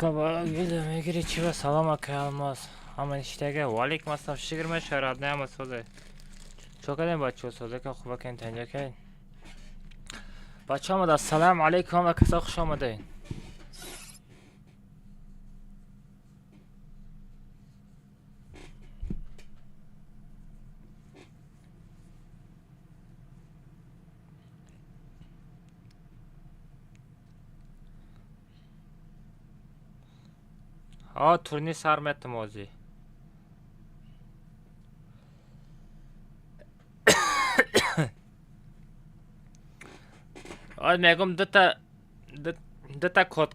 میگیری چی و سلام که الماس همه اشتاقه والی که مستم شگر من شراد نیم سوزه چو کدیم بچه سوزه که خوبه که این تنجا که بچه آمده السلام علیکم و کسا خوش آمده تورنی سر مت موزی میگم دتا کد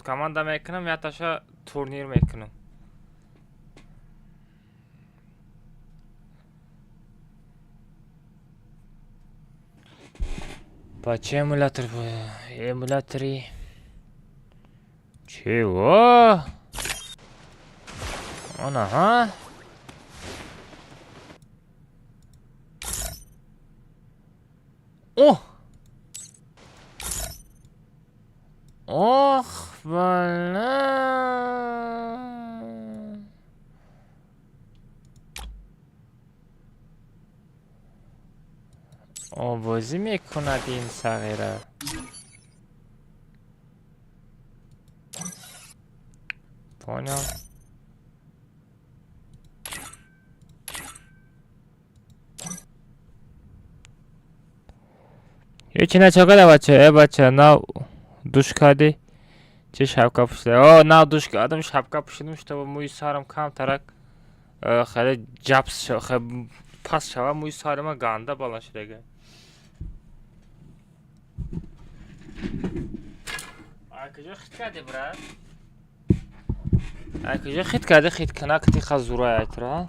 کامانده میکنم یا تاشا تورنیر میکنم بچه ایمولاتر ایمولاتری چی و آنا ها اوه آخ بله بازی میکند این صغیره پانیا هیچی نچاقه بچه نه دوش کردی چه شبکه پوشیده نه دوش کردم شبکه پوشیدم شده موی سرم کم ترک خیلی جبس شد خیلی پس شد موی سرم گنده بالا شده کجا خیت کردی برد؟ کجا خیت کردی خیت کنه کتی خزوره ایتره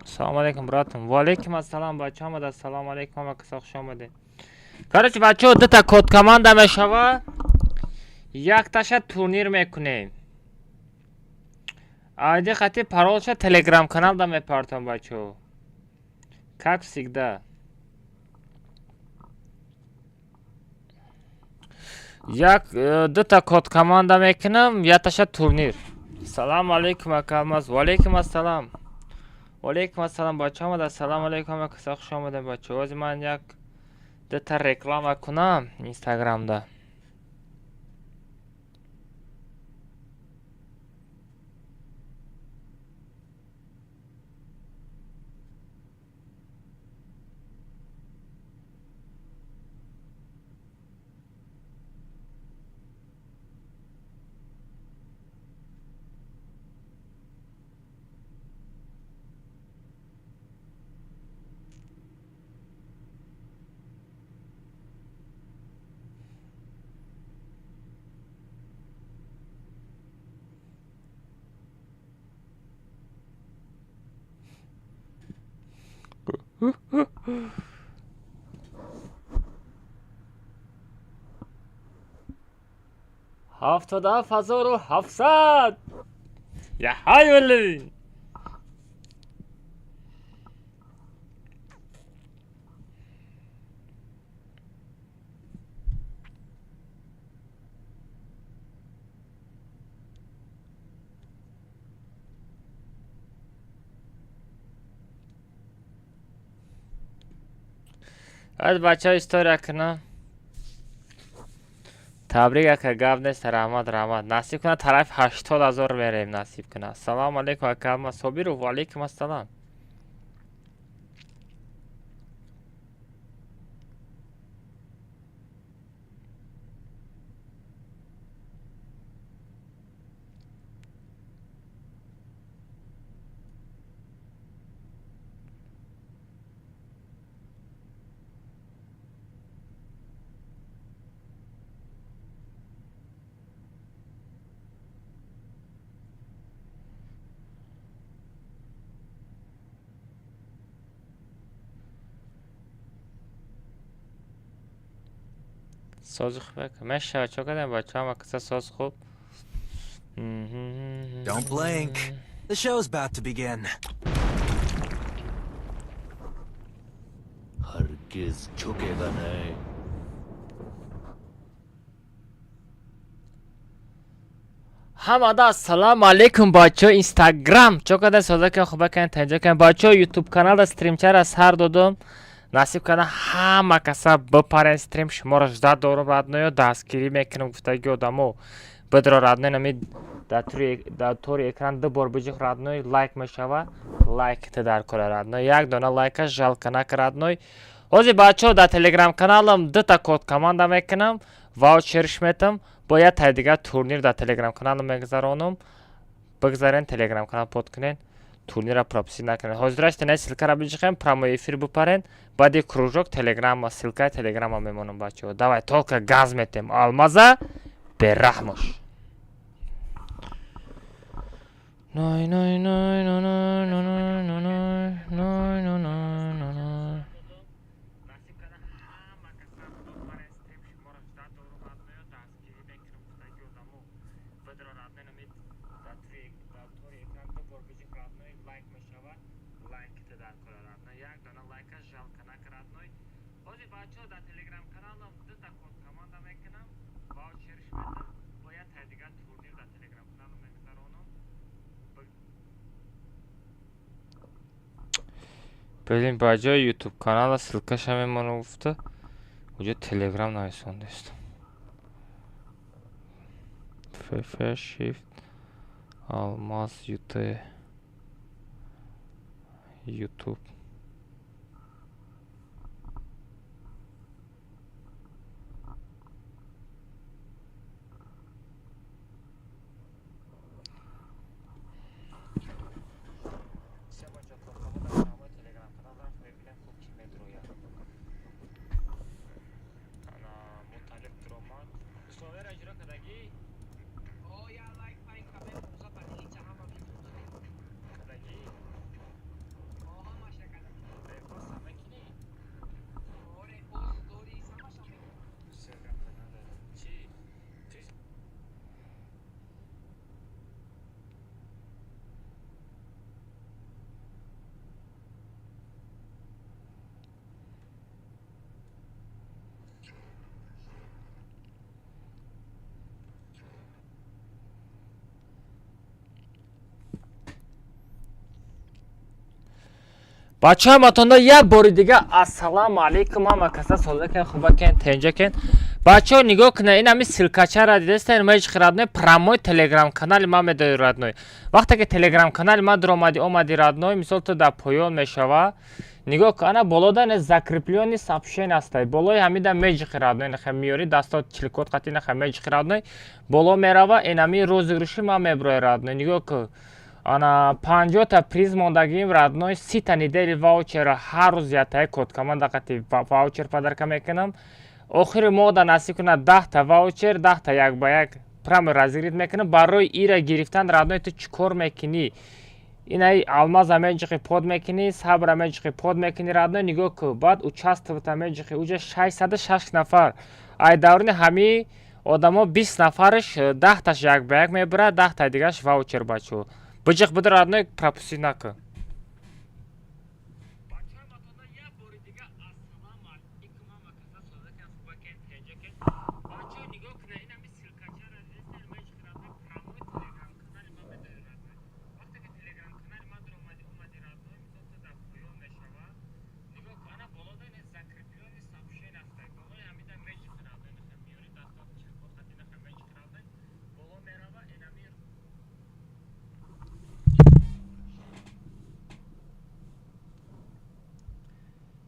سلام علیکم براتون و علیکم السلام بچه آمده السلام علیکم و کسا خوش آمده کارچ بچه ها دوتا کد کمانده میشوه یک تاشه تورنیر میکنیم آیدی خطی پارولش تلگرام کانال دا میپارتم بچه ها как всегда یک دوتا کد کمانده میکنم یک تاشه تورنیر سلام علیکم اکالماز و علیکم السلام و علیکم السلام بچه آمده السلام علیکم و کسا خوش آمده بچه ها من یک دوتا رکلام کنم اینستاگرام دا هفتاد هزار و هفتصد یا حیولی از بچه ها استوری کنم تبریک که گفت نیست رحمت نصیب کنه طرف 80,000 بریم نصیب کنه سلام علیکم اکرم صبیر و علیکم السلام ساز خوب بکن من چه کردم بچه هم کسا ساز خوب Don't blink. The show's about to begin. हरगिज झुकेगा नहीं. همادا السلام علیکم بچه اینستاگرام چقدر سازه که خوبه کن تنجا کن بچه یوتیوب کانال استریمچر از هر دادم نصیب کنه همه کسا بپرن استریم شما را جدا دارم ردنوی دستگیری میکنم گفتگی آدمو بدرا ردنوی نمید در طور اکران دو بار بجیخ ردنوی لایک میشوه لایک تدر کنه ردنوی یک دانه لایک جل کنه که ردنوی اوزی بچه در تلگرام کانالم دو تا کود کمانده میکنم واوچرش میتم باید تا دیگه تورنیر در تلگرام کانالم میگذارونم بگذارین تلگرام کانال پود کنین تورنیر را پراپسی نکنین حاضرش تنه سیلکه را بجیخیم پرامو افیر بپرین بعدی کروژок تلگرام و سیلکه تلگرام هم میمونم بچه давай только газ метем алмаза берахмош نای نای نای نای نای نای نای نای نای ببین بجای یوتیوب کانال سلکش هم منو گفته اونجا تلگرام نایسونده است فر شیفت آلماس یوتیوب بچه ها ماتوندا یک باری دیگه السلام علیکم همه کسا سوزه کن خوبه کن تنجا کن بچه ها نگاه کنه این همی سیلکچه را دیده استین ما ایچ ردنوی پراموی تلگرام کانال ما میدهی ردنوی وقتی که تلگرام کانال ما در اومدی ردنوی مثال تو در پایان میشوه نگاه کنه بالا دن زکریپلیونی سابشین هسته بالای همیده میجخی ردنوی نخه میاری دستا چلکوت قطی نخه میجخی ردنوی بالا میروه این همی روزگروشی ما میبروی ردنوی نگاه که ана 50 та приз мондагиим радной 30 та недели ваучера ҳар рӯз ятаи кодкаман дақати ваучер падарка мекунам охири моҳ насиб кунад 10 та ваучер 10 та як ба як прямо разигрид мекунам барои ира гирифтан радной ту чӣ кор мекунӣ инаи алмаза меҷиқи под мекунӣ сабра меҷиқи под мекунӣ радной нигоҳ ку баъд участвовата меҷиқи уҷа 606 нафар ай даврини ҳамии одамо 20 нафараш 10 таш як ба як мебарад 10 та дигаш ваучер бачо بجخ بدر ادنای پراپسی نکن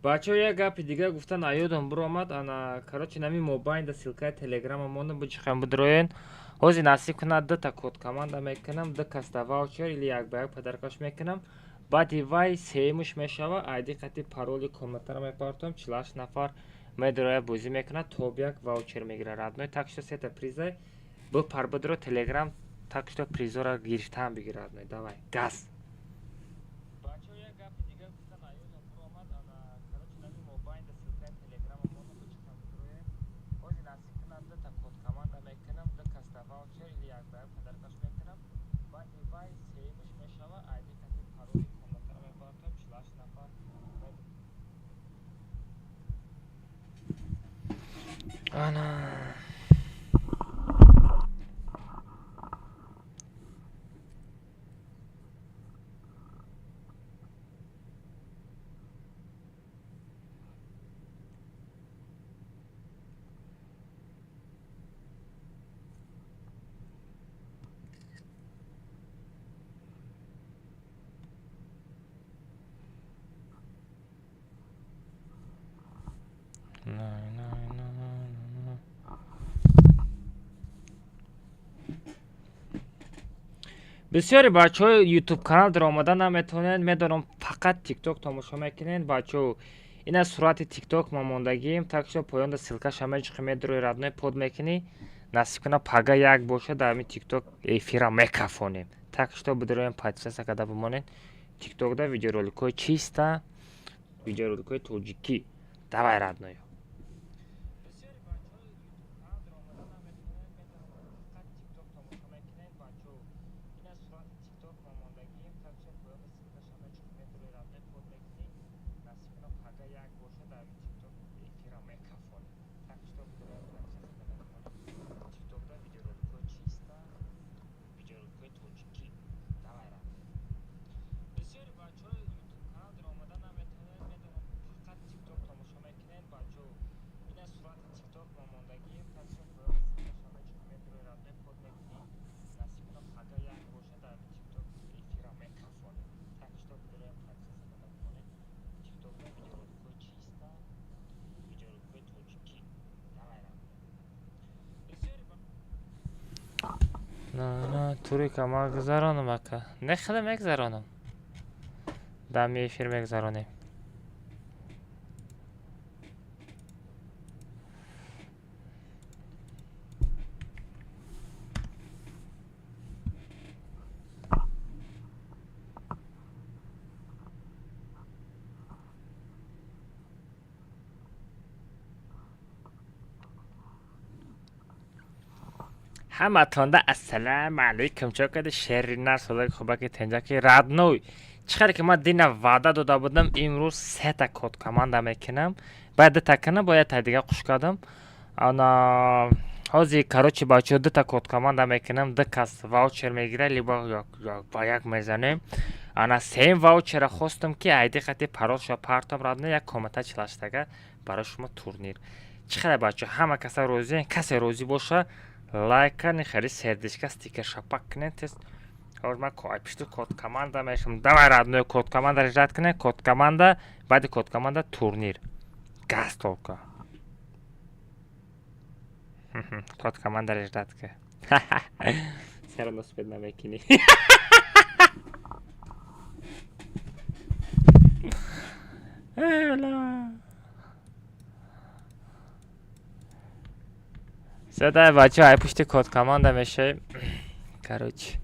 бачаҳо як гапи дига гуфтан аёдам биромад ана короче нами мобайн да силкаи телеграма монда бичихам бидроен ҳозир насиб кунад дута код команда мекунам ду каста ваучер или як ба як падаркаш мекунам баъди вай сеюмуш мешава айди қати пароли комнатара мепартам 48 нафар медроя бозӣ мекунад тоб як ваучер мегирад радной так что сета приза бипар бидро телеграм так что призора гирифтан бигир радной давай газ як бай подаркаш мекунам. Баъд вай сеимиш мешава, айди кати пароли комнатаро мебарам то 48 нафар. Ана. бисёри бачаҳо ютуб канал дар омада наметавонанд, медонам фақат тикток тамошо мекунед. бачаҳо ин аз сурати тикток ма мондагием, так шо поёнда силкаша меҷиқи медурои радной под мекунӣ, насиб куна пага як боша дар ҳамин тикток эфира мекафонем. так что бидороем подписаться када бимонед. тиктокда видеороликҳои чиста, видеороликҳои тоҷикӣ. давай радноё. نه توری که ما گذرانم اکا نخیلی مگذرانم دمی افیر مگذرانیم همه تانده السلام علیکم چاکده شهری نرس ولای خوبه که تنجا که ردنوی چخیلی که من دین وعده داده بودم امروز 3 تا کد کمانده میکنم باید تکنه باید تا دیگه قوش کردم انا حاضی کاروچی بچه 2 تا کد کمانده میکنم 2 کس واوچر میگیره لیبا با یک میزنیم انا 3 واوچر خواستم که ایدی خطی پرالشا پارتم ردنه یک کامنته چلاشتگه برای شما تورنیر چخیلی بچه همه کسا روزی کسی روزی باشه лайка не хари сердечка стикер шапак кне тест ҳозир ман пишту код команда мешам давай родной код команда режат кне код команда баъди код команда турнир газ толка код команда режат ке сера носпед намекини Сюда, бачу, ай пусти код команда мешаем. Короче.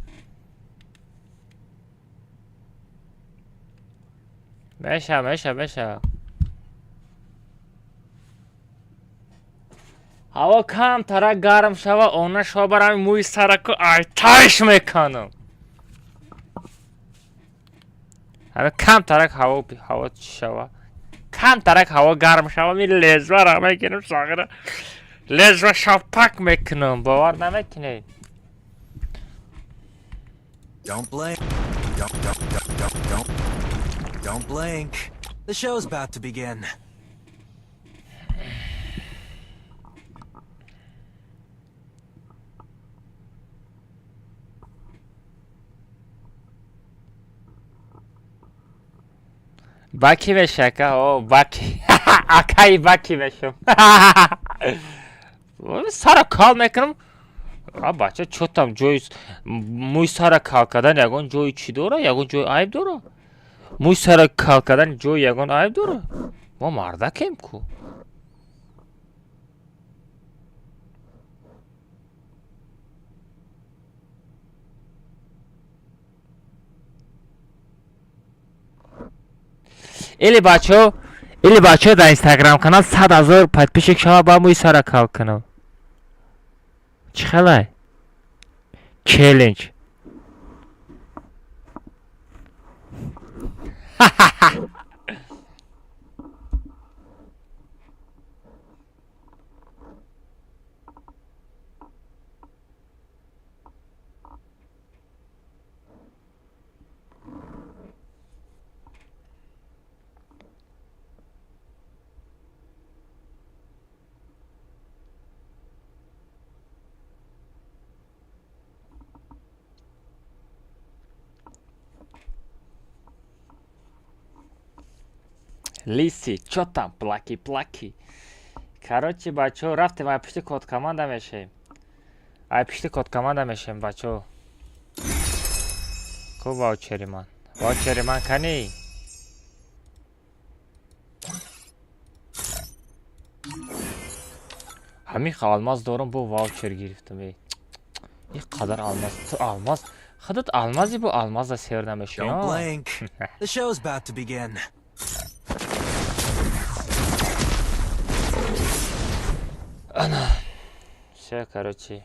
Меша. Ҳаво кам тара гарм шава, она шобарами муи сараку айташ меканам. ҳаме кам тарак ҳаво шава. Кам тарак ҳаво гарм шава, ми лезвара мекунам сағира. لجوه شاپک میکنم باور نمیکنید Don't blink. Don't blink. The show's about to begin. باکی بشه او باکی اکای باکی بشم سارا کال میکنم بچه چوتم جوی موی سارا کال کردن یگون جوی چی دوره یگون جوی عیب دوره موی سارا کال کردن جوی یگون عیب دوره ما مردکیم کو ایلی بچه در اینستاگرام کانال 100,000 подписчик شما با موی سارا کال کنم چی خلای challenge. Лиси, чё там? Плаки. Короче, бачо, рафтем, ай пишти код команда мешаем. Бачо. Ко ваучери ман? Ваучери ман кани? Ҳамин алмаз дорам бо ваучер гирифтам. این قدر алмаз خودت алмазی با алмаз سیر نمیشی. Don't blink. The show's about to begin. все, короче.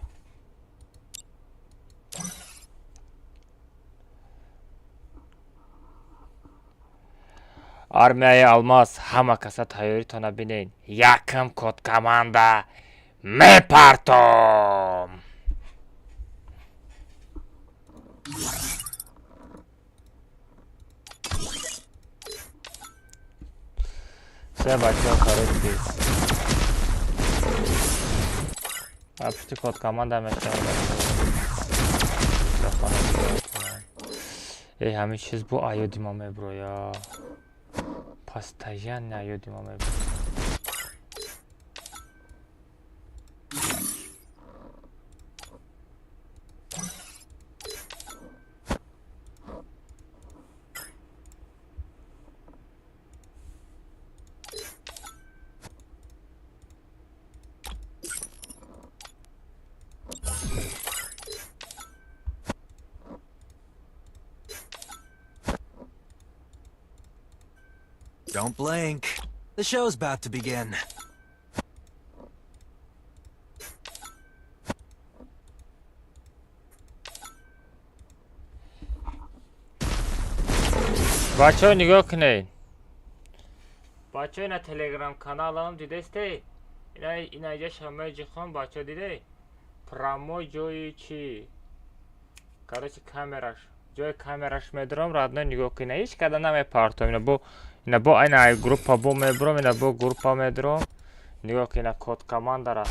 армияи алмаз, ҳама каса тайёритона бинен. Якм код команда мепартом. все, бачаҳо, короче. пишти код команда мешавад. ҳамин чиз бо аёди ма меброя. постоянно аёди ма меброя. Don't blink. The show's about to begin. бачаҳо нигоҳ кунед. бачаҳо ина телеграм каналам дидесте? ина иҷа шамаи ҷихон бачаҳо диде? прямой ҷои чи? короче камераш. ҷои камераш медурам, родной нигоҳ кунед. ҳеҷ када намепартом. ина бо айна группа бо мебурам, ина бо группа медурам. нигоҳ кун, ина код командара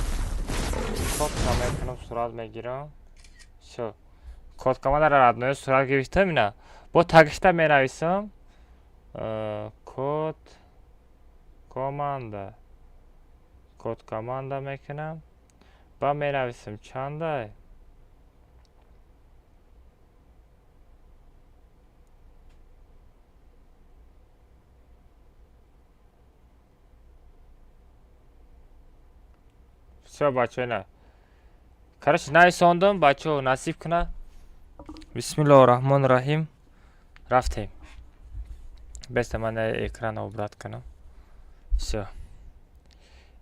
фотка мекунам, сурат мегирам. всё. код командара родной сурат гирифтам, ина бо тагишта менависам. код команда мекунам. ба менависам чандай. всё, бачаҳо, ина короче нависондам. бачаҳо насиб куна. бисмиллоҳи роҳмони роҳим. рафтем. беста ман экран обрат кунам. всё.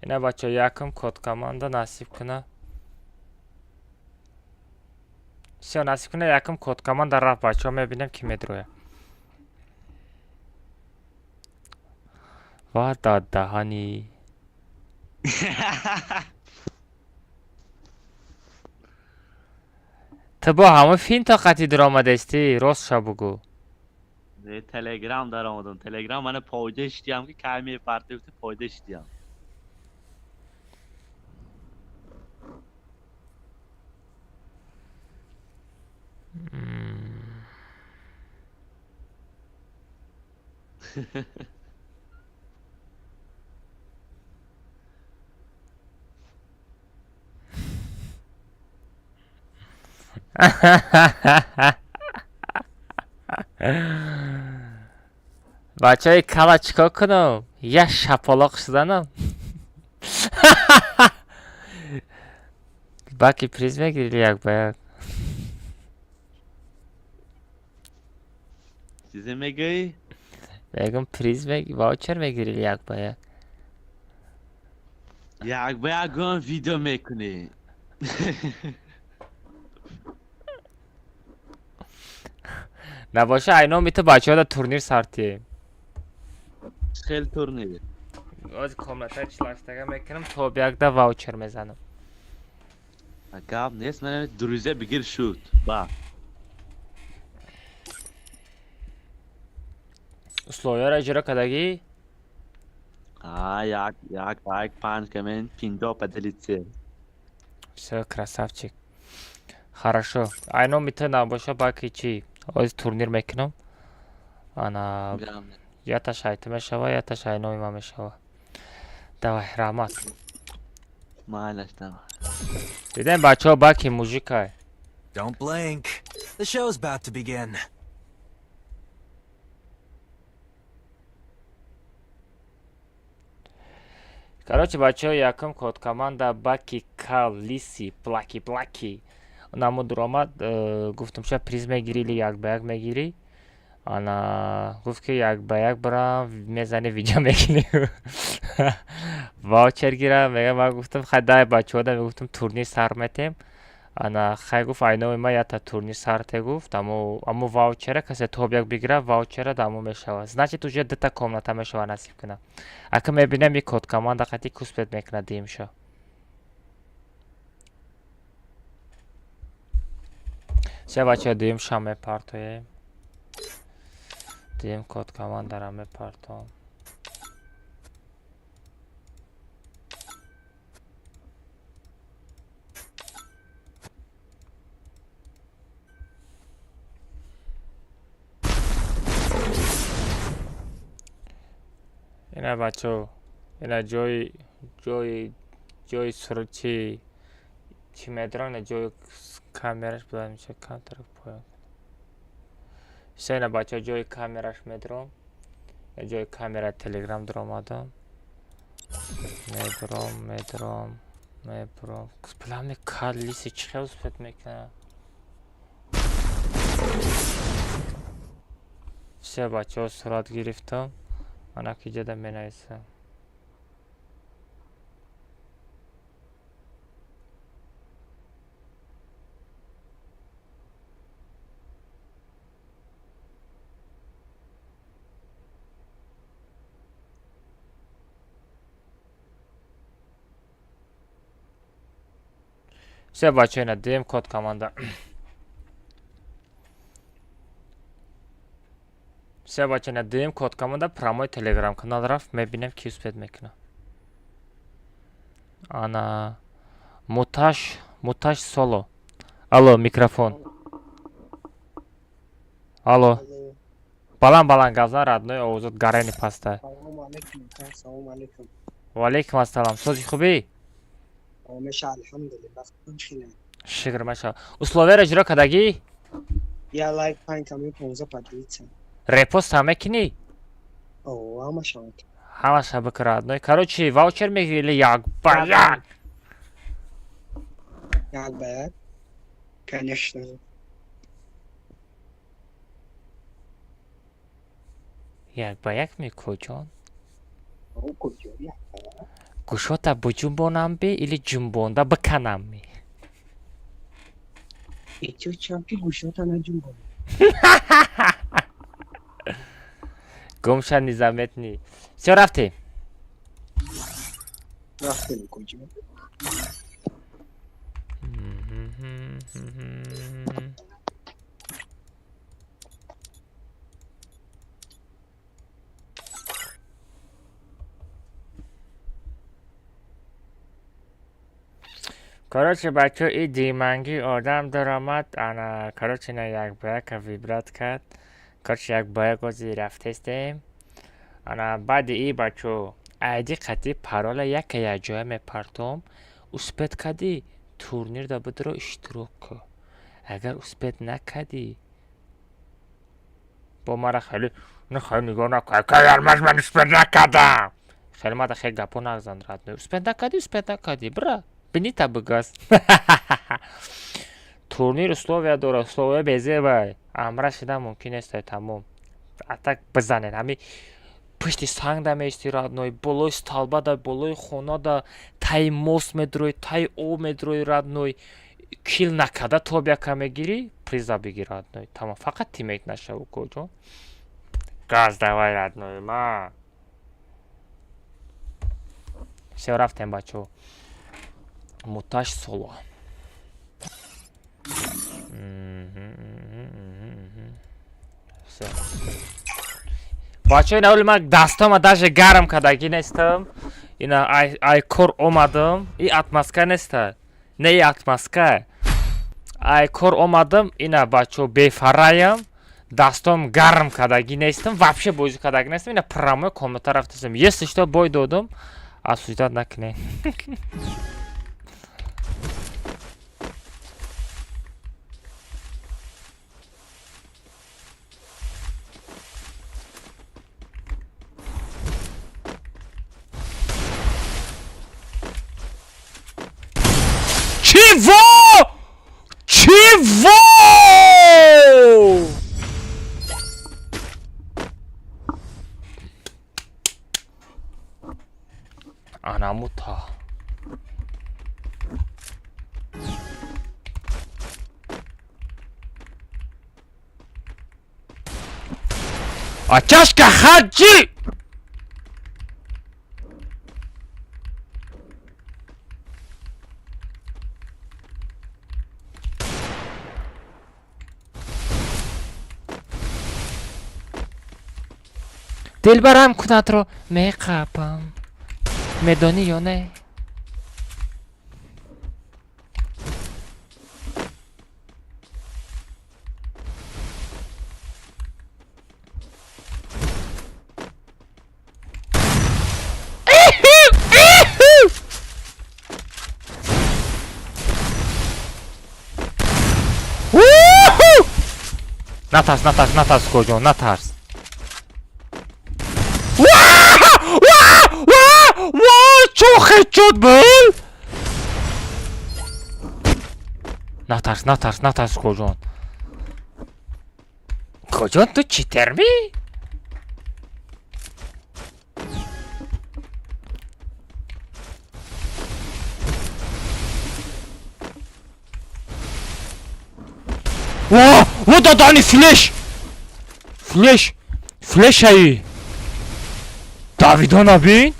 ина бачаҳо якм код команда насиб куна. всё, насиб куна. якм код команда рафт. бачаҳо мебинем ки медроя. ва даддаҳани ту бо ҳама филм тоқати диромадасти? ростша бугӯ. تلگرام در آمدم. تلگرام من پایده اشتیم که کمی پرده بوده پایده اشتیم. бачаҳои кала чикор кунам? як шапалоқ шуданам. балки приз мегирӣ як ба як. چیزی میگی؟ мегӯм приз ваучер мегирӣ як ба як. یک به یک هم ویدیو میکنی. نباشه اینا میته بچه ها در تورنیر سرتیم خیلی تورنیری از کاملتر چلاشتگه میکنم تا بیاک ده واوچر میزنم گپ نیست من دو روزه بگیر شد با условия را اجرا کردگی یک پنج کمین 50 подалиться. все красавчик хорошо اینا میته نباشه باکی چی از تورنیر میکنم انا گپ یا تا شایت میشوه یا تا شاینوی ما میشوه давай رحمت مالش تمام دیدن بچه ها باکی موزیکای Don't blink. The show's about to begin. короче бача якам код команда баки кал лиси плаки намо дуромад гуфтам ша приз мегири или як ба як мегири ана гуфт ки як ба як барам мезани видео мегирӣ ваучер гирам мега ман гуфтам хай дай бачаҳо да мегуфтам турнир сар метем ана хай гуфт айноми ма ята турнир сарте гуфт аммо ваучера касе тоб як бигира ваучера дамо мешава значит уже дата комната мешава насиб кунам ака мебинем и код команда қати куспет мекуна димшо се бачаҳо дим ша мепартоем дим код командара мепартом اینا بچه اینا جای سرچی چی میدرانه جای کامرش بلند میشه کم طرف پایان اینا بچه جای کامرش میدرام جای کامرا تلگرام درام آدم میدرام بلند کالیسی چی خیلی سپت میکنه سه بچه ها سرعت گرفتم انا کی جدا منایسه سه بچه اینا دیم کد کاماندا все бача надеем код команда прямой телеграм канал рафт мебинем ки успед мекуна ана муташ соло алло микрофон алло балан газан родной овозот гарани паста салом алейкум валейкум ассалам сози хуби меша алҳамдулилла хуб шукр маша условияро иҷро кардагӣ я лайк 5 ками 15 поделиться репост ҳам мекунӣ ҳамаша бикун родной короче ваучер мегирӣ или як ба як конечно як ба як мекуҷон гӯшота буҷунбонам бе или ҷунбонда биканам ме чамки гӯшота наҷунбон гумша низаметни все рафтем рафтем куҷо короче бачо и диманги одам даромад ана короче на як ба як вибрат кард короче як ба як ози рафтестем ана баъди и бачо айди қати парола яка як ҷоя мепартом успет кади турнир да бидро иштирок ку агар успет накади бо мара хеле нигоҳ накунад каярмаш ман успет накардам хеле мада хеле гапо нагзан радной успет накади бра бинита бигаз турнир условия дора условия безебай амра шида мумкин нест тамом атак бизанед ҳами пушти санг да меисти родной болои сталба да болои хона да таи мост медрои таи об медрои родной кил накарда топ яка мегири, приза бигир родной. Тамом, фақат тиммейт нашав коҷон. Газ давай родной ма. Всё, рафтем бачо. Муташ соло. Всё. Бачо, ина ули дастама даже гарм кардаги нестам. Ина ай кор омадам. И атмаска неста. Не и атмаска. Ай кор омадам. Ина бачо бефараям. Дастам гарм кардаги нестам. Вообще бойзи кардаги нестам. Ина прямой комната рафтасам. Если что бой додам, осуждать накне. Чего? Чего? Она мута. А чашка хаджи! دلبرم کنت رو میقبم میدانی یا نه نترس کجا نترس چو خیچود بل نترس کجان تو چی ترمی؟ واه دادانی فلش هایی داویدان نبین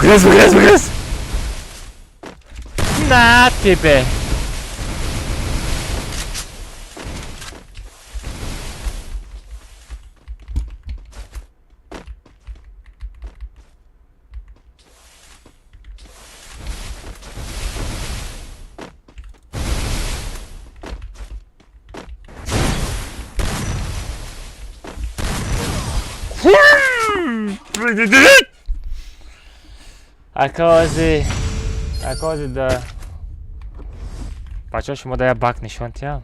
Выгрыз! На тебе! Оказывается, да. Почему шумо да я бак нишон тям?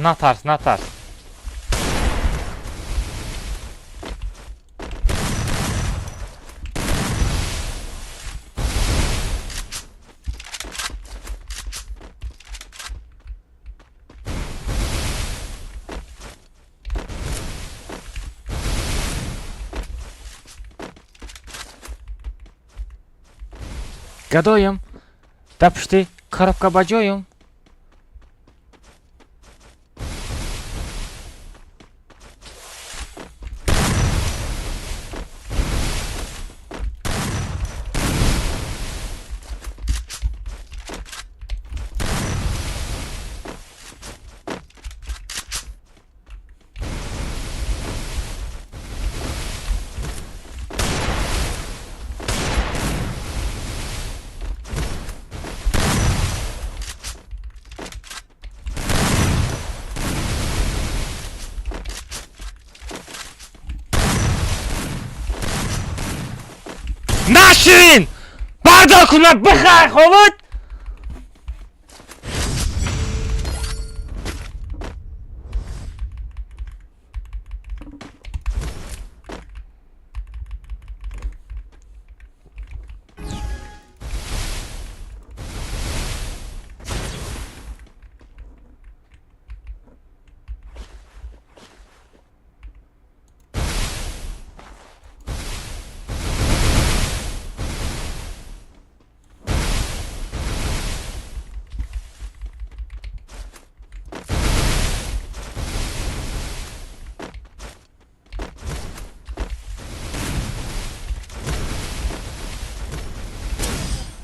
Натарс. Гадоем. Тапшти, коробка баджоем. نشین بردار کنم بخیر خوبت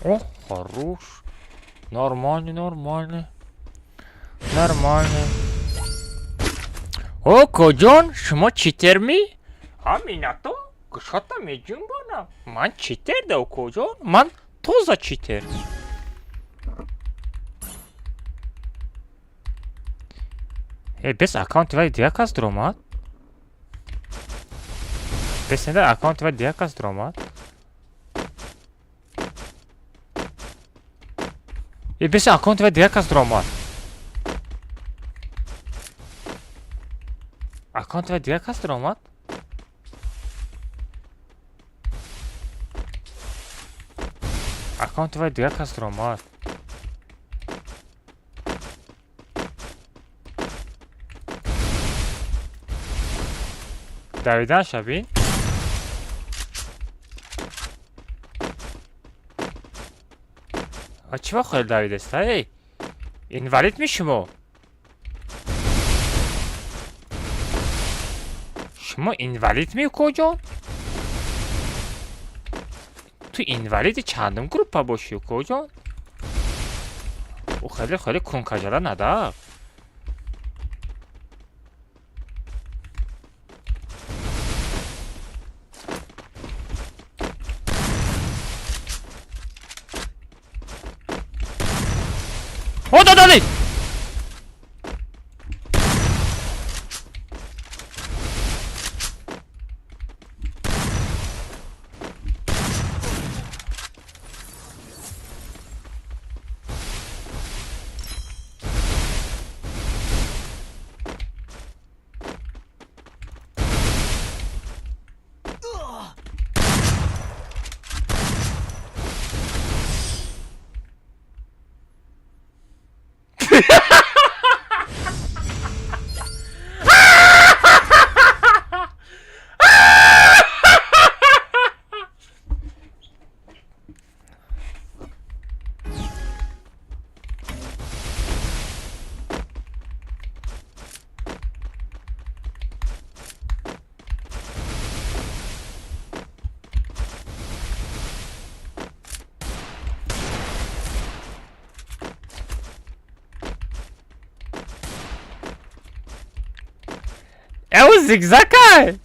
О, хорош. Нормально. О, кожан, шумо читерми? Аминато, кушата меҷунбонам. Ман читер да кожан? Ман тоза читер. Без аккаунти вай дия кас дромад? Без неда аккаунти вай дия кас дромад? Без аккаунти вай дия кас дромад? Аккаунти вай дия кас дромад? Аккаунти вай дия кас дромад? Давидан шабин? А чего хел Давид аст? Эй, инвалид ми шумо? Шумо инвалид ми кожон? ту инвалиди чандум группа боши кожон? О хеле кункажала надақ. О, да! É o zigzag!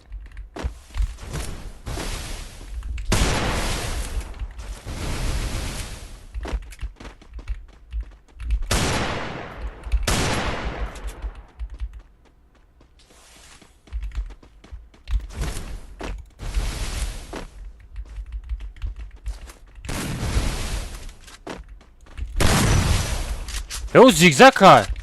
É o zigzag, cara!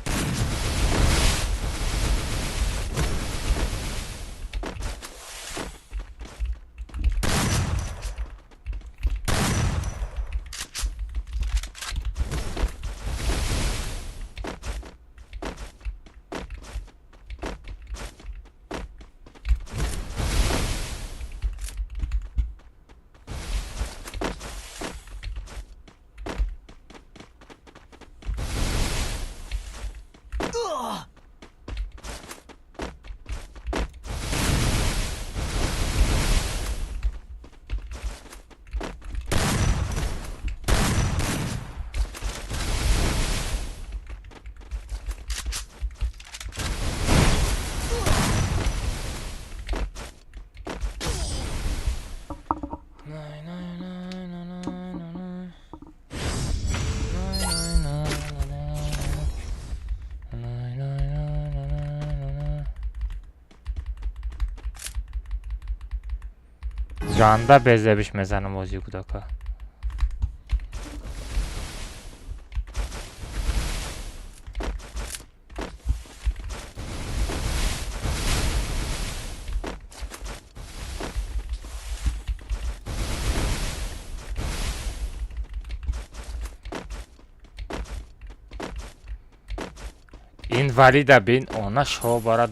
Janda bezlemiş mezanım ozi kudaka. Invalida bin ona şov barad.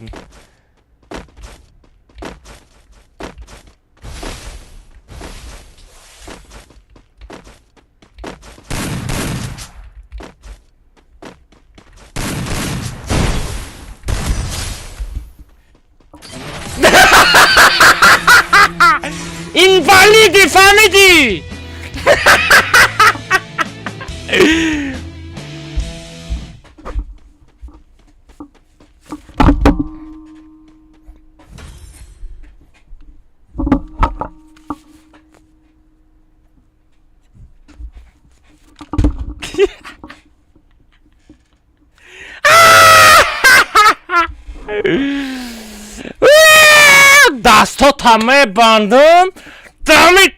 Invalidi famidi. دستاتمه بندم دمیک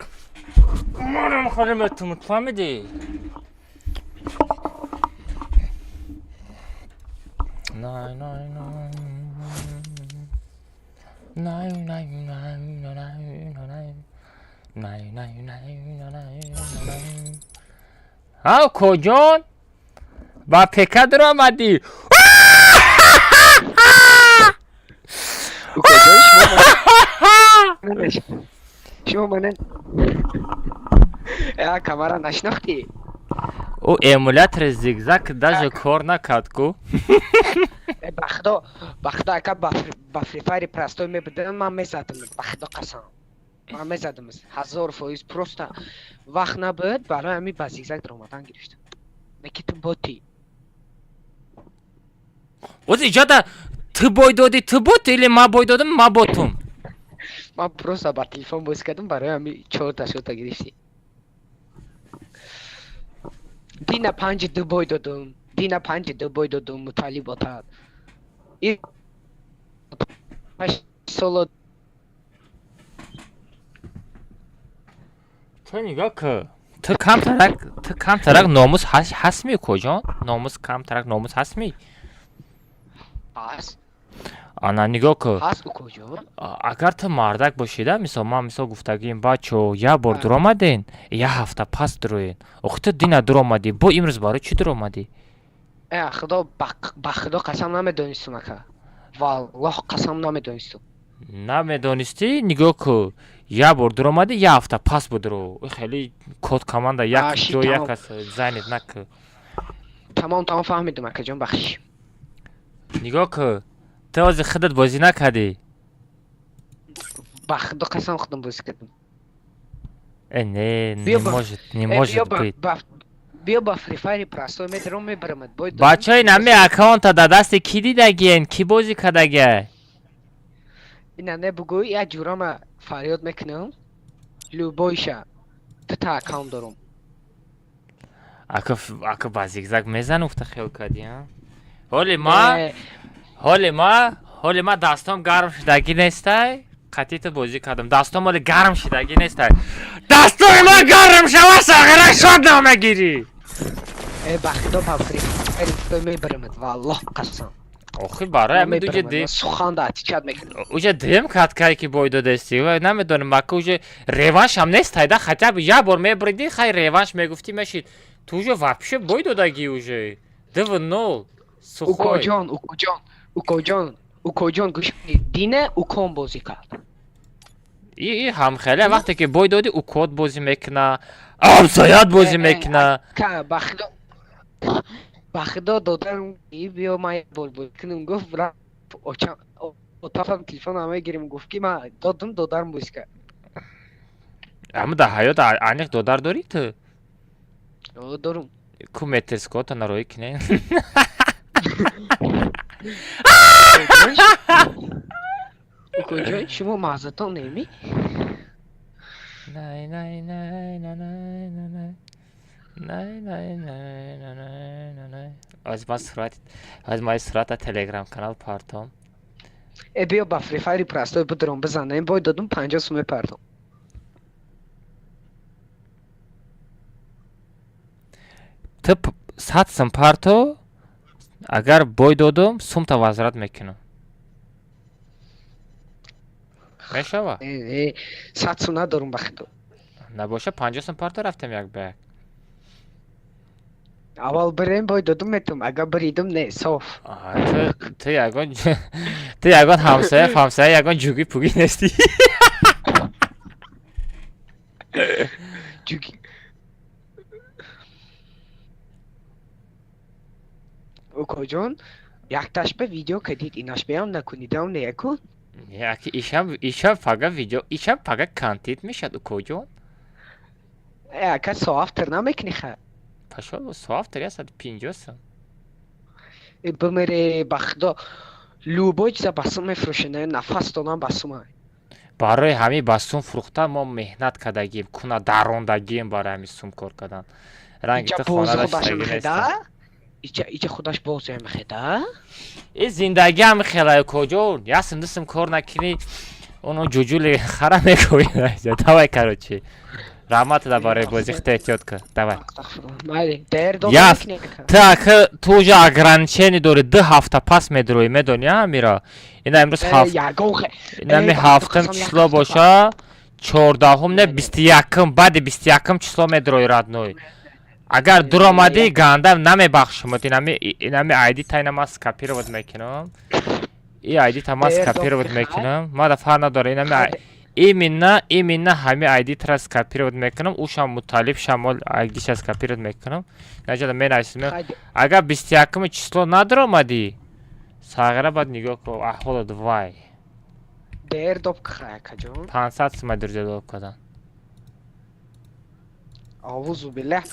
مارم خالیمتون فهمیدی نای نای نای نای نای نای نای نای ها کجان با پکت رو آمدی شما منن یا کامرا نشناختی او ایمولاتر زیگزاگ داژ کار نکرد کو بخدا اکا با فریفاری پرستوی میبودن من میزدم بخدا قسم من میزدم 1000% پروستا وقت نبود برای همی با زیگزاگ در اومدن گرفتم میکیتم بوتی اوز ایجادا تو بای دادی تو بوت или ما بای دادم ما بوتم من پروستا با تلفن باز کردم برای همی 4 تا گرفتی دینا 5 دو بای دادم دینا 5 دو بای دادم مطالب باتاد این سولو تو نگاه که تو کم ترک ناموس هست می کجان ناموس کم ترک ناموس هست می هست آنا نگاه که هست کجا اگر تو مردک باشیده مثلا گفتگیم بچه یه بار در آمدین یه هفته پس دروین اخت دینا در آمدی با امروز برای چی در آمدی خدا با خدا قسم نمیدونستم اکا والله قسم نمیدونستم نمیدونستی نگاه که یه بار در آمدی یه هفته پس بدرو خیلی کد کمانده یک دو یک است زنید نکه تمام فهمیدم اکا جان بخش نگاه که تو از خودت بازی نکردی با خدا قسم خودم بازی کردم نه نموجد بید بیا با فری فایر پرستو میدرم میبرمت باید بچه های نمی اکاونت در دست کی دیدگین کی بازی کردگه اینا نه بگوی یه جورا فریاد میکنم لو بایشه تا اکاونت دارم اکا با زیگزاگ میزن افت خیال کردی ها حالی ما دستام گرم شدگی نیسته قطعی تو بازی کردم دستام حالی گرم شدگی نیسته دستام ما گرم شوه ساغره شد نامگیری بخدا با فری فایر میبرمت والله قسم آخی برای همه دوجه دیم سخان دا اتیچاد میکنم اوجه دیم کت کاری که بایدو دستی و نمیدونم مکه اوجه ریوانش هم نیست تایده خطب یه بار میبریدی خیلی ریوانش میگفتی میشید تو اوجه وپشه بایدو دگی اوجه دو نو سخوی اوکو جان گوش دینه اوکون بازی کرد ای هم خیلی وقتی که بای دادی اوکود بازی میکنه آمسایت بازی میکنه که بخدا دادن بیا ما بول کنم گفت برا اتاقم تلفن همه گیریم گفت که ما دادم بازی کرد اما در حیات انیق دادر داری تو؟ دارم کو مترسکو تا نروی کنه کجای شما معذرتان نمی؟ نه نه نه نه نه نه نه نه نه نه از ما صورت تلگرام کانال پارتم بیا با فری فایر پرستوی بدرم بزنم باید دادم 50 سومه پردم 100 сум парту агар бой додум сумта вазрат мекунам. мешава 100 сум надорум бахидо. набоша 50 сум парту рафтем як ба як. Аввал бирем бой додум метум, агар биридум не соф. ту ягон ҳамсоя ягон ҷуги пуги нести. Ҷуги окоҷон якташ ба видео кадид инаш беам накунидам не якун. яки ишам фага видео ишам фага контент мешад укоҷон. Яка софтер намекунӣ ха. пашо софтер 150 сум. бимере ба худо лӯбои чиза ба сум мефурӯшонем, нафас донам ба сум. барои ҳамин ба сум фурӯхта мо меҳнат кардагим, куна дарондагим барои ҳамин сум кор кардан. ранги Ича ту боз хонадаш худаш таги мехеда? нестам. Ича худаш боз мехеда? ин зиндаги ҳам мехелай куҷон. ясм дусм кор накунӣ оно ҷуҷули хара мекунӣ. давай короче. раҳмат да барои бозӣ худо эҳтиёт кар. давай. майли дер дом Яс. мекунӣ. ту уҷа ограничение дорӣ 2 ҳафта пас медурӯӣ медонӣ ҳамира. ина имрӯз инами ҳафтум число боша 14 не 21 баъди 21 число медурӯӣ радной. агар дур омадӣ ганда намебахшимот. инами айди тайнама скопировать мекунам. и айди тама скопировать мекунам. мада фарқ надорад инами именно ҳами айди тра скопировать мекунам. ушам муталиб шамол айдиша скопировать мекунам. наҷада менависем. агар 21 число надур омадӣ сағира бад нигоҳ кун аҳволот вай. дер доп каҷон. 500 сума дурҷадо кадан. аъузу биллаҳ.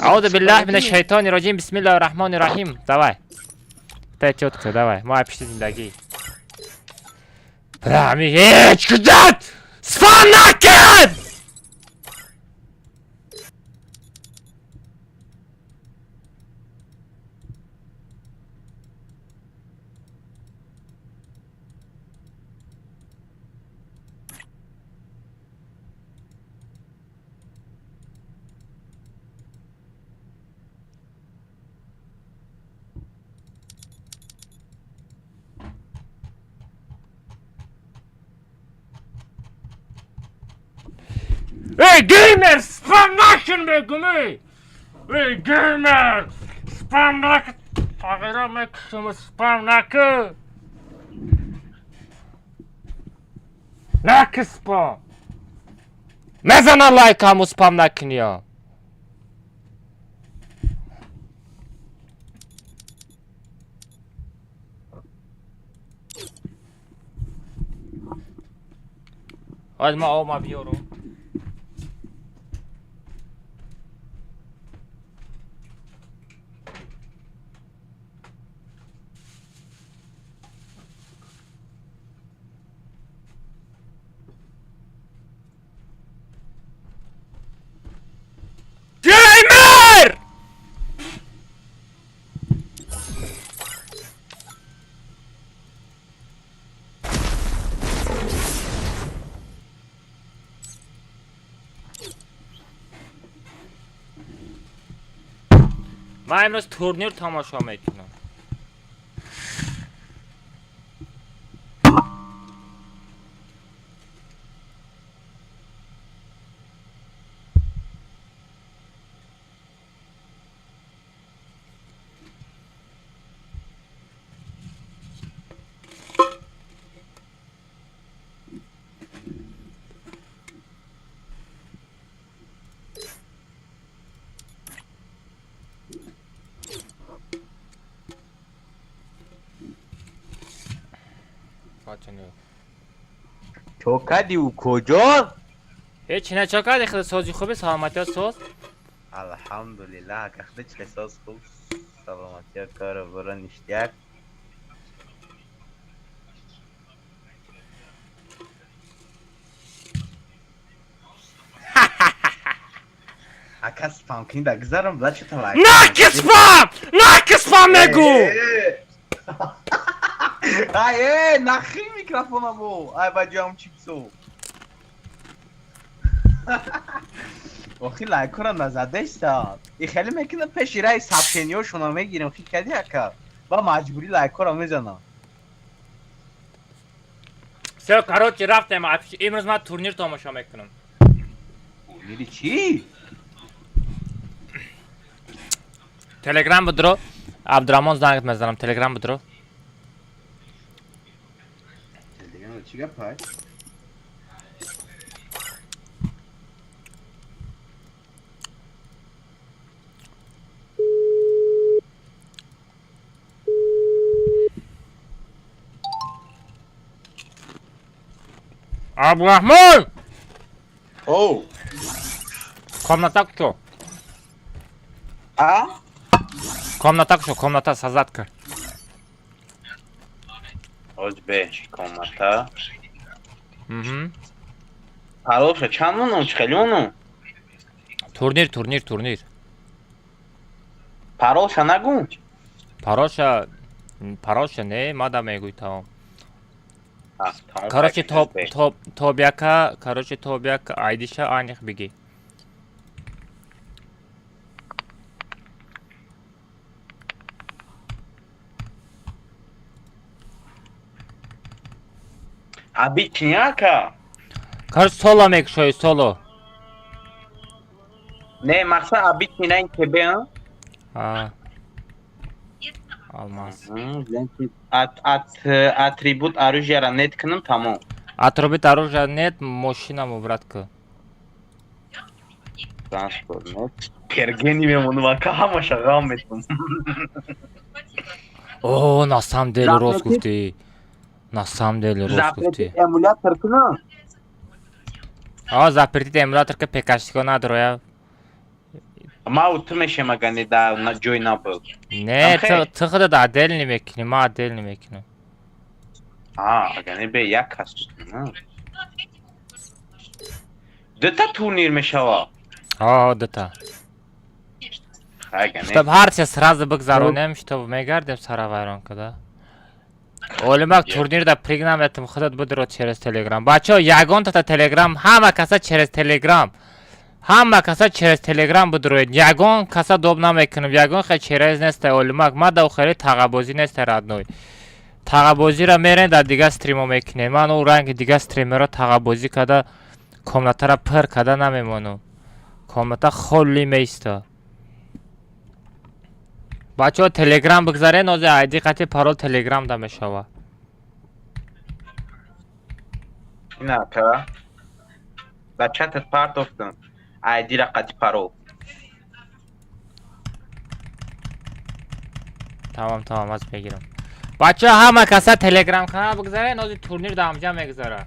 аъузу биллаҳ мина шайтони роҷим. бисмиллаҳи раҳмони раҳим. давай. эҳтиёт кар давай. мо пишти зиндагӣ. брами ҳеҷ куҷат спам накун. эй геймер спам накун мегум. эй геймер спам накун. тағира мекушам спам накун. накун спам. мезана лайкаму спам накунё. ҳозир ман ома биёрам. Gamer! من امروز تورنیر تماشا میکنم. چوکدی او کجا؟ هیچ نه چاکر خود سازی خوبه سلامتی ها ساز. الحمدلله که خود چلساز خوب سلامتی ها کار برا نشتیک. اکا سپام کنی بگذارم بلا چطور لایک نک سپام نگو. ای نخی میکروفونمو ای بجام چیپسو آخی لایکورا نزده استاد ای خیلی میکنه پیش رای سبتینیو شونا میگیرم خیلی کدی اکا با مجبوری لایکورا میزنم все короче رفتم امروز من تورنیر تماشا میکنم میری چی؟ تلگرام بدرو عبدالرحمن زنگ میزنم تلگرام بدرو تلگرام چی گپای؟ عبدالرحمن او комната شو а? комната شو комната сазад кар Озбеш комната мгм Хорошо, чам оно, чхелёно? турнир Пароша нагу? пароша не мада мегӯй таом Тамом. короче тобяка айдиша айниқ бигӣ Обичняка? короче соло мекушои соло Не, мақсад обичнай тебе, а? алмаз Атрибут оружия нет кунам тамом. атрибут оружия нет мошинаму братка Транспорт нет. Пергени мемону вака ҳамаша ғам метавонам. о на самом деле рост гуфтӣ на самом деле рост гуфтӣ Эмулятор кунам. запретит эмулятор ки пекашико надороя Ма ту мешемагани да ҷой набуд. не ты худат отдельно мекунӣ ман отдельно мекунам Агане бе як кас. Дута турнир мешава. дута Агане. чтоб ҳарчи сразу бигзаронем чтоб мегардем саравайронка да олимак турнирда пригнаметим худат будро через телеграм бачаҳо ягонтата телеграм ҳама каса через телеграм будроед ягон каса доб намекунем ягон хе через несте олимак ма да охири тағабозӣ несте радной тағабозиро мерен дар дига стримо мекунем ман у ранги дига стримеро тағабозӣ када комнатаро пир када намемонам комната холӣ меиста бачаҳо телеграм бигзарен ози айди қати парол телеграм да мешава Инака. Ба чатат партофтам. Айди ра қати парол. тамом аз мегирам бачаҳо ҳама каса телеграм канал бигзарен ози турнир да ҳамҷа мегзара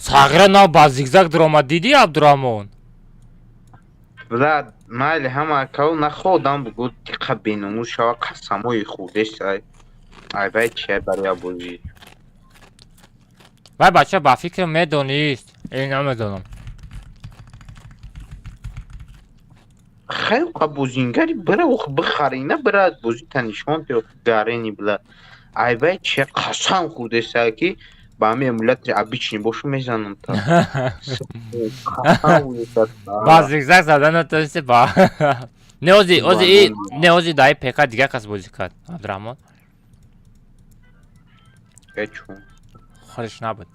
сағира нав ба зигзаг диромад дидӣ абдураҳмон Влад, майли ҳама кал находам бугуд диққа беномус шава қасамои худешай. Айвай чия бароя бозӣ. вай бача ба фикр медонист намедонам Хелқа бозингари бира ох бихарина бира бозӣ танишон тё гарени била. Айвай чия қасам худешай ки ба ҳами эмулятори обични бошу мезанам та. ба зигзаг зада натонисти ба не ози даи пека дига кас бозӣ кард абдураҳмон Чун? худаш набуд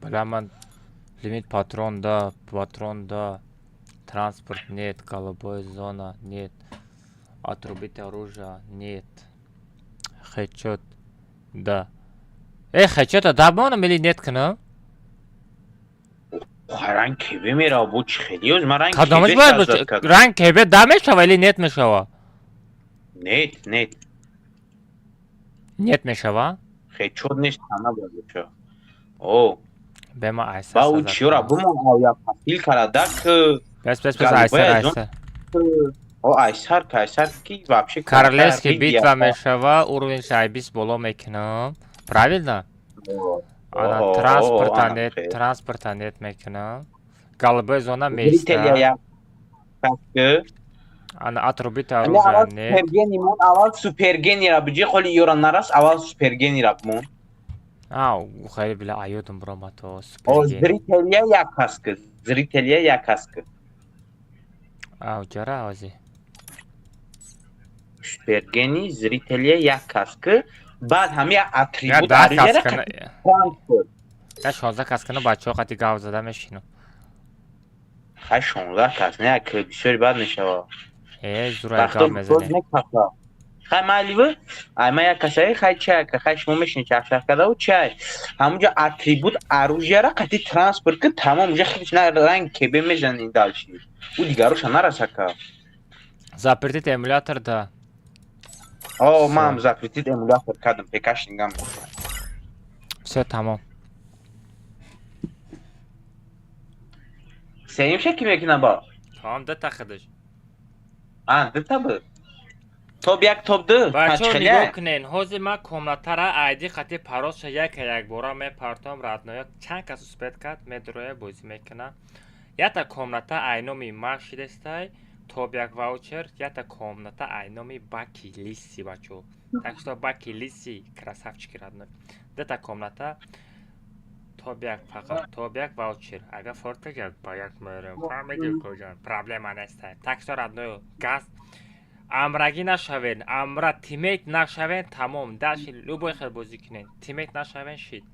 бала ман лимит патрон да транспорт нет голубой зона нет отрубить оружие нет хедшот да хедшота дабонам или нет кунам ранг кебе мера бу чӣ хеле оз ма ранг кадомаш бояд ранг кебе да мешава или нет мешава нет мешава хедшот нест ҳама бозичо о бема айса ба у чиёра бумо ая пасил карадак бес айса о айсар ки вообще королевский битва мешава уровень шайбис боло мекунам правильно транспорта нет мекунам голубой зона места ана отрубить оружие нет аввал супергенера биҷи холи ёра нарас аввал супергенера бумон ау хеле била аёдам биромад то О, супергей зрителя як каска. Зрителя як каска. ау ҷара ози Супергени зрителя як каска. Баъд ҳам як я атрибут 10 аризера каскана трансфер. я 16 каскана бачаҳо қати гав зада мешинам Хай 16 кас, не як бисёри бад мешава. зурай гав мезанем хай майливи, ай ма як касаи хай чай, хай шумо мешини чахшах кадаву чай. Ҳамунҷа атрибут оружияра қати трансфер ки тамом уҷа хелиш на ранг кебе мезани далши. У дигаруша нараса ка. запретит эмулятор да О, мам запретит эмулятор кардам, пекашингам. всё тамом Сеим шеки мекина ба. тамом дата хидиш А, дитаби. Топ як топ ду. бачаҳо нигоҳ кунен ҳозир ман комнатара айди қати пароша якбора мепартом радноя чанд кас успед кард медуроя бозӣ мекунам ята комната айноми машидестай топ як ваучер ята комната айноми баки лиси бачаҳо так что баки лиси красавчики радной дата комната топ як фақат топ як ваучер агар фортек як ба як мерем фаҳмиди куҷон проблема нестай так что радноё газ амрагӣ нашавен амра тиммейт нашавен тамом даши любой хел бозӣ кунен тиммейт нашавен шид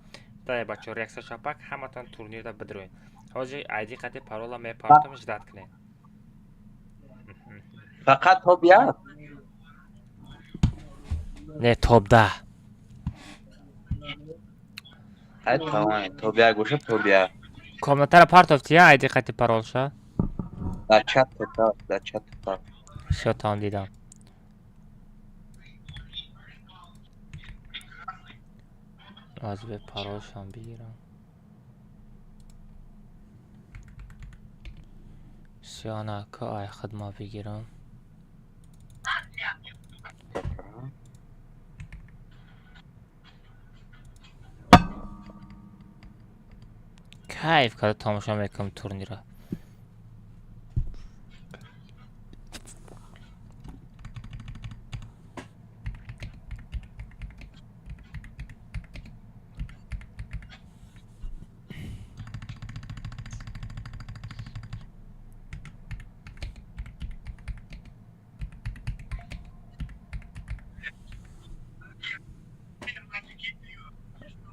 дай бачаҳо реакса шапак ҳаматон турнирда бидроен ҳозир айди қати парола мепартам ждат кунен Фақат топ як. не топ 10 Ай тамом, топ як боша топ як. комнатара партофтия айди қати паролша Дар чат топ, дар чат топ. всё тамом дидам аз бе паролшам бигирам сиёнака ай хидмат бигирам кайф карда тамошо мекунам турнира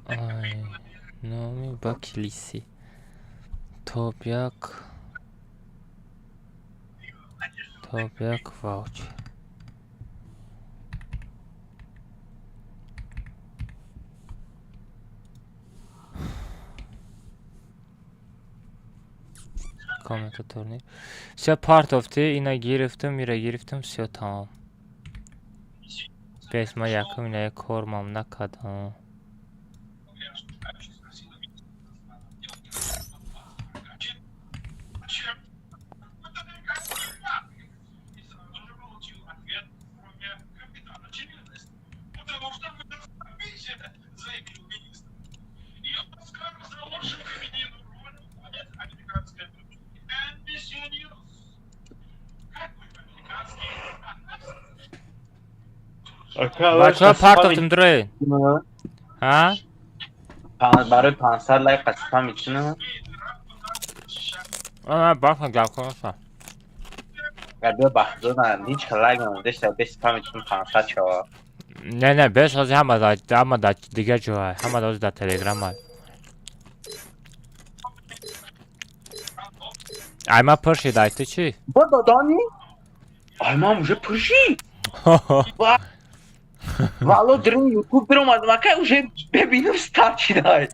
ай номи ба килиси топ як ваучер комната турнир всё партофти ина гирифтам мира гирифтам всё тамом бес ман якум инаи кормам накардам бачаҳо партофтим дуроед а барои 500 лайк қасифа мечина. бафа гавконаша Габия бахдона ҳеч лайк намудешта бесифа мечина 500 шава. не беш ҳозир ҳама дар дигар ҷоя ҳама ҳозир дар телеграма ай ман пур шид ай ту чӣ Ба додони? Ай ман уже пурши. Вало дрин ютуб биромад макай уже бебинам старт шидай.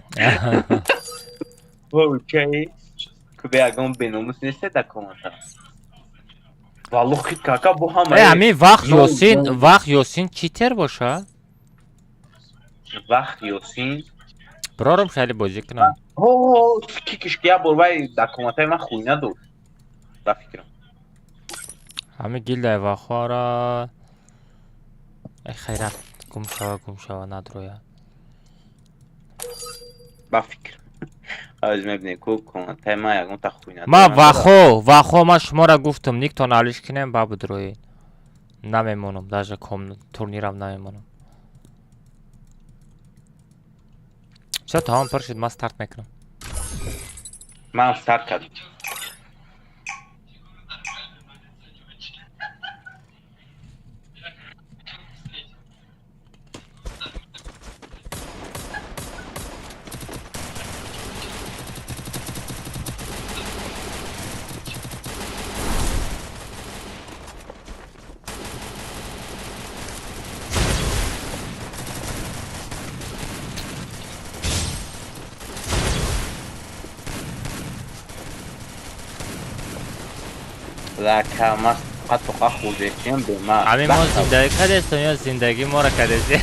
Окей. Кубе агон беномус несте да коммента. Вало хит кака бо ҳама. ҳамин вақт ёсин читер боша Вақт ёсин бирорам шайли бозӣ кунам о кикиш я бор вай да комментаи ман хуйна дошт ба фикрам ҳамин гилдаи вақора хайрат гумшава надрояд ба фикр аз мебинем ку комментаи ман ягон та хуйна ман вақо ман шуморо гуфтам никто налиш кунем ба бидроед намемонам даже турнирам намемонам چرا تمام پر شد؟ من استارت میکنم. من استارت کردم. لکه ما حتی خوزشیم به ما همین ما زندگی کردستم یا زندگی ما را کردستی؟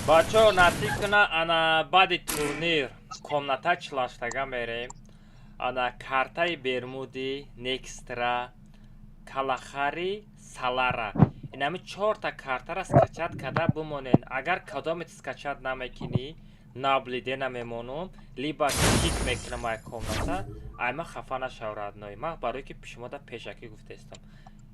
бачаҳо насиб кунад ана баъди турнир комната члаштага мерем. ана картаи бермуди, некстра, калахари, салара инами 4 та картара скачат карда бимонен. агар кадомит скачат намекунӣ наблиде намемонам либо кик мекунам ай комната айма хафа нашав радной. ман барои ки пешумода пешакӣ гуфтаистам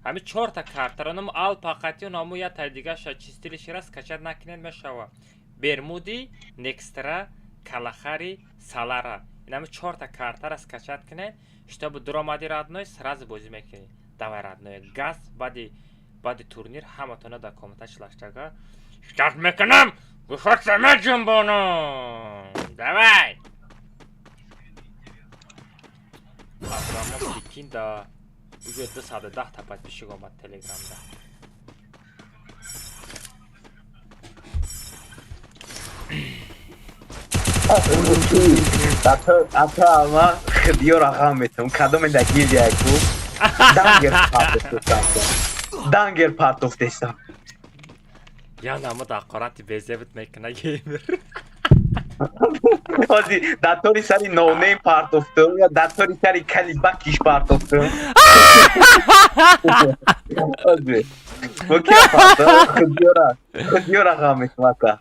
ҳами 4 та картаронам ал пақати намо я тай дигаша чистилишира скачат накунед мешава. бермуди, некстра, калахари, салара инами 4 та картара скачат кунед, чтобы дуромади радной сразу бозӣ мекунед. давай радной газ баъди турнир ҳаматона дар комната члаштага штарт мекунам. гуфатсама ҷунбонам. давай абрамо пекинда уже 210 та подписчик омад телеграмда. ата ма хидиё рақам метам кадоме да гирдияку дангер партофтестам я намо дақорати безебит мекуна геймер. ҳозир датори сари нонем партофтам ё датори сари калибакиш партофтам. ҳозир окей партоф хидиё рақам метам ата.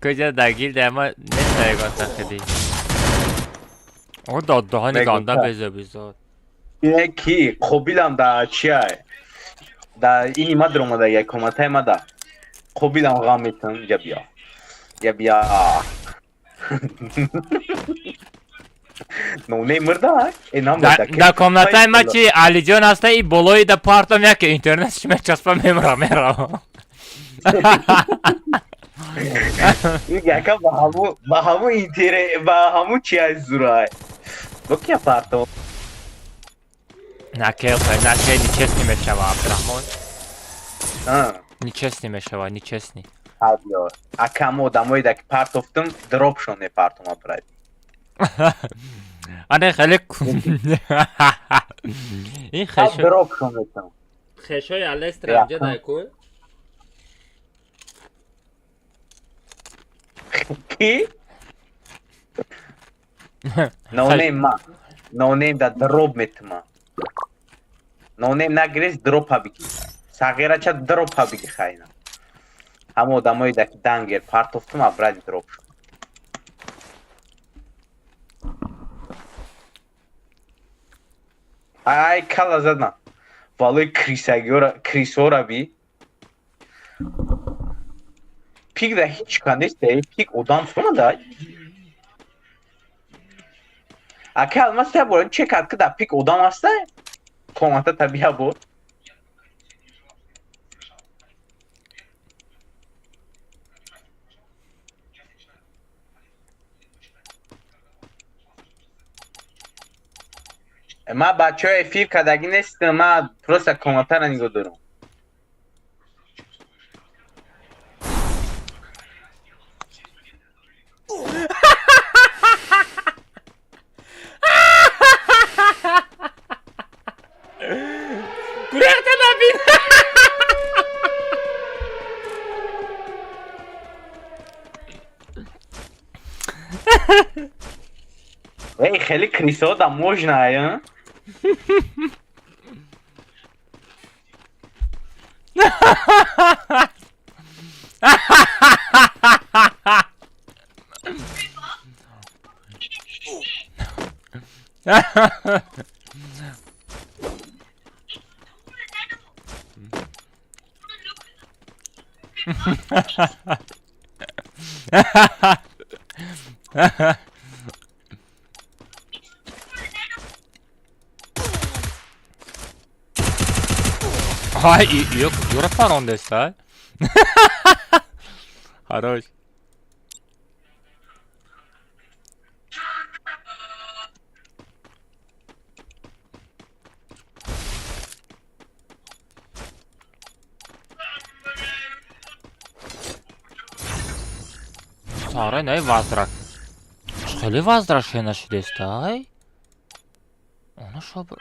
куҷа дагил дама нестаегота хиди о доддаҳони ганда безобизод ине ки қобилам да чиай да ини ма дуромада як коматаи ма да қобилам ғам метам я бия ноне мырда энам да комнатаи ма чи алиҷон аста и болои да партам яке интернетш мечаспа мемра яка ба ҳаму интере ба ҳаму чиай зурай окей партам накел нечестный мешава абдурахмон. нечестный мешава нечестный. акам одамое ки партофтам дропшон мепартам абрад ане хеле ин дропшон метам хешои алестра амҷа дайку ки нонем да дроп метама нонем нагирес дропа биги сағирача дропа биги хайна ҳама одамое да ки дангер партофтам абради дроп шуд. ай кала задам валои крисора би пик да ҳеҷ чика нест пик одам сомада ака алмаста бо чекад ки да пик одам аста комата табиа бо ма бачаҳо эфир кардагӣ нестам ма просто коматара нигоҳ дорам. гурехта набин эй хеле крисода можно а Ай, Юра парон деста. Хорош. Сара, не возврат. Что ли возвращение шдеста, ай? Она шо бы...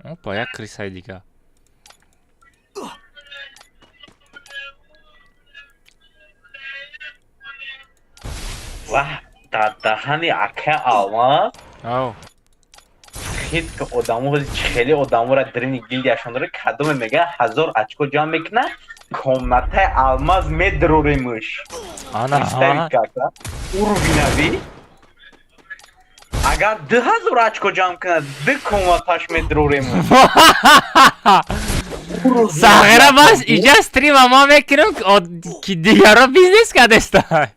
Опа, я крысай дига. واه در دهن اکه آما Ау. خیلی که آدمو خیلی آدمو را درین گیلدیشون داره کدوم میگه 1000 اچکو جمع میکنه کمنته الماز میدروریمش Ana. استری کاکا اوربینوی اگر 2000 اچکو جمع کنه ده کمنتاش میدروریمش Сагера бас иҷа стрим ама мекунем ки дигаро бизнес кадеста.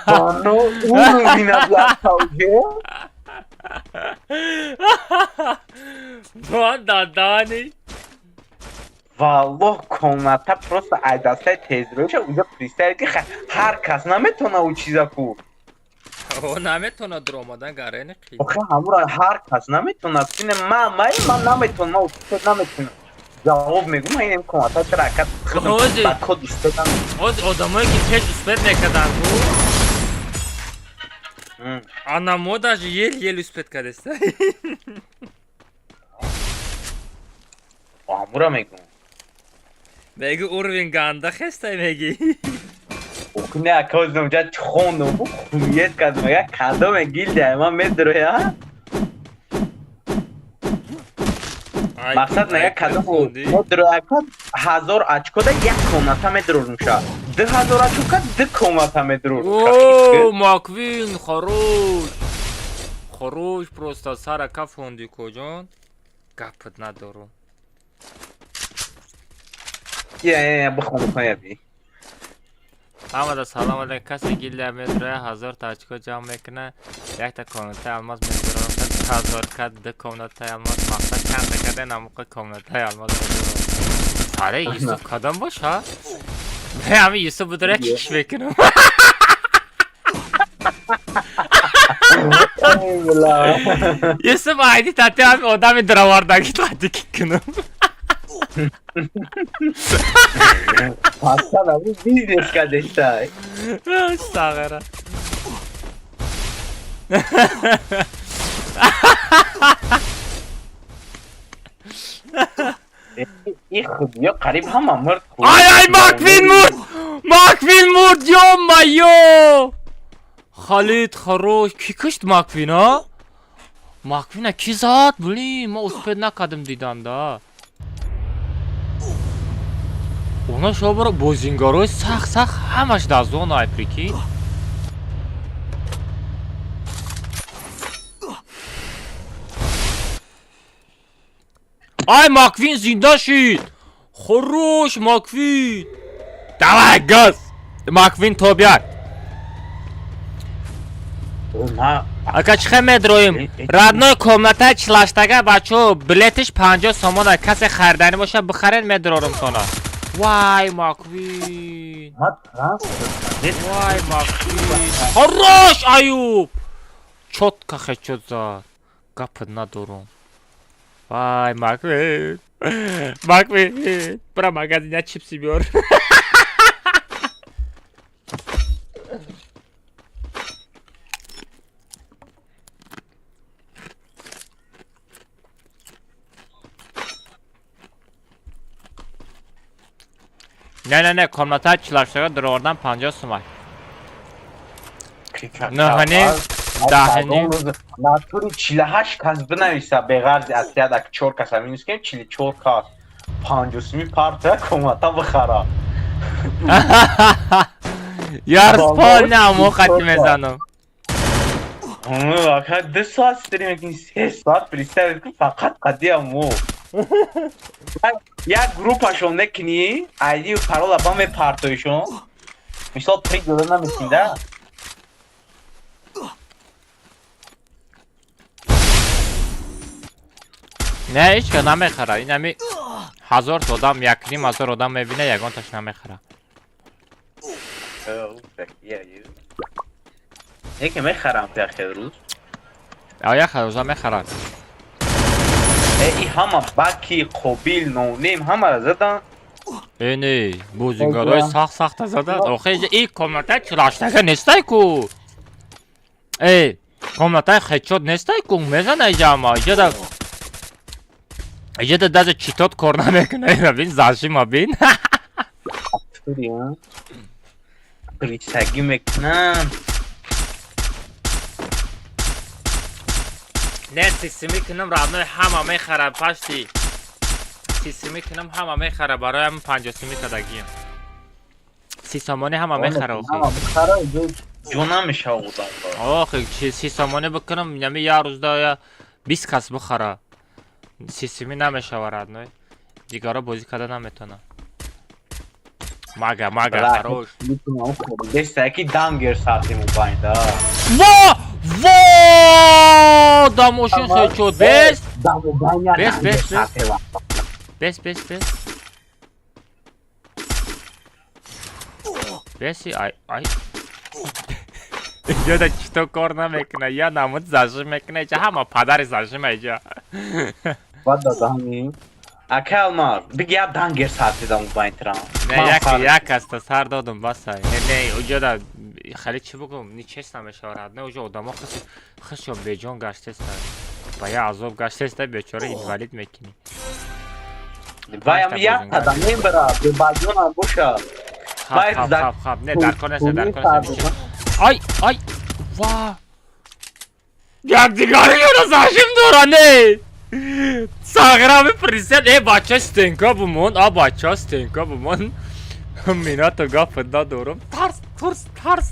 بانو اوربینوی اتاوگه Бон дадани. والله کمنته просто айдастай тезроша اونجا پریستری که هر کس نمیتونه او چیزا کو О, наметона дромадан гарени қи. آخه همون هر کس نمیتونه سینه من نمیتونم او چیز نمیتونم جواب میگم من این کمنته چرا حرکت Ози. با کد استدم Оз одамое ки пеш успех мекарданду. Ана мо даже ел успех кадеста. آمورا میگم Меги уровень ганда хестай меги. اوکنه اکاز نمجا چخوندم بو خومیت کد مگه کدام گیل دیما میدروی ها مقصد نگه کدام میدروی اکاد 1000 اچکو ده یک کمنته میدرور میشه 2000 اچکو کد 2 کمنته میدرور О, Маквин, хорош. Хорош просто сара кафонди коҷон. Гапат надорум. یه بخون بی Ҳамада салом алейкум. Касе гилдия медроя 1000 та очко ҷамъ мекуна. Якта комнатаи алмаз медорам. 1000 кад 2 комнатаи алмаз. Мақсад чанд каде намуқа комнатаи алмаз медорам. Саре Юсуф кадом боша? Мен ҳами Юсуф будора киш мекунам. Юсуф айди тати ҳами одами дравардаги тати кик кунам. پاستا نبود بیزنس کدشتای Сагера. این خودیا قریب هم مرد Ай, Маквин мурд! Маквин мурд, ё-моё! Халид, хорош. Ки кушт Маквина? Маквина ки зад? Блин, ма успех накардам диданда. Она шобара бозингарои сах ҳамаш даздон айприки. Ай, Маквин зинда шид! Хорош, Маквин! Давай, газ! Маквин тобиак! Ака чихе медроим? Радной комната члаштага бачо билетиш 50 сомона касе хардани боша бихарен медрорум сона. Вай, Маквин! Вай, Маквин! Хорош, Аюб! Чётко хечот зад. Гапат надорум. Вай, Маквин! Маквин! Бра магазина чипси биёр. Не, комната чилаштага дурордан 50 сомай. Нахани дахани. натури 48 кас бинависа беғарзи аз ядак 4 кас аминус кем 44 кас 50 парта комната бихара Я распал ням, хати мезанам. واقعا 2 ساعت استریم میکنی 3 ساعت پریستر میکنی فقط قدیمو یک گروپشون نکنی ایدی و پرولا با می پارتویشون مثال پریک داده نمیکنده نه هیچ که نمیخره این همی 1000 آدم 1.5 آدم میبینه یگان تاش نمیخره یکی میخرم پیخی روز آیا خروزا میخرن ای همه باکی قبیل نونیم همه را زدن اینی بوزینگارای سخت زدن آخه اینجا این کامنتای چراشتگه نیستای کو ای کامنتای خیچود نیستای کو میزنه اینجا اما اینجا دا دست چیتات کار نمیکنه این رو بین زرشی ما بین پریسگی میکنم نه سیستمی کنم رابنای همه میخره پشتی سیستمی کنم همه میخره برای همه 50 سیمی کدگیم سیستمانی همه میخره آخه جو نمیشه بودم آخه چی سیستمانی بکنم یعنی یه روز دا 20 کس بخره سیستمی نمیشه ورد نه دیگه بازی کده نمیتونه مگه خروش دسته اکی دنگر ساعتی موبایل دا وا داموشون سوی شد بس بسی ای اینجا دا چطور کار نمیکنه یا نمود زرشی میکنه چه همه پدر زرشی میجا باید دادم اکه المار بگی یا دنگر ساعتی دا موبایل ترام نه یک است سر دادم بس نه اونجا دا خیلی چی بگم نی چیست نمیشه ورد نه اونجا آدم ها خیلی بیجان گشته است با یه عذاب گشته است بیچاره اینوالید میکنی وایم یک قدم نیم برا به باجون هم بوشه خب نه در کنه آی واه یک دیگاری رو زاشیم دورانه ساغرام پریسیت ای بچه ستنکا بمون بچه ستنکا بمون مینا تو گا فدا دورم ترس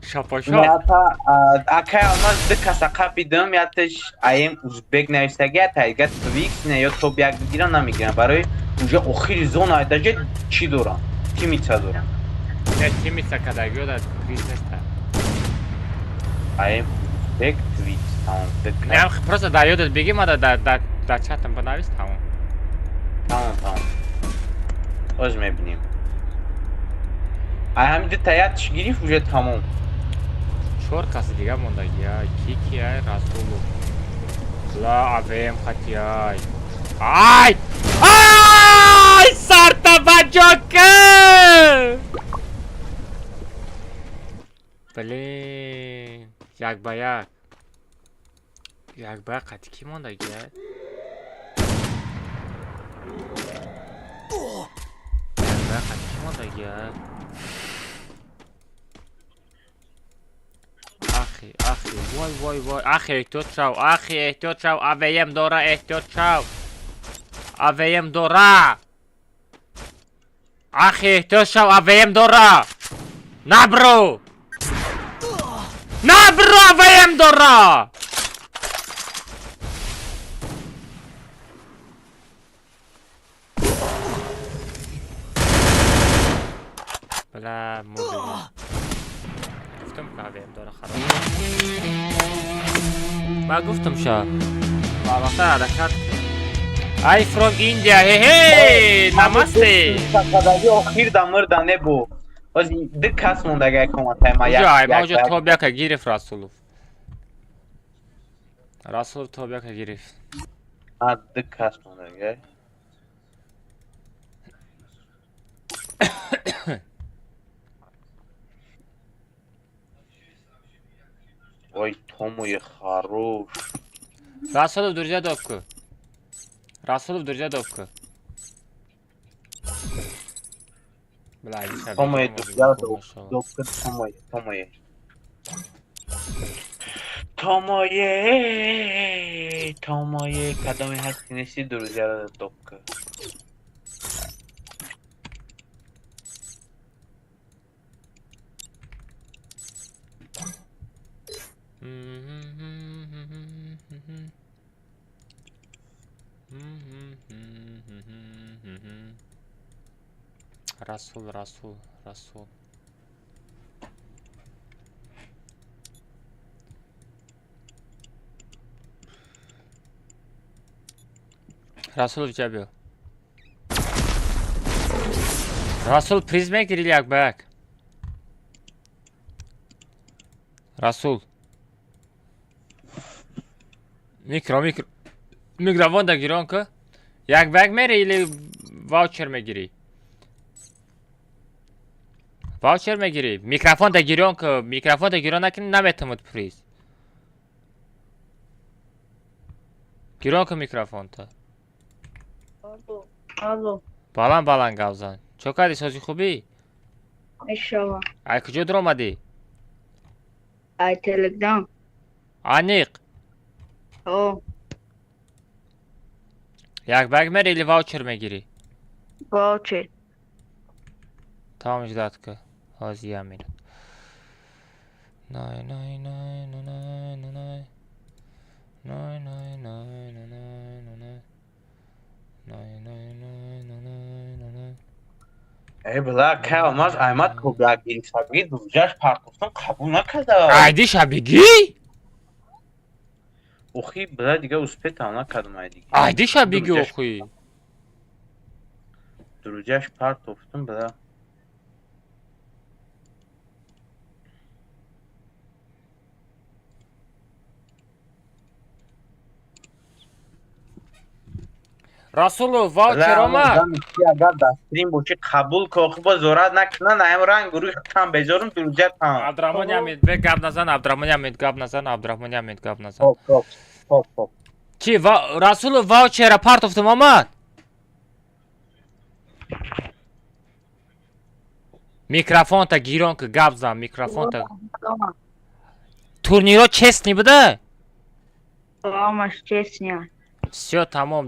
شپاشا اکه الماز ده کسا قبیدم یادش ایم اوزبگ نویستگی تایگه تویکس نه یا توب یک بگیرن نمیگیرن برای اونجا اخیر زون آیداجه چی دورن تیمیتسا دورن نه تیمیتسا کدگیو دا کریز نسته ایم اوزبگ تویکس نه پروسه در یادت بگی ما در چتم بنویس تمام باز میبینیم همینجا تایتش گیریف اونجا تمام 4 کسی دیگه مونده کی ای رسولو لا اویم خطی ای سر توجه که بلین یک با یک قطی کی مونده یک با قطی کی مونده اخی وای اخی احتیاط شو اویم دوره احتیاط شو اویم دوره اخی احتیاط شو اویم دوره نبرو اویم دوره بلا مردیم گفتم که اویم دوره خراب ما گفتم شا وقتا حرکت I from India hey namaste قداجی اخیر دمر دانه بو از ده کس مونده گه کمانتای ما جای ما اونجا توبیا که گیرف رسولوف توبیا که گیرف ده کس مونده گه وای توموی خروش رسولوف درجه دوبکو بلا علی شبیه توموی درجه دوبکو توموی کدامی هستی نیستی درجه دوبکو Rasul, Rasul, Rasul. Rasul вжабил. Rasul prizme giril jak bak. Rasul. Mikrofon da giron ki. Jak bak mere ili voucher me giri. Voucher me giri. Mikrofon da giron ki. Mikrofon da giron akin nametamut priz. Giron ki mikrofon ta. الو Balan gavzan. Çok hadi sözü خوبی؟ اشوا Ay کجا در اومدی؟ ای تلگرام Aniq. او Jak bak mere ili voucher me giri. واچه Tamam icraat ki. Hazi yamin. Nay nay nay nay nay nay. Nay nay nay nay nay nay. Nay nay nay nay nay nay. بلا که olmaz Ahmet Kubra girsagi duracak parkursun kabul نکرده. Aydi şabigi? Oxi bla دیگه uspet نکردم aydi. Aydi şabigi okuy. Duracak part oftun bla. Rasulu voucher ama. اگر دسترین بوچه قبول که خب زورت نکنه نایم رنگ گروه کم بذارم درجه کم Abdurrahman Yamid ve Gabnazan Abdurrahman Yamid Gabnazan Abdurrahman Yamid Gabnazan. hop Ki Rasulu voucher part of the moment. Mikrofon ta giron ki Gabzan mikrofon ta. Turniro честный bude. Ламаш честня Все, tamam.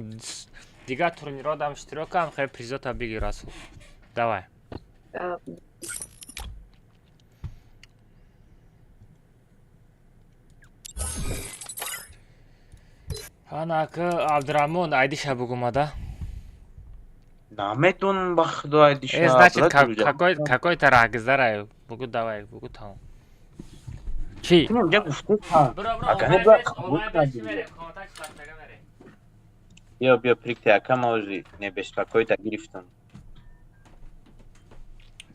Diga turniro dam ishtirokam khair prizota bigi Rasul. Давай. Анакы Абдурахмон айди шабугумада. نامتون بخدا aydi Значит, какой-то рагзарай. Бугу давай, бугу tamam. Чи? اونجا گفته کم اکنه باید قبول کنی بیا پریکتی اکا موزی не беспокойся گرفتم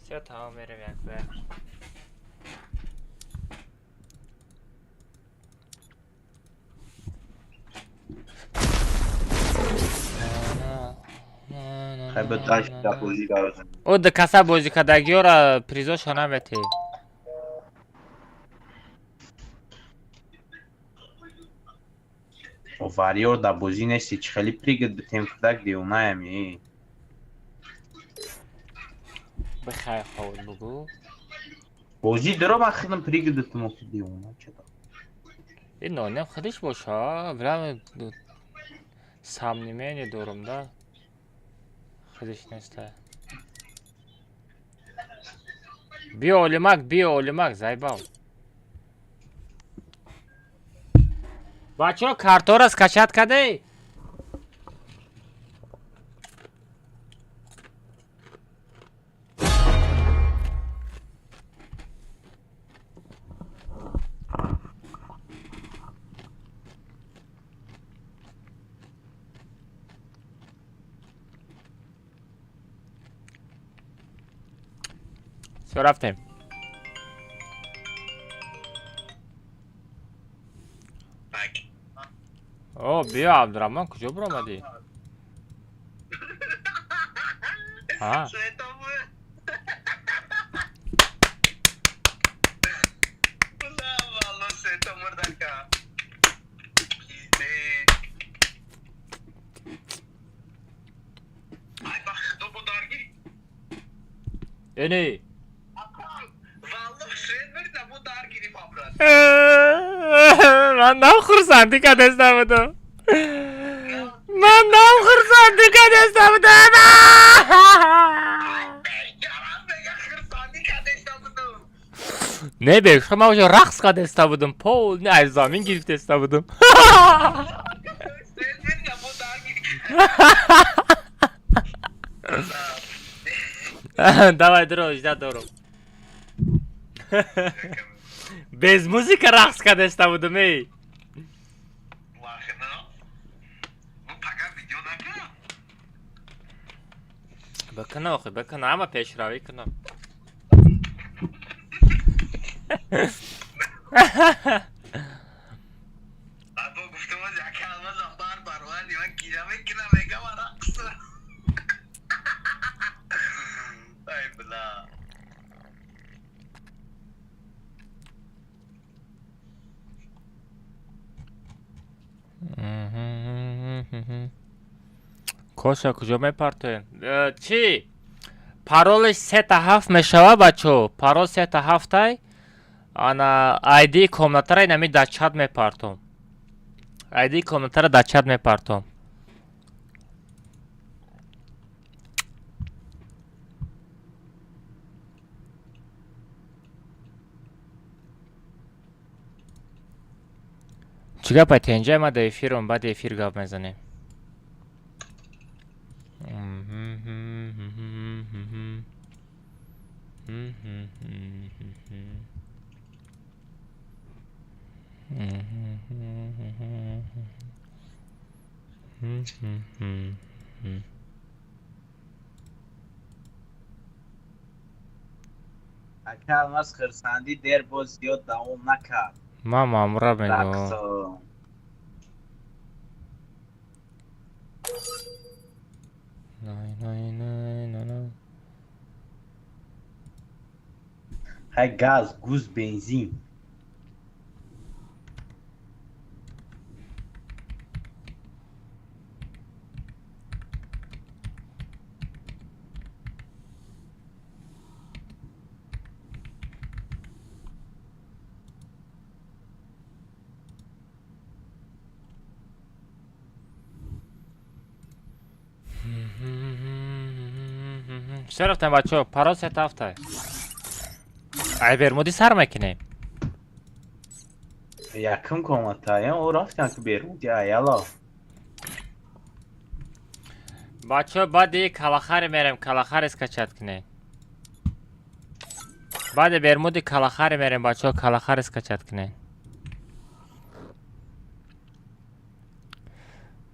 Все, tamam verim yakbe. خیلی داشت در بوزی گازم O da kasa bozikadagi ora prizoshona nameti. وریور در بوزی نیستی چه خیلی پریگت به تیم کردک دیونه همی بخیر خود بگو. بوزی درو بخیدم پریگت به تیم کردک دیونه چه دا این نانم خودش باشه. برام samimiyet durumda. Худиш несте. Биолимак, заебал. Бачо, картора скачат каде? Все, رفتیم. او بیا عبدالرحمن کجا برو آمدی؟ ها اینی من دم خورسندی که دسته بودم نه بیش من اونجا رقص که دسته بودم پول نه از زمین گرفت دسته بودم Давай, дрожь, да, дорог. Без музыки рақс кадешта будем, эй. بکنه آخه بکنه اما پیشروی کنه ابا گفتم از یک کلمه زبان بروانی من گیرم میکنم میگم رقص ای بلا коша куҷо мепартоен чӣ паролиш 3 мешава бачо парол 3 ана айди комнатара инами дар чат мепартом айди комнатара дар чат мепартом чӣ гапати инҷа ма дар эфиром баъд эфир гап мезанем اکل از خرسندی در باز زیاد دوام نکرد ما مامورا میگم رقصا های گاز گوز بنزین چه رفتن بچه ها پرا 3 ای برمودی سر مکنیم یکم کومتایم او رفتن که بیرون ایالا بچه ها بعد یک کلاخر میرم کلاخر اسکچت کنیم بعد برمودی کلاخر میرم بچه ها کلاخر اسکچت کنیم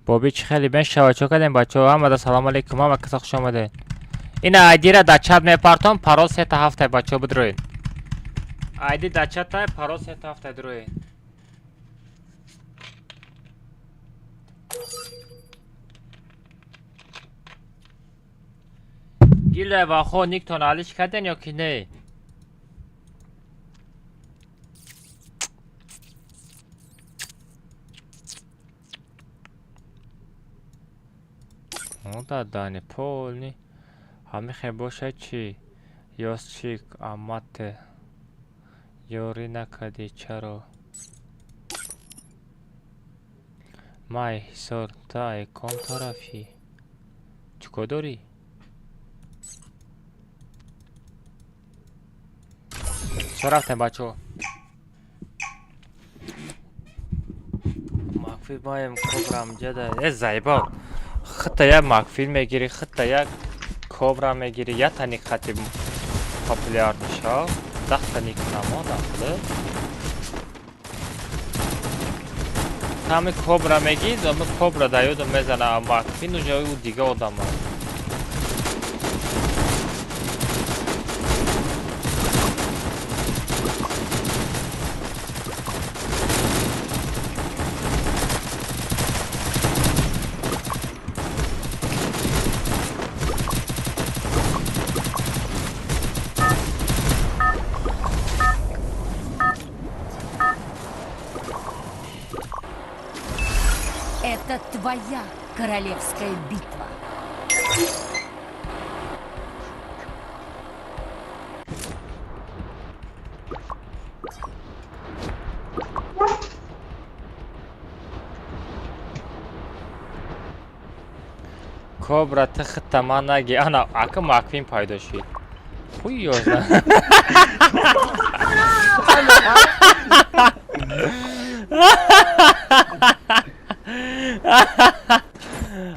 بابی چی خیلی بین شواچو کردیم بچه ها همه سلام علیکم همه کسا خوش آمده این ایدی را در چت میپرتم پرال 3 بچه ها بدروین ایدی در چت های پرال 3 دروین گیله و خو نیکتون علیش کردن یا که نه اون دانی پول نی همه خیلی باشه چی یاس چیک امت یوری نکدی چرا مای حسار تا کام طرفی چکو داری؟ چه رفتن بچه ها؟ مکفی بایم کبرم جده ای زیبا خطا یک مکفی میگیری خطا یک کبرم میگیری یا تنی خطی پاپولیار میشه دخت نیک نما داخله همه کبرا میگید همه کبرا دایود میزنه مکفی نوجه او دیگه آدم ها Это твоя королевская битва. کبرا تخت تمام نگی انا اکا مکفین پیدا شد خوی یازده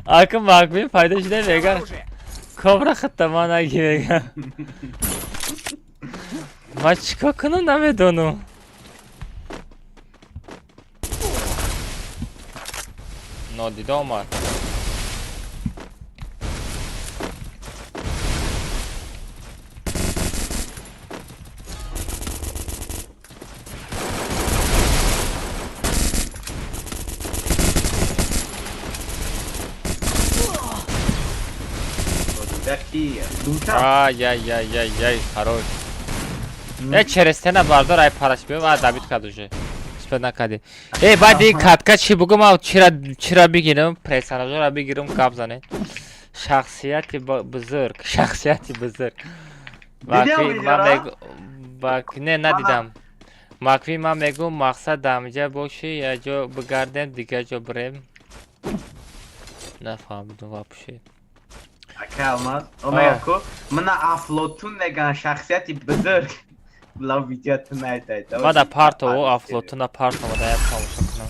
اکا مکفین پیدا شده میگن کابرا خطه من اگه بگم من چیکار کنم نمیدونم نادیده آمد ай хорош черестена бардор ай параш бё ва дабит кад уже спед накади баъд ин катка чӣ бугум ав чира бигирам персонажора бигирам гап зане шахсияти бузург не надидам макви ман мегум мақсад дамҷа боши як ҷо бигардем дигар ҷо бирем нафаҳмидум вообще Ака Алмаз, омегаку, мана Афлотун меган шахсияти бузург. Лав видеоту найдайд. Мада парто Афлотуна парто мада як тамошо кунам.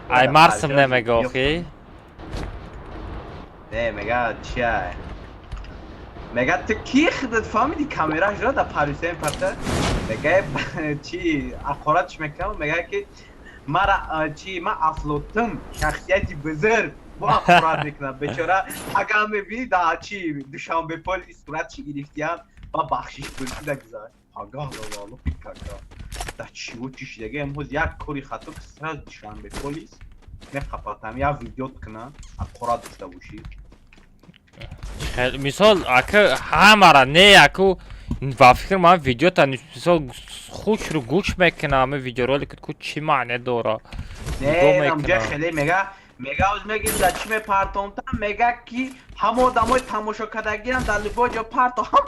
Ай Марсым немега охи? Не, мега чия? Мега ту ки худат фамиди камераш ро да парусен парта? Мега чи ақоратш мекунам, мега ки мара чи ма Афлотун шахсияти бузург. با افراد میکنم بیچاره اگر میبینی در چی دوشنبه پلیس صورتش گرفتیم و بخشش پلیسی دگذار آگاه رو پیکاکا در چی و چیش دیگه امروز یک کاری خطا که سر دوشنبه پلیس میخپاتم یا ویدیو کنم افراد داشته باشید مثال اگه همه نه اگه و فکر من ویدیو تا مثال خوش رو گوش میکنم ویدیو رو که چی معنی داره نه نمجه خیلی میگه از میگیم در چی میپرتونتم میگه که همه آدمای تماشا کردگیرم در لباس جا پرتو هم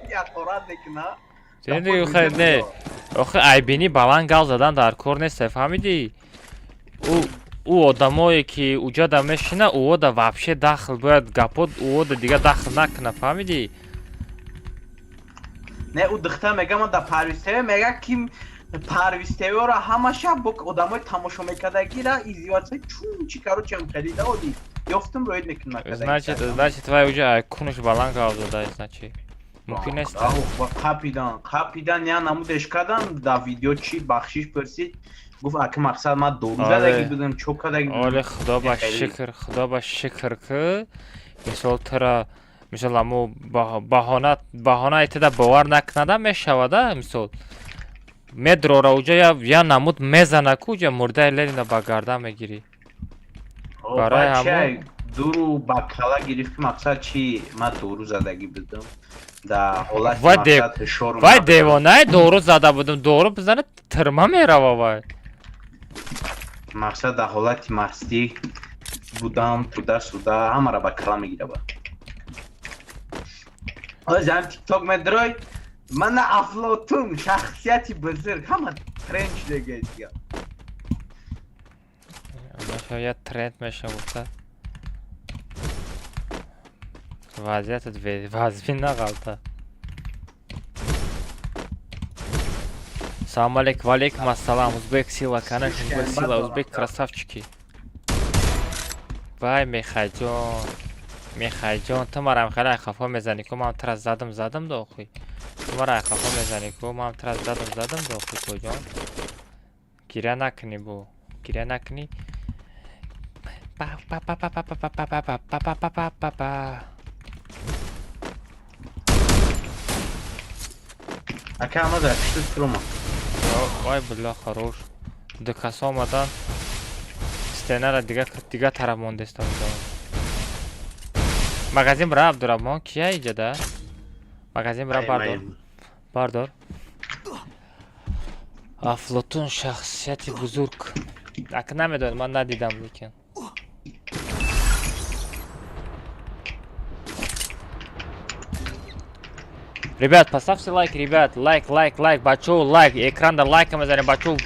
یک قرار نکنه دیگه خیلی نه آخه ایبینی بلند گل زدن در کار نیست فهمیدی او آدمایی که اوجا دا میشینه او دا وابشه داخل باید گپود او دا دیگه داخل نکنه فهمیدی نه او دختر میگه من در پرویسته میگه که پرویسته را همه شب با آدمای تماشا میکردگی را ایزیواتای چون چی کارو چم خریده آدی یافتم روید میکنم значит твоя уже кунуш балан гал зада значит мумкин аст қапидан я намудеш кардам да видео чи бахшиш персид гуфт ака мақсад ма дору задаги будам чокадаги оле худо ба шукр ки мисол тара мисол аму баҳона айтида бовар накунада мешавада мисол медрора уҷа я намуд мезана ку уҷа мурдаи лелина ба гардан мегирӣ барои ҳамон дуру ба кала гирифт ки мақсад чи ма дору задагӣ будам да ҳолати мақсад фишор вай девонаи дору зада будам дору бизана тирма мерава вай мақсад да ҳолати мастӣ будам туда суда ҳамара ба кала мегирава озам тикток медрой من افلاطون شخصیتی بزرگ همه ترند شده دیگه شاید ترند میشه گفته وضعیتت وضعی نغلطه السلام عليكم وعليكم السلام узбек сила конечно узбек сила узбек красавчики вай мехай ҷон ту марам хеле хафо мезанӣ ку ман тра задам до охуй ту мара хафо мезанӣ ку ман тра задам до охуй тоҷон гиря накунӣ бу гиря накунӣ ака ама запиши струма вай билла хорош ду каса омадан стенара дига тараб мондестам магазин бира абдурахмон кия иҷада магазин бира бардор афлотун шахсияти бузург ак намедонам ман надидам лекин ребят поставьте лайк ребят лайк бачо лайк экранда лайка мезанем бачо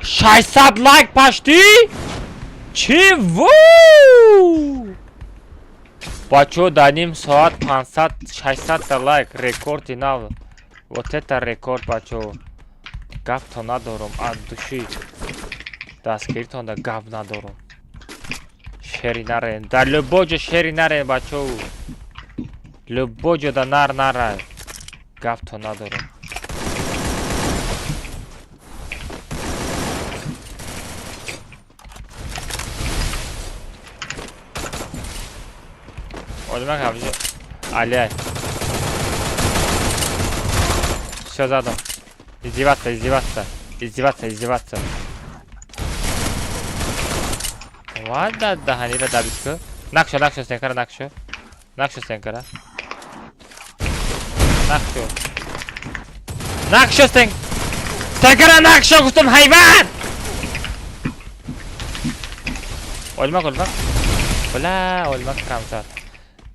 600 лайк почти чего бачо дадим соат 500-600 лайк рекорд инав вот это рекорд бачо гапто надорум аз души дастгиритонда гап надорум شری نرین در لبوجو شری نرین بچو لبوجو در نرین گفت تو ندارم Ölmek abici. Ali. Все задом. Издеваться. Ладно, догонили добитку. Накшо, стенкара, накшо. Накшо, стенкара. Накшо, стенкара, накшо, гуфтам хайван! Ölmek. Бля, ölmek крамсар.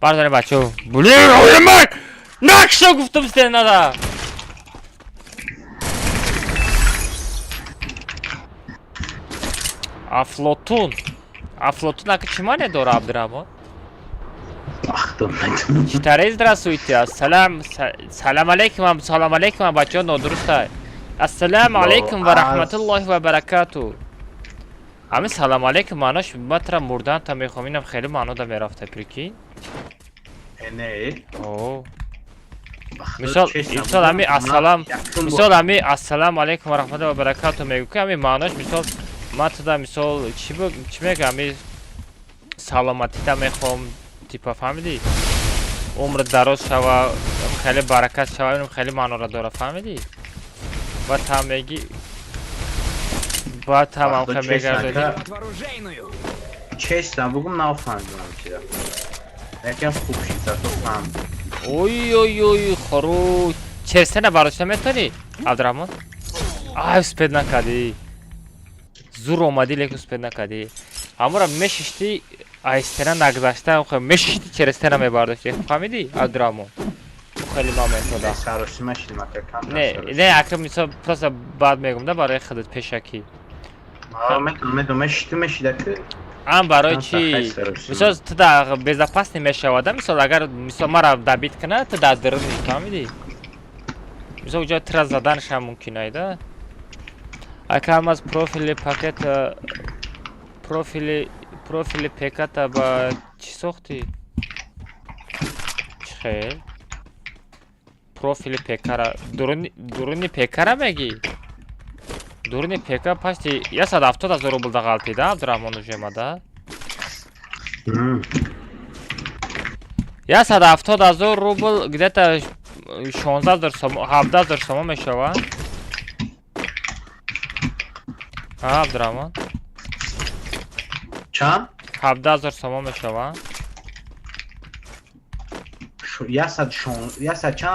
Пардон, бачо. Блин, ölmek! Накшо, гуфтам стенада. Aflotun аки чима не дора Абдурамон? Читаре здравствуйте. Салам алейкум, бачо, нодурустай. Ассаляму алейкум ва рахматуллахи ва баракату. Ами салам алейкум маънош матра мурдан та мехом инам хеле маъно да мерафта прикинь. Не. О. Мисол ами ассалам алейкум ва рахматуллахи ва баракату мегу ки ами маънош мисол матда мисол чӣ мегӯям саломатита мехом типа фаҳмидӣ умр дароз шава хеле баракат шава инам хеле маъноро дора фаҳмидӣ ва там меги ба тамам хе мегардонӣ честно бугум нафаҳмидам чида якам хуб шида то фаҳм ой хоруҷ черсена барошта метавонӣ Абдурамон ай спед накардӣ зур омадӣ лекин спед накардӣ ҳамора мешишти аистена нагзашта мешишти черестена мебардошти фаҳмидӣ Абдурамон хеле моментода не ака мисол просто баъд мегум да барои худат пешакӣ ам барои чӣ мисол туда безопасни мешавада мисол агар мисол мара дабит кунад туда дырни фаҳмидӣ мисол ҷо тира заданашам мумкинайда акам аз профили пакета профили пеката ба чӣ сохтӣ чӣ хел профили пекара дуруни пекара мегӣ дуруни пека пасти 170,000 рубл да ғалтида Абдурамон ужемада 170,000 рубл где-то 17,000 сомон мешавад Абдурамон чанд 17,000 сомон мешавад 100 чанд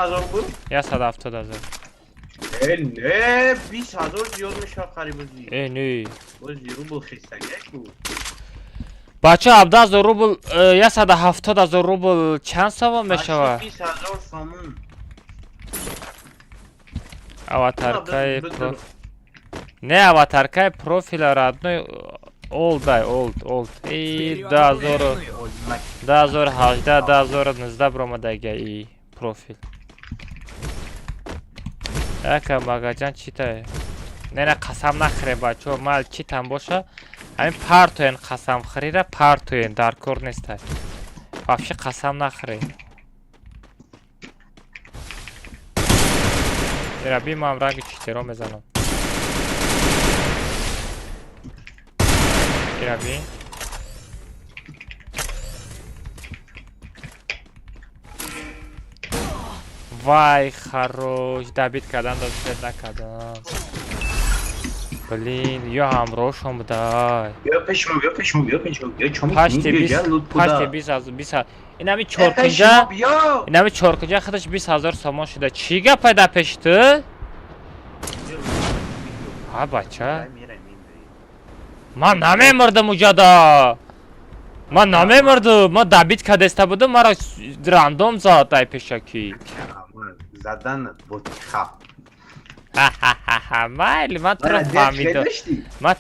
ҳазор буд 170,000 не 20,000 зиёд мешавад қарибози не бози рубл хистагиак буд бача 17,000 рубл 170,000 рубл чанд сомон мешавад 20,000 сомон аватаркаи не аватаркаи профила родной олд 2018 2019 бромадаги и профил яка магаҷан чита нена қасам нахӯре бачо мал читам боша ҳамин партоен қасам хӯрира партоен дар кор нестай вообще қасам нахӯре ира бимам ранги читеро мезанам ира би вай хорош дабит кардан дошед накардам блин ё ҳамроҳшон будай пашти инами чоркунҷа худаш 20,000 сомон шуда чӣ гапай да пеши ту ҳа бача ман намемурдам уҷада ман намемурдам ман дабит кадеста будам мара рандом зад ай пешакӣ задан ботиха майли ман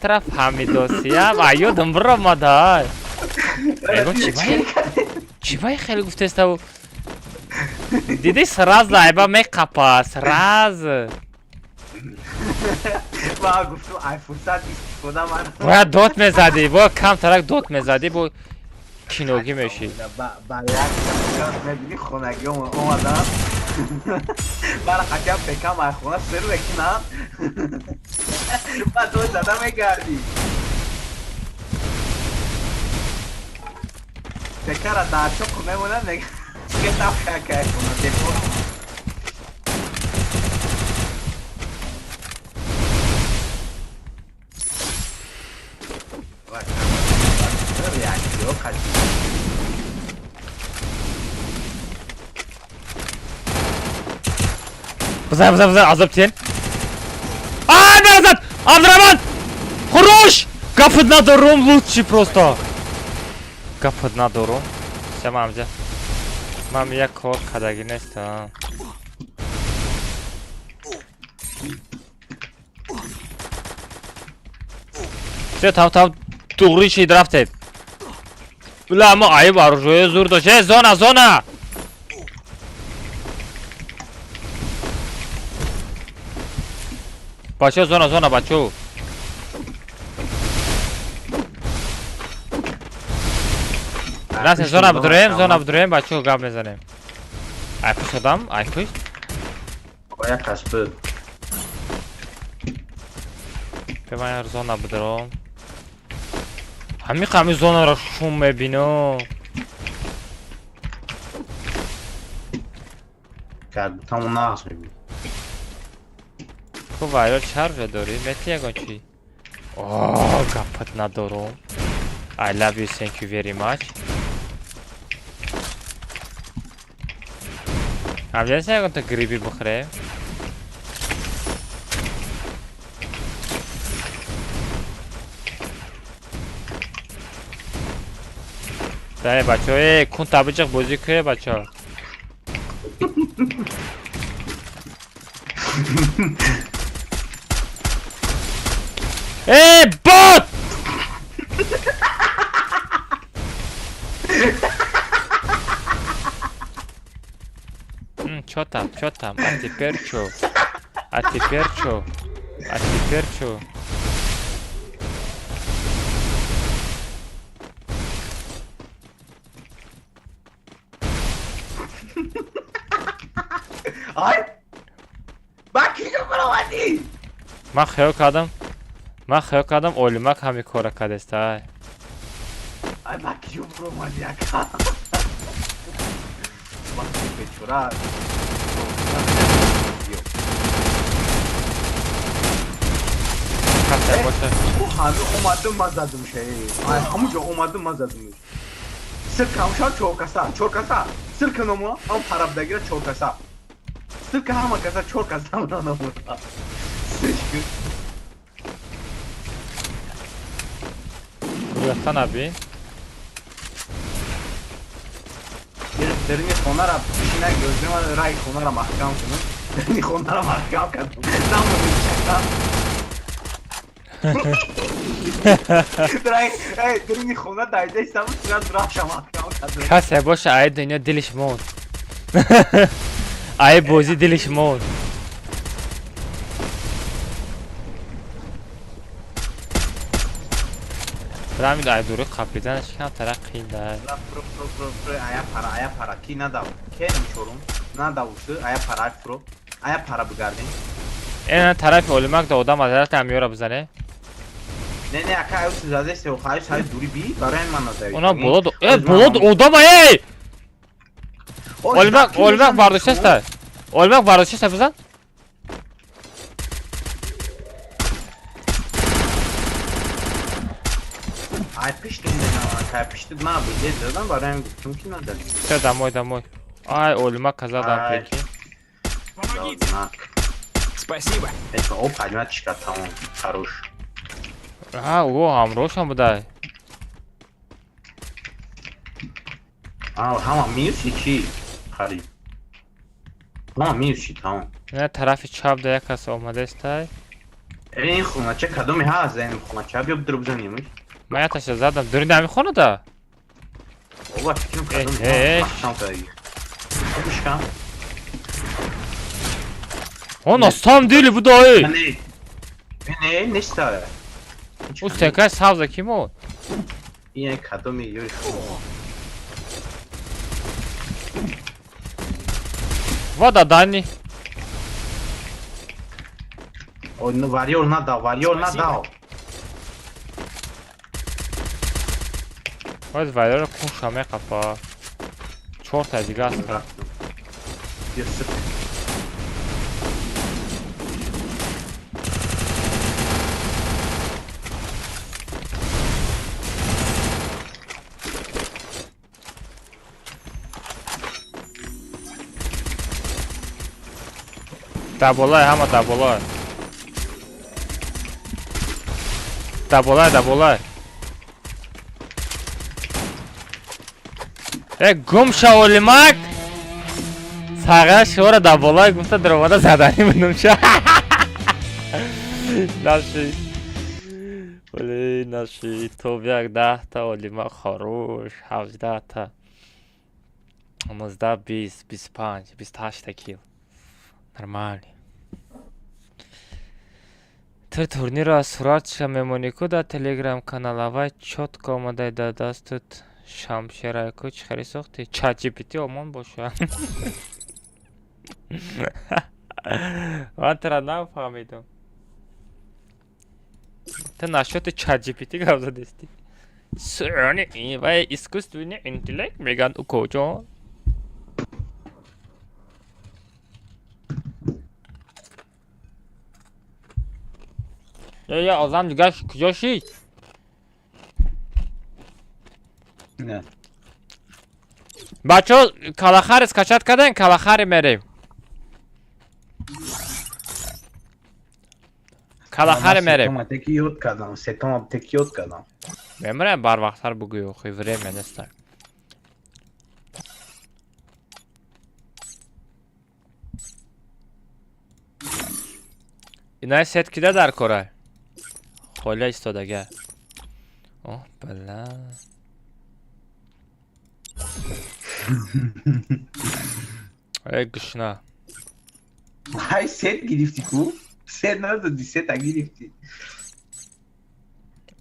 туро фаҳмидосиям аёдам биромадай чивай хеле гуфтеставу диди сразу айба меқапа сразу бо дод мезадӣ бо камтарак дод мезадӣ бо киноги меши. با یک شخص میبینی خونگی اومدن برای خطیب بکم ای خونه سر بکنم بعد تو زده میگردی تکر در چوک میمونه نگه تف که کنه دیپو ریاکتیو خطیب بزن عذاب تین. назад! Абдурахман! Хорош! Капать надо ром лучше просто. Капать надо ром. Все, мамзя. Мам, я кор кадаги неста. Все, там тугричи драфтед. Бля, ама айб оружие зур дошт. Зона! بچه زونا بچه نه زونا بدریم بچه گاب میزنیم ای پشت شدم ای پشت باید کسبه به من یار زونا بدرم همین زونا را شون میبینم کرد تمام ناقص میبینی تو وایرال چارج داری؟ متی یکان چی؟ اوه گپت ندارم I love you, thank you very much همجنه سه یکان تا گریبی بخوره داره بچه های کن تبجق بازی که بچه ها Ey bot! Чё там? А теперь чё? Ay! Bak kim bulamadın? من خیال کردم اولمک همی کار کردسته Ay bak kim bulamadı ya. Bak bir çora. کسی باشه Bu hamı umadım mazadım şey. Ay hamıca umadım mazadım. Sırf kamşar çorkasa. Sırf nomu am parabdagire çorkasa. Sırf hama kasa çorkasa nomu. Sıçkı. رویتان ابی Derini konara işine gözleme ray konara mahkam kını. Derini konara mahkam kadın. Tam bunu şaka. Derini konara daydaysam biraz raşa mahkam kadın. کسی باشه ای دنیا دلش مون ای بازی دلش مون برامید ای دوره قبلیدنش کم ترقی ده Pro aya para ki nada ke میشورم nada usu aya para pro aya para bugardin. این طرف اولمک دا آدم از همیارا بزنه Ne aka ayo sizade se o khayo say duri bi baray man nazar. اونا بلاد آدم ای اولمک برداشته اولمک برداشته بزن Ay piştim ne aka piştim ne yapayım dedim barayım gittim ki nada. چه دمای ای اولمک کزا دم پیکی Спасибо. Это опа, мячика там хорош. او همراهش هم بوده همه میرسی چی؟ خرید همه میرسی تمام نه طرف چپ ده یک کس آمده است این خونه چه کدومی هست این خونه چه بیا بدر بزنیمش من یه تشه زدم دورین دمی خونه ده بابا فکرم کدومی هست محشم فرگی خوبش کن اون استام دیلی بوده ای نه نیست داره او سکر سبزه کی مون این یک کدوم یوی خوب Vada Dani. Oyunu varıyor na dao. باید ویدار کن شامه قپا 4 تا دیگه است. Bir sık. دبولای همه دبولای دبولای گم شاولی مک فقط شور دبولای گفته در اومده زدنی منم شا نشی ولی نشی تو بیاک 10 تا ولی ما خروش 17 تا 19 20 25 28 کیل нормально. Ты турнира суратча мемонику да телеграм каналавай чётко омадай да дастут шамшерайку чихари сохти ChatGPT омон боша. Ман тара нафаҳмидам. Ты насчёти ChatGPT гап задисти. Сёни вай искусственный интеллект меган у куҷо? Я озам дига куҷо шид? Ne? Бачо калахари скачат кардем, калахари мерем. Калахари мерем. Setoma tek yot kadam. Setoma tek yot kadam. Меморем барвақтар бугӯ охи время нест. Инаи сет кида дар кора? Холия истодага. О, бала. Ey gışna. Hay set girifti ku. Set nerede? Set girifti.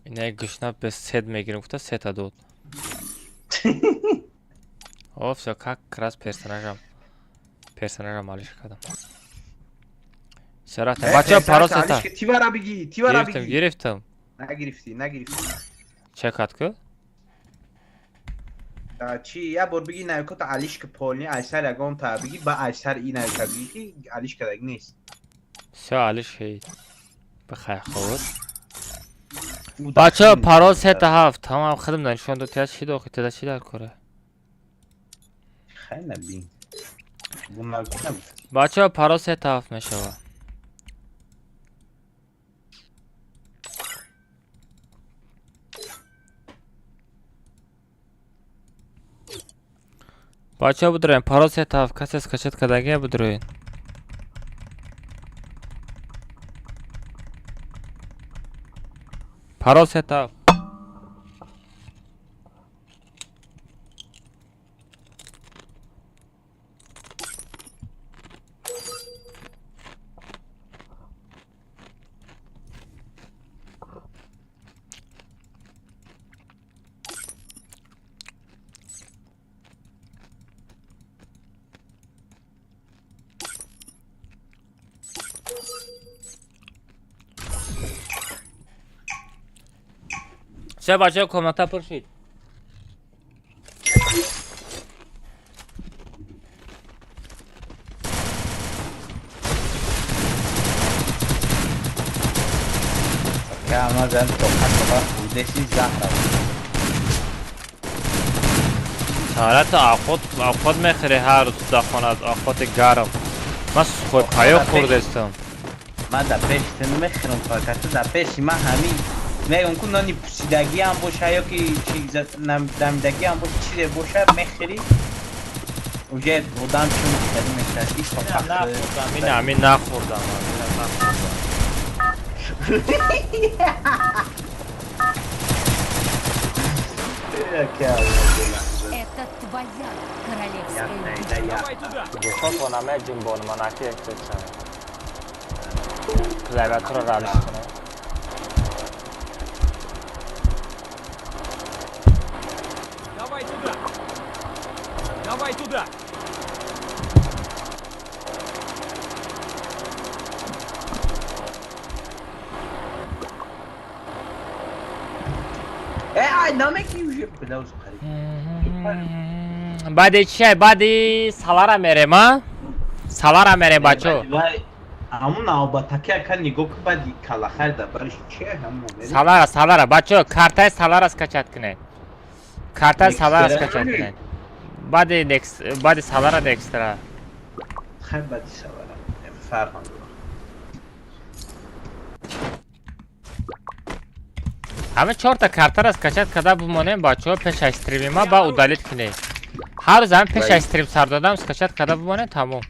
Инаи гышна без сет мегирем, гуфта сета дод. О, всё, как раз персонажам алиш кардам. Серата, бача парос ета. Tivara bigi. Гирифтам. Ne girifti. Чекатку? چی یه بار بگی نوکات علیش که پولنی ایسر اگام تا بگی با ایسر این نوکات بگی که علیش کدک نیست всё алиш шид. بخیر خود. بچه پاراز ستا هفت تمام خدم دانشان دو تیاز شید آخی تدا چی در کره خیلی نبین bunlar کنم بچه پاراز ستا هفت میشوه بچه بودرین پاراز ستا هفت کسی اسکچت کدگی بودرین پاراز ستا هفت все бача комната пуршид Kama zan to hatba udesi zahra. حالت آفات میخری هر روز داخانه از آفات گرم من خود پایه خورده استم من در پیش نمیخرم فقط در پیش من همین میگم که نانی پوسیدگی هم باشه یا که چیز نمیدگی هم باشه چیزی باشه میخری اوجه بودم چون میخری میخری ایش فقط همین نخوردم Это твоя королевская битва. گوشا کنم جنبان مناکی اکتشن کلیواتر رو رالش کنم ای نامکی میشه بلاوز خرید بعد چی بعد سالارا میره ما سالارا میره بچو همون نوبتکی که نگاه که بعد کلا خرید برش چیه همون سالارا بچو کارتای سالارا скачать کنه کارتای سالارا скачать کنه بعد سالارا دکسترا خیلی بدی سوالم فرق نداره همه 4 تا کارت را скачать کرده بمانیم بچه‌ها پیش استریم ما با удалить کنه هر روز هم پیش استریم سر دادم скачать کرده بمانه تمام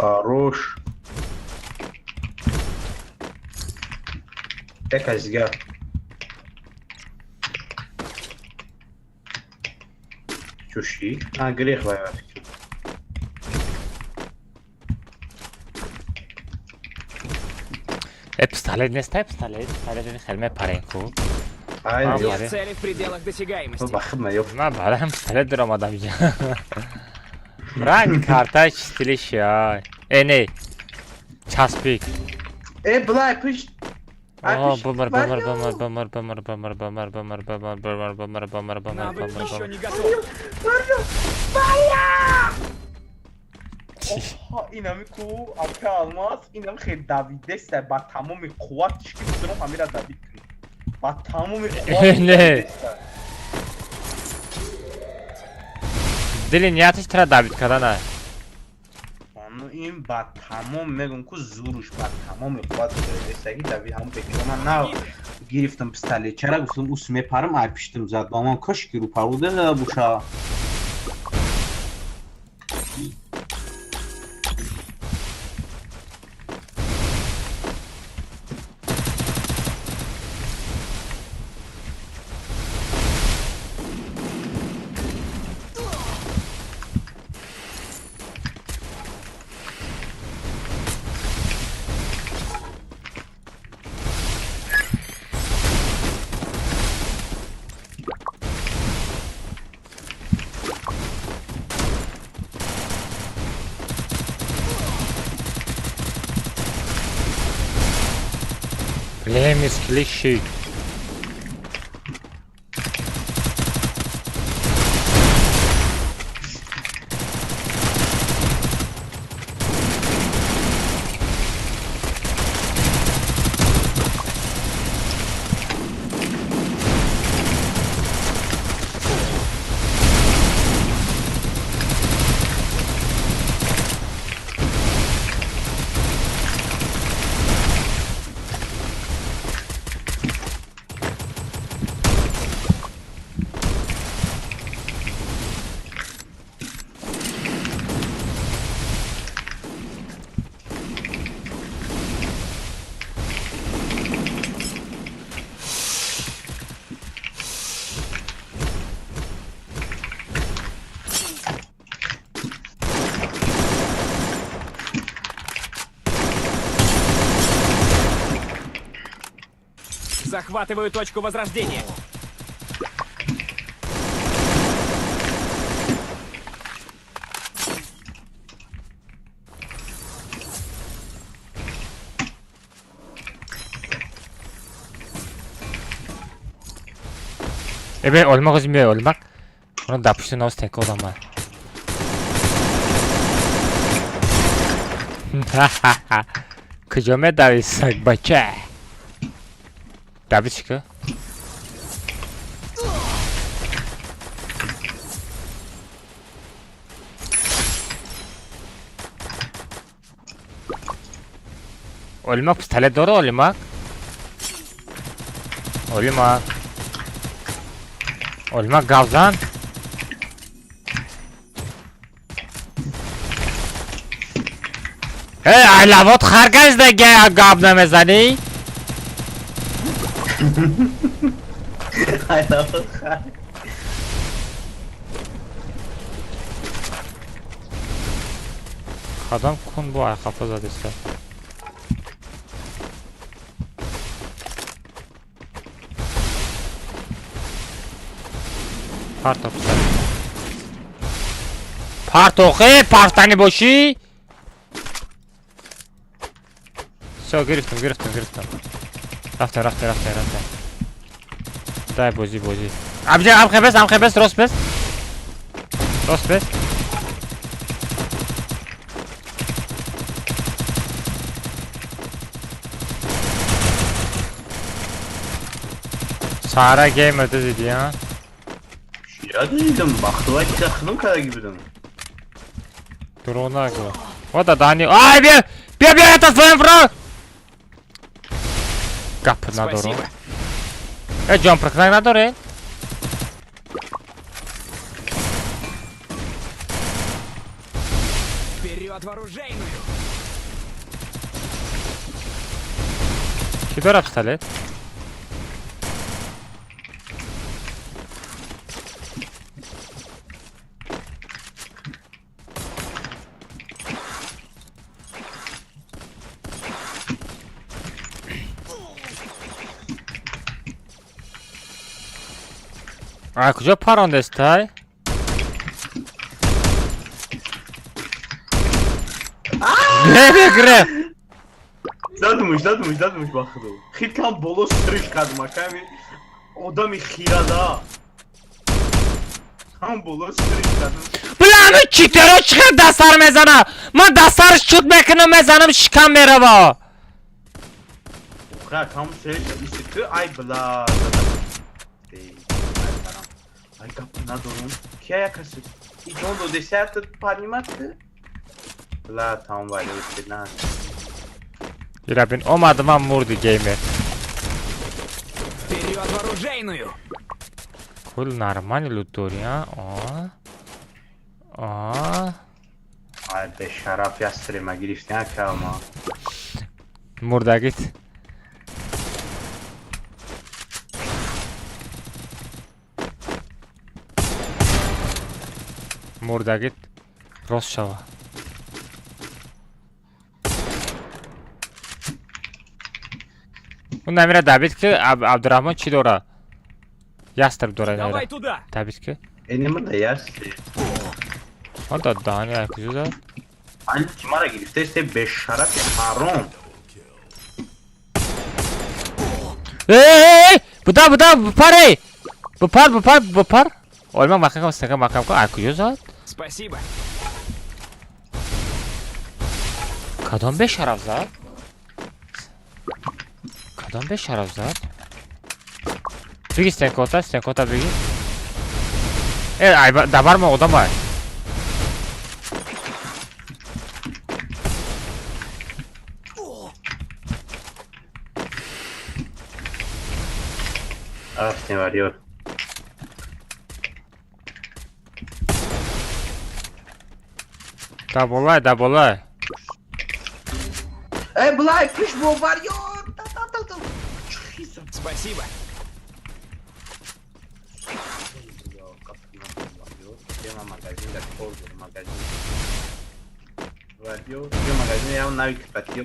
Хорош. Якась гя. Чуши. Грех воевать. пистолет не ставь пистолет пистолет خیلی پرین کو Цели в пределах досягаемости. Бахма ёп. من بعدم пистолет دارم آدم اینجا رنگ کارتای استیلش یا نه چسبیک Блай, пусть. بمر Навык еще не готов. اینم کو ابکه الماس اینم خیلی دویده است با تمام قوتش که میتونم همین را دوید کنم با تمام قوت نه دل نیاتش ترا دوید کردن این با تمام میگم که زورش با تمام قوتش رسیدگی دوید همون بگیرم من نه گرفتم پستالی چرا گفتم اوس میپرم ارپشتم زد با من کاش که رو پروده بوشا Лемис клещи. Захватываю точку возрождения. Olmak üzmüyor olmak. Onu da püştün olsun tek olan var. Kıcame davisak baca. Davi çıkıyor. Ölmek pistolet doğru ölmek. Ölmek. Ölmek gavzan. Hey علاوات خرگز دیگه گاب نمیزنی؟ Adam kun bu ay kafa zadesi. پرتاب سر پرتوخه پرتنی باشی سو گرفتم رفته دای بازی ام خبست راست بس Sara Gamer'da dedi ya. Ya değildim, baktılar ki yakınım kadar gibiydim. Dur ona go. O da Dani. Ay bir это своим враг. Кап на дорогу. Jump прыгай на дорогу. Вперед вооружейную! Кидор пистолет. А куда парон достай? Ne gre? Zadmış bakdı. Xilkan bolo sırış kadma kami. Oda mi xirada. Tam bolo sırış kadın. Blanı çitero çıkar dasar mezana. Man dasar şut mekanı mezanım şikan merhaba. Ha tam sırış istiyor ay bla. Ay kapına durun. Ki ayakası. Hiç oldu deserto panimattı. La tam var ya lan. Yine ben olmadıma vurdu gamer. Вперед вооружейную! Cool normal lootur ya. Ay be şarap yastırıma girişten ya kalma. Murda git. Murda git. Rosşava. Bu Namira David ki Abdurrahman çi dora. Yastır dora Давай Namira. туда! David ki. Enimi de yersin. O da daha ne yakıcı da. Hani kimara girişte be şarap ya haram. Hey! Bu par ey! Bu par. Olmak makam ko yakıcı da. Спасибо! Kadın 5 şarap zat. Kadın 5 şarap zat. Bigi stenkota bigi. Ay da var mı o da var. Ah ne var yok. Da bolay. Blay kış bu var yok. Спасибо!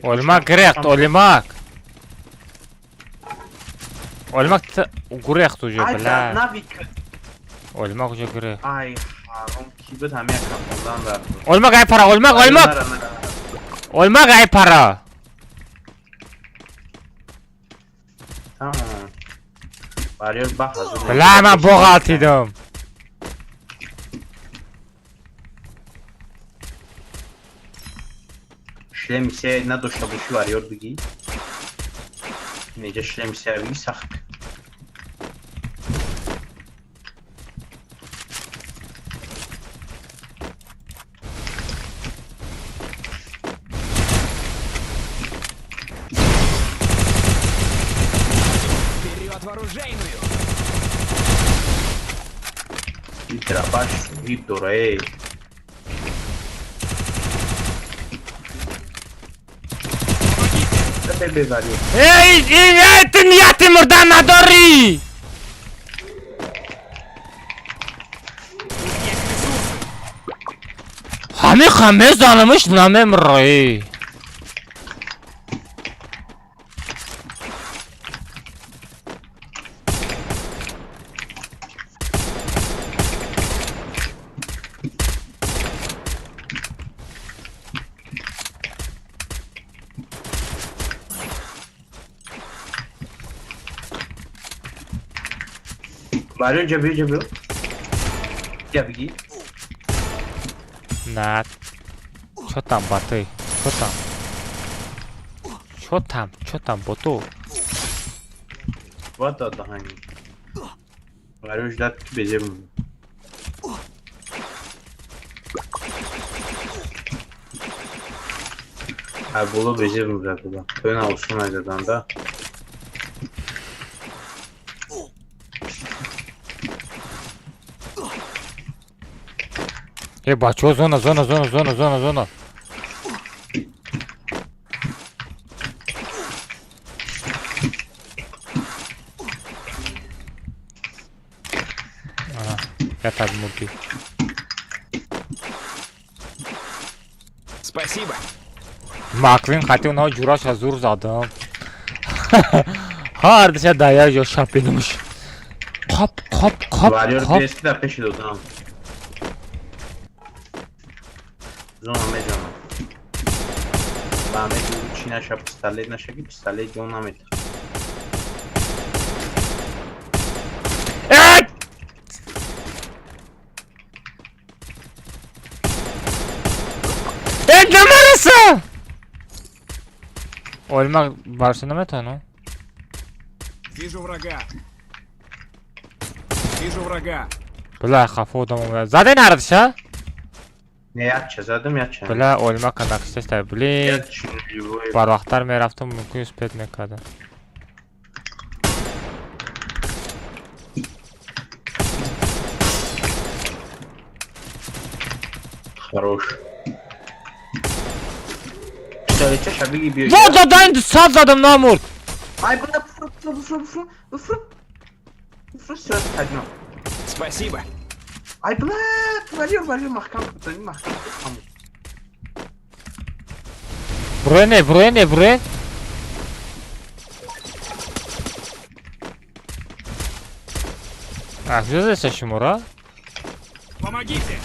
Olmak gerek, olmak. Olmak gerek tuju bla. Olmak tuju gerek. Ay haram kibet hamya kapından da. Olmak ay para, olmak. Olmak ay para. Tamam. Varıyor bak hazır. Bla ben boğaltıydım. Şlemisiye ne doşa boşu varıyor bigi. Nece şlemisiye bigi sak. оружейную. И трапаш, и дурей. Да ты безарил. ای ty نیت مردن نداری. همه زنمش نمیمره. Varıyor cebiyor. Ya bir git. نه چو там باتی چو там باتو. Вот это hani. Varıyor jdat ki becem. Ha bulu becem zaten. Ön olsun acadan da. بچه زونا. Я так муки. Спасибо. Маквин хотел на жураш азур задам. Hardışa dayar yo şapinmiş. Kop. Varıyor bir eski de peşi de tamam. Zona medjana. Bahmet Çin aşağı pistolet naşa ki pistolet yoluna met. Neresi? Olmak başında mı tanı? Вижу врага. Вижу врага. Bula kafa odamı. Zaten ardışa. Ne yapacağız adam yapacağız. Bula olmak kanak işte blin. Yat şunu Бар вақтар मैं रफ्तम मुमकिन успеть некада. Хорош. Пистолетçe şabi gibi. Вот задан сад задам намурд. Ay bunda fır. Söz kadına. Спасибо. Ay buna varıyor mahkam tutanı mahkam tutanı. Buraya ne? А, что за Сашимура? Помогите.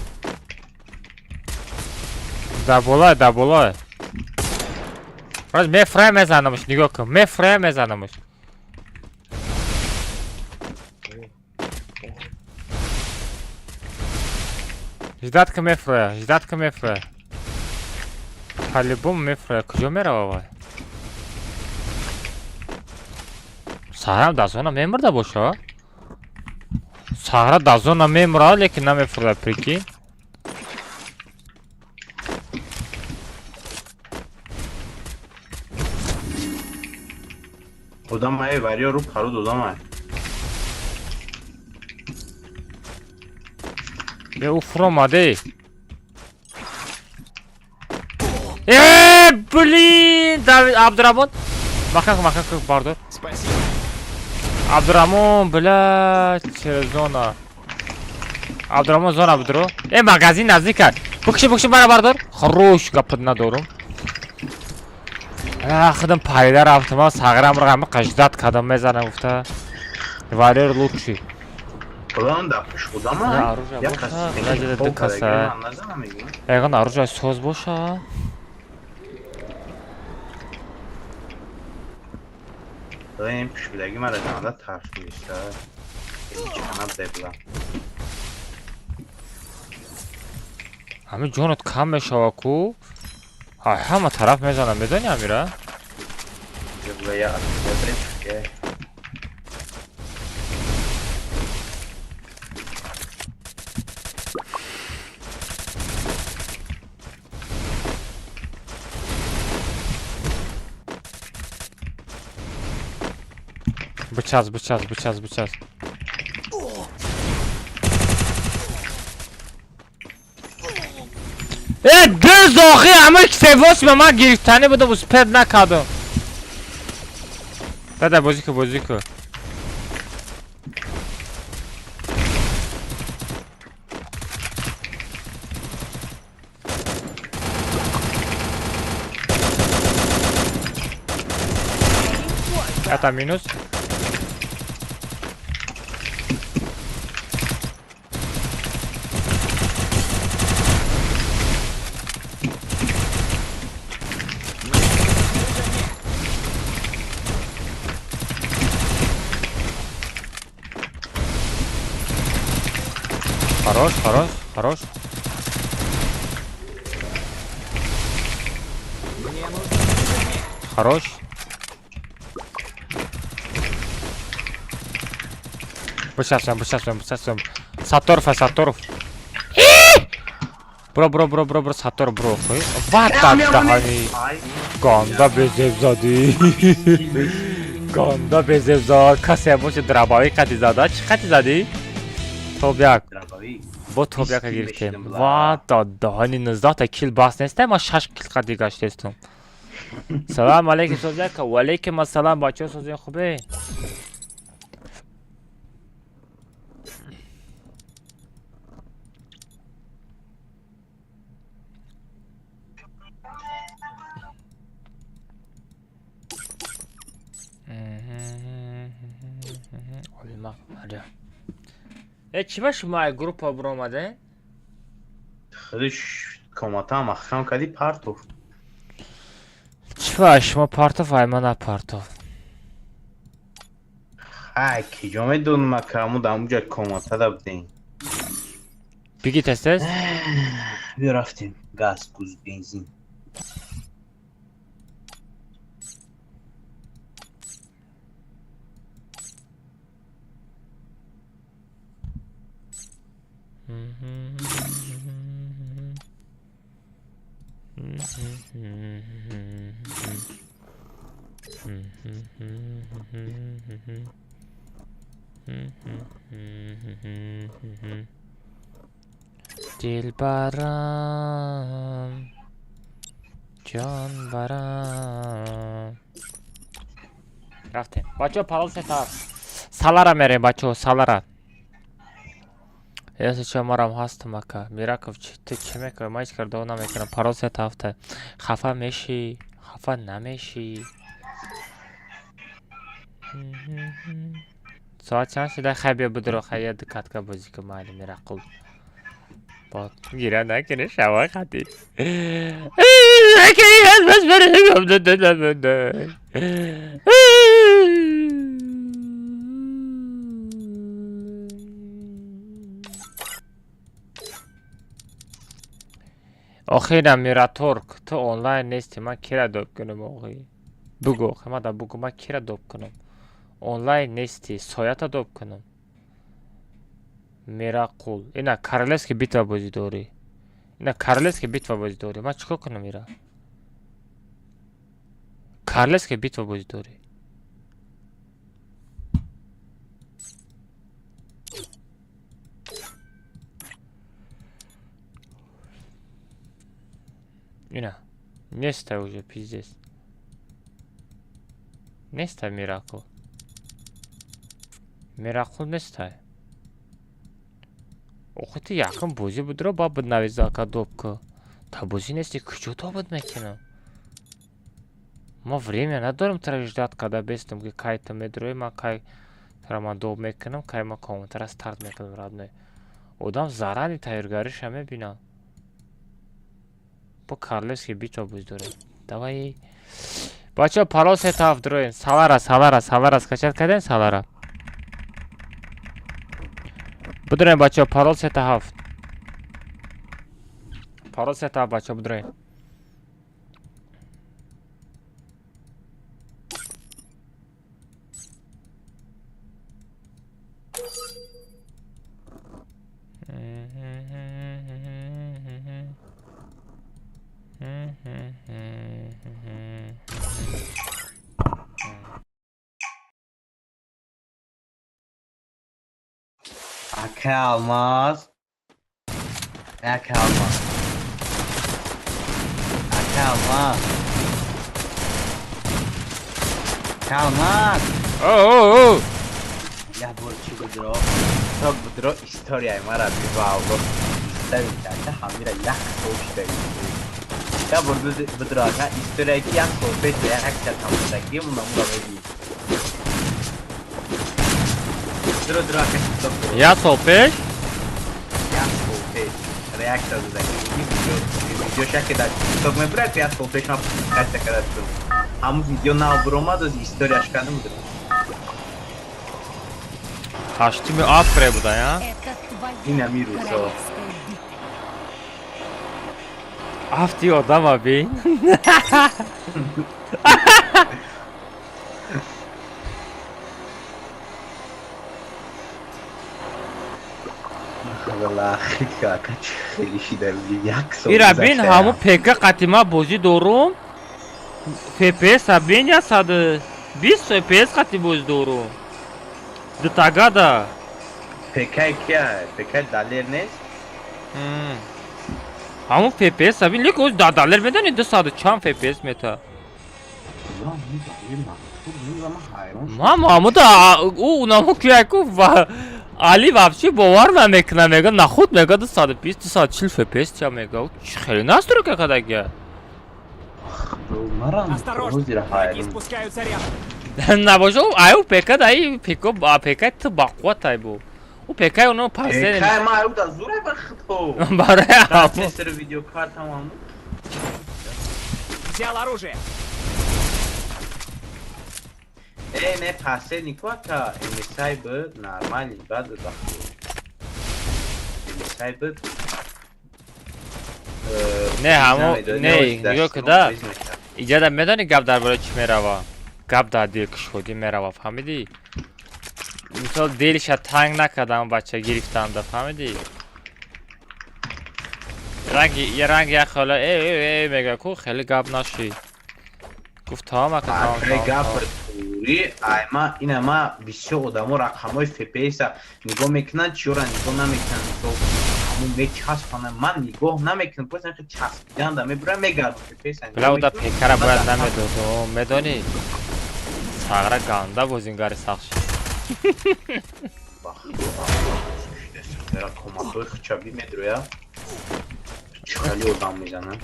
Да булай. Раз me фрай мезанамыш, нигоh кыл. Me фрай мезанамыш. Ждатка me фрай. По-любому me фрай. Кужо мерава? Сарам да зона мемр да боша. Сара да зона мемра, лекин на me фрай, прикинь. Odamaya veriyor parod odamaya. Я уфромаде. Блин! Давид Абдурамон. Махак бардор. Спасибо. Абдурамон, блядь, через зона. Абдурамон зона будро. Магазин наздик кард. Букши бара бардор. Хорош гапд надорум. Худам пайдар автома саграм рагам каждат кадам мезанам гуфта. Варер лучший. Ulan da yapmış odama. Ya Aruzha boşa, bence de dıkasa. Eğen Aruzha söz boşa. Benim pişbilegi maracanada tartışıyor işte. Hiç kanat debla. Hami jonot kam meshava ku. Hama taraf mezanam medoni amira. Buraya atıyor. Bıçaz. Düz oxi ama sevoç mama giriftani budu bu sped nakadım. Dada boziko. Это минус. Хорош. Хорош. Бычасываем. Саторов. Бро, Сатор, бро. Вот так, да, они. Гонда без зад. Касия боше драбави кати зада. Чи кати зади? Тобяк. Бо тобяка гирифтем. Вот да, они 19 кил бас нестем, а 6 кил кади гаштестум. Салам алейкум тобяка. Ва алейкум ассалам. Бачо созин хубе. چی باشه ما گروپ ها برو آمده؟ خودش کاماتا هم اخشام کدی پارتو چی باشه ما پارتو های ما نه پارتو کی جامعه دون مکرمو دموجا کاماتا دا بدین بگی تستس؟ بیا رفتیم گاز بوز بنزین دلبرم جان برم رفتیم بچه پرال ستار سالارا میریم بچه سالارا یه چه مرام هستم اکا میراکف تو چه میکنی ما هیچ کرده نمیکنم پرال ستار هفته خفه میشی خفه نمیشی ساعت چند شده خیلی بدرو خیلی دکت که بازی که مالی میراکل با گیره نکنه شما خطی نکنی از بس برگم داده آخیرم میرا ترک تو آنلاین نیستی من کی را دوب کنم آقای بگو خمدا بگو من کی را دوب کنم آنلاین نیستی سایت دوب کنم میراقول اینا کارلسکی بیتوا بازی داری اینا کارلسکی بیتوا بازی داری من چیکار کنم میرا کارلسکی بیتوا بازی داری اینا نیسته уже пиздец نیسته میراقول میراقول نیسته охота якам бозӣ будро ба биднавизака добка та бозӣ нести куҷо тобид мекунам ма время надорам тара ждат када бестам ки кай та медрои ма кай тара ма доб мекунам кай ма комментара старт мекунам радной одам зарани тайёргариша мебинам бо карлески бито бозӣ дорем давай бача парол сетаф дроен салара скачат кардем салара بدرین بچه پارول سه تا هفت بچه بدرین Kalmaz. Kalmaz. Kalmaz. Kalmaz. او Ya burcu budro. To budro historia mara bivalo. Stavim karta hamira yak soğuşta. Ya budro ka historia ki yak sohbet ve yak çatamda ki bundan vedi. Budro ka stop. یا صبح Yak sohbet. Reaksiya da video şaka da stop me bırak yak sohbet na kaçta kadar tutuyor. Am video na bromado historia şkanı mıdır? هاشتی می آفره بوده یا Это твоя Yine Miruso. королевская битва. افتی آدم بین Valla kaç خیلی در یک سال ایرا بین همو پکه قطیما بوزی دوروم FPS بین یا 120 FPS قطی بوزی دوروم دتاگا دا پکای کیا پکای دلار نیست همو FPS بین لیک اوز دادالر میدونی 200 چند FPS میتا ماما همو دا اونامو کیا کو علی вообще باور نمیکنه میگه نخود میگه 220 240 FPS چه میگه خیلی ناسترو که کداگه Осторожно, враги спускаются рядом. نباشه او پیکا دایی پیکا تو باقوات های بو او پیکا اونو پرسه پکای ما او دا زوره بخت خو برای همون سر ویدیو کار تمام Взял оружие. نه پاسه نیکوا تا امیسای به نرمالی بعد بخت امیسای به نه همون نه نگاه کدا ایجاد میدانی گب درباره چی میروه گب در دیل کشودی میروه فهمیدی مثال دیلش تنگ نکردم بچه گرفتم ده فهمیدی یه رنگ یه خاله ای میگه کو خیلی گب نشی گفت تمام که تمام خیلی گب توری ایما این ما بیشتر آدمو رقمای FPS نگاه میکنن چیورا نگاه نمیکنن تو همون میچسبانه من نگاه نمیکنم پس اینکه چسبیدن دم میبرم میگردم FPS بلا دا پیکر باید نمیدونم میدونی ساغره گانده بوزینگاری ساخت در کماتوی خچابی میدرویا خیلی آدم میزنن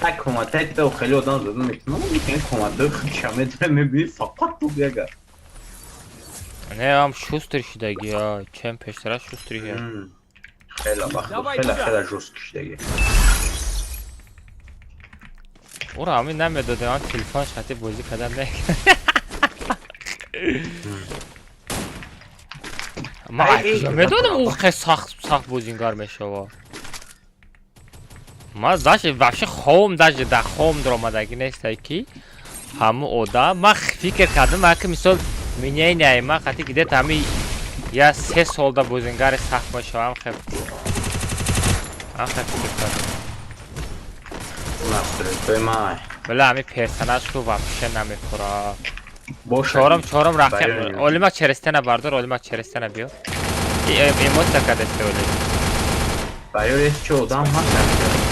tak komatay da o خیلی آدم زدن میکنم میکنه کماتوی خچابی میدره میبینی فقط تو بیاگر نه هم شوستر شدگی ها چند پیشتره شوستری ها خیلی خیلی جوست کشیدگی او را همین نمیداده من تلفونش خطی بازی کدم نکنه ما اکجا میدونم او خیلی سخت بازینگار میشه ما داشت وحشه خوم داشت در خوم در آمدگی نیست که همه اودا ما فکر کردم که مثال مینیه نیایی ما خطی که دیت همین یا 3 سال در بازینگار سخت باشه هم خیلی فکر کردم توی مای بله همین پرسنش رو وحشه نمیخوره چهارم رقم اولیما چرستنه بردار اولیما چرستنه بیو ایموت سکدسته اولی برای ریس چه آدم هست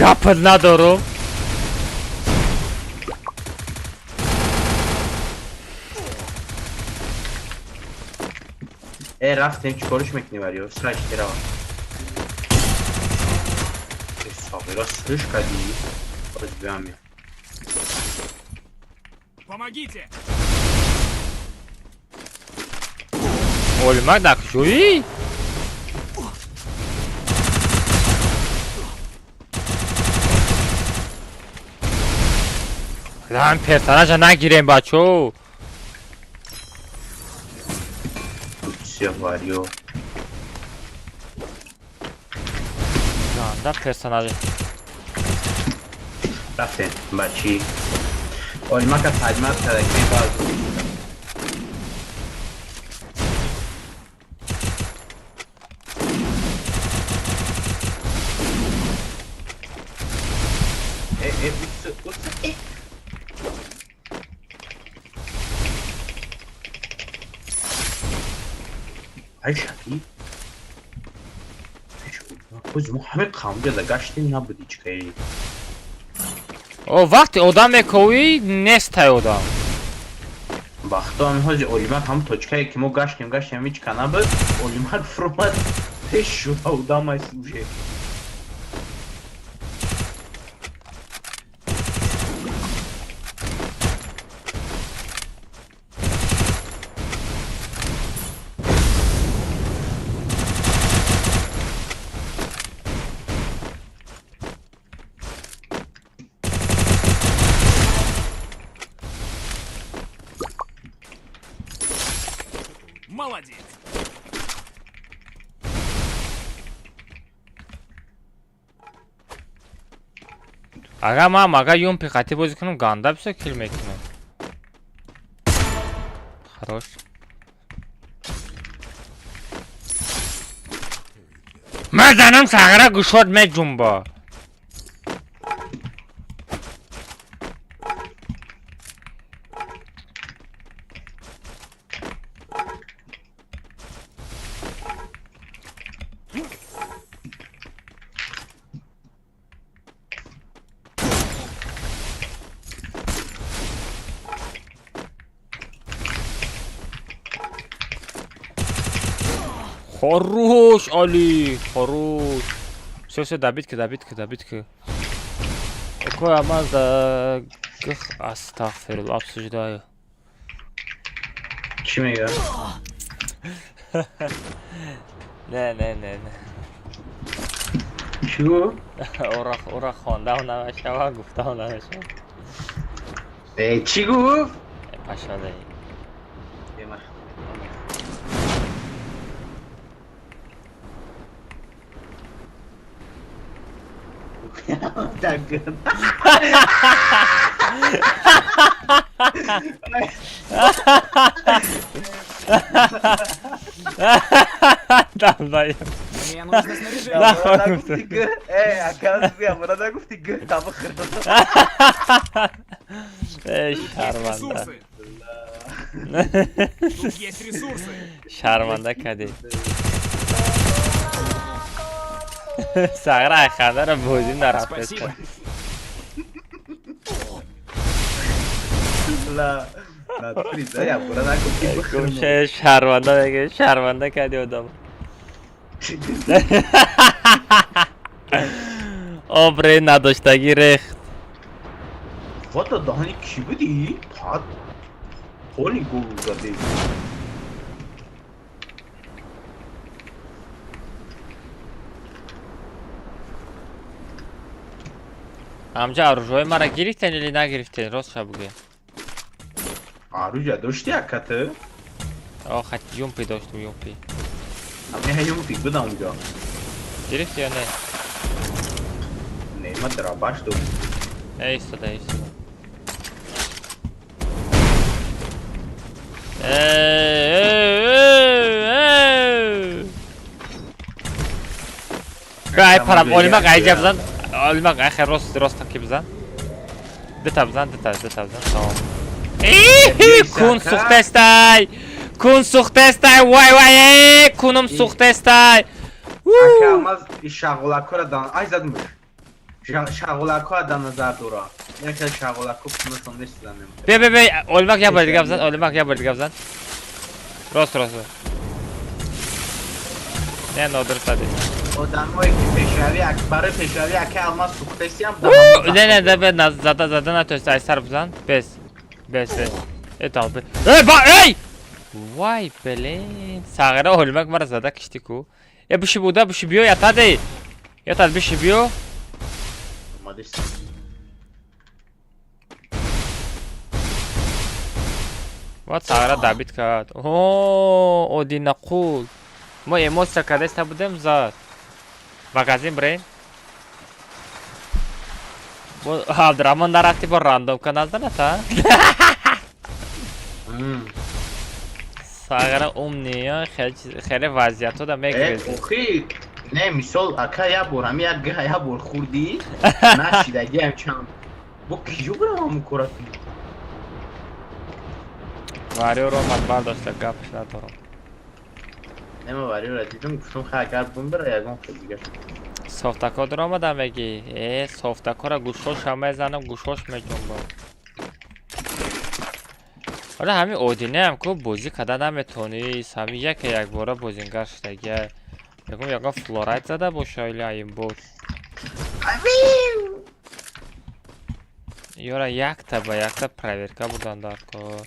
گپت ندارم رفتیم چیکارش میکنی بریو سرش تیرا سابقا سرش کردی باز بیام میام Помогите! اولیما دکشویی هم پرسنش نگیریم بچو سیاه بریو نه پرسنش رفتیم بچی اولیما که تجمت ترکی باز ای شدی خوز ما همه قامجا دا گشتیم نبودی چکایی او وقتی آدم میکوی نیست آدم وقتا هم حاجی اولیمک هم توچکایی که ما گشتیم هیچ کنه بود اولیمک فرومد پیش شد آدم های سوشه Молодец. اگر من یون پیخاتی بازی کنم گنده بسه کل میکنم خروش من زنم ساغره گوشود می جنبا خروش علی خروش سه دبیت که اکو اماز گخ استغفرالله ابسجدای چی میگه؟ نه چیو؟ اورا خونده و نوشه و گفته و نوشه چی گفت؟ پشماله دقیقا دم Мне нужно снаряжение. نخواهم اکاز burada گفتی گه تابه خرده ای Есть شرمنده ресурсы. Тут есть ресурсы. شرمنده کدی ساغره خنده رو بودیم در Спасибо. لا لا فریزا یا burada گفتی گوشه شرمنده بگه شرمنده کدی آدم عمره نداشتگی ریخت خدا دهانی کی بودی؟ پاد خیلی گل زدی همجا روژوی مرا گرفتین یا نگرفتین راست شب بگه آروجا داشتی اکته؟ خط یومپی داشتم یومپی همه هیون پی بودم اونجا گرفتی یا نه؟ نعمت را باش دو ایستاده ای پرم اولیمک ایجا بزن اولیمک ای خیر راست تکی بزن دتا بزن تمام کون سوخته استای کون سوخته استای وای کونم سوخته استای اکه اماز شغلکو را دان ای زدم شغلکو را دان نظر دورا یکی شغلکو کنستان نیست زنم بیا اولیمک یه بار دیگه بزن راست نه نادر ساده آدمایی که پیشروی برای پیشروی اکه الماس سوخته‌ای هم نه زده نتوسته ای سر بزن بس اتاق ای وای بلین ساغره اولیمک مرا زده کشتی کو بشی بوده بشی بیو یتاد بشی بیو وات ساغره دابید کرد اودی نقول ما ایموت سرکدسته بودیم زد مگزین برین عبدالرحمن در رفتی با راندوم کانال زنه تا ساغره امنیه خیلی وضعیت رو دا میگریزی اوخی نه مثال اکا یا بور همی یک گه یا بور خوردی نشیدگی هم چند با کیو برم همون کراتی واریو رو من برداشته گفش ندارم نه ما واریو را دیدم گفتم خواه اگر بوم بره یکم خیلی دیگه софтакор даромадам меги. Софтакора гӯшҳоша мезанам, гӯшҳош меҷунбам. ҳола ҳамин одинаам ку бозӣ карда наметавонист. Ҳамин яке якбора бозингар шудагия. Мегӯям ягон флорайт зада боша или ин бор. ёра якта ба якта проверка будан дар кор.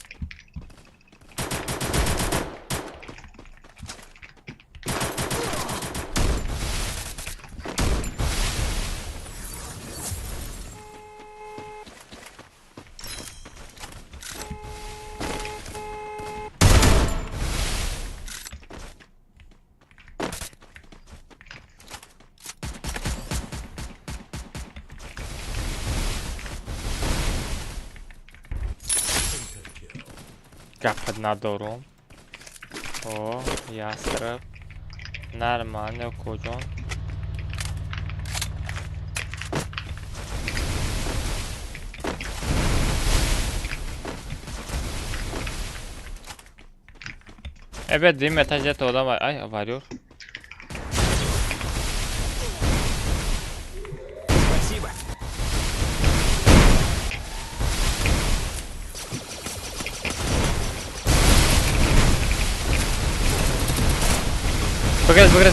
Гапат надорум. О, ястраб. Нормально, куҷон. Эбе 2 этаж это одам. Ай, варёр. Спасибо.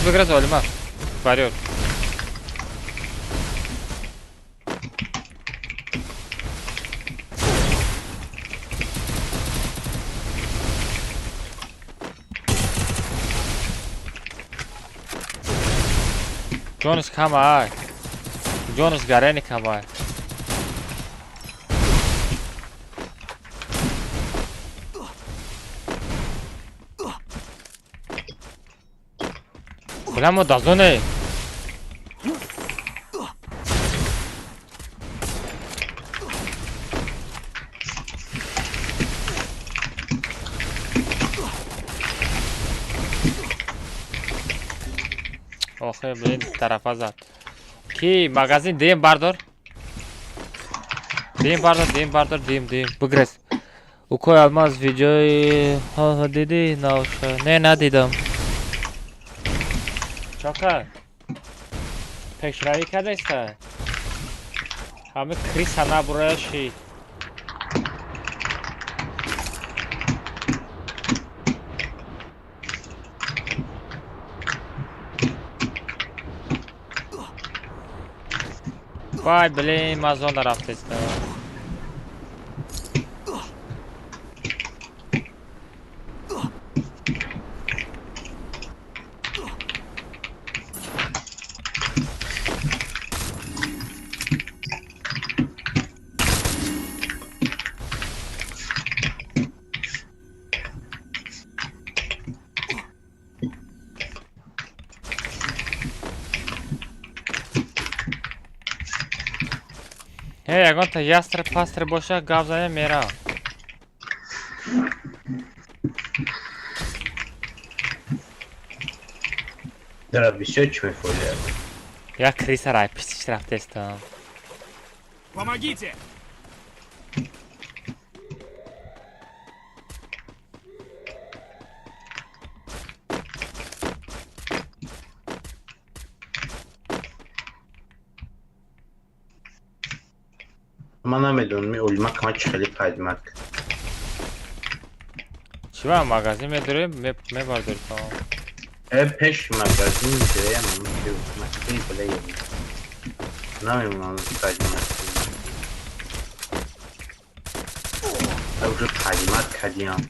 Выгрыз, Олима. Варёр. Ҷониш камай. Ҷониш гарени камай. Блямо дазоне. охе блин тарафа зад. Ки магазин дем бардор. Дем бардор, дем. Бигрес. Укой алмаз видеои диди наоша. Не надидам. Чака. Пешравӣ кардаиста? Ҳама криса набураши. Вай, блин, мазон рафтаиста. Ягон та ястр пастр боша гап зада мерам. Дара бисёр чӣ мефоҳад. Як криса рай пистиш рафтаистам. Помогите! Ман намедонам Олима камач хеле қадимат. Чива магазин медорем, мебардори то. Пеш магазин дорем, максим блеем. Намемонам қадимат. Уже қадимат кадиам.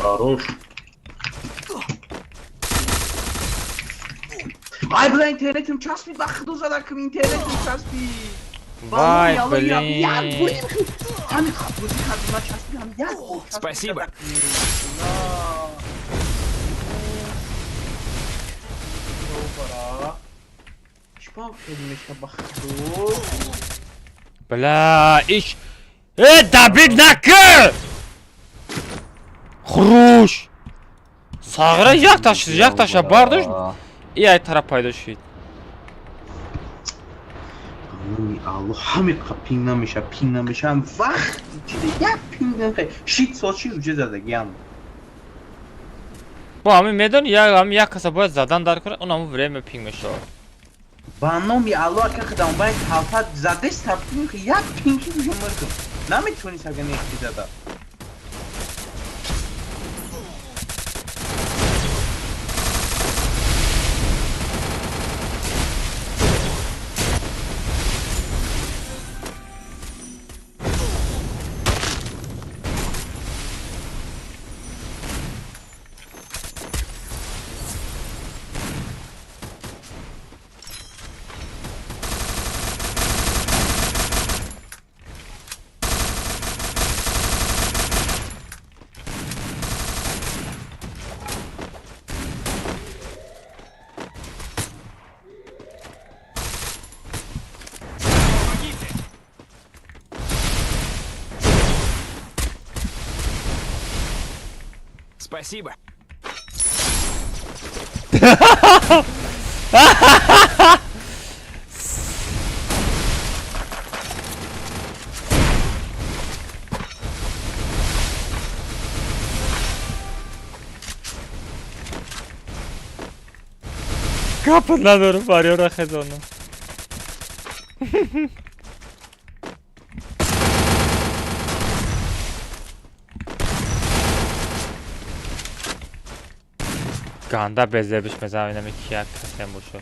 Хорош. Ай, бля, интернетим часпид, ба худо задакам интернетим часпид. Вай, блин. Спасибо. Бля, иш. Дабик накр! Хуруш! Сагра як таша бардош. И ай тарап пайдо шуд. الله همین پینگ نمیشه هم وقت چیده یک پینگ نمیشه شیت سوچی اوجه زدگی هم با همین میدون یک کسا باید زدن در کنه اون همون بریم پینگ میشه با نامی الله که خدام باید حالت زده ستا پینگ یک پینگی اوجه مردم نمیتونی سگن یکی زده Спасибо. Kapı ندارم باریا خزانه Ganda bezlemiş mesela oynam iki yak kasem bu şu.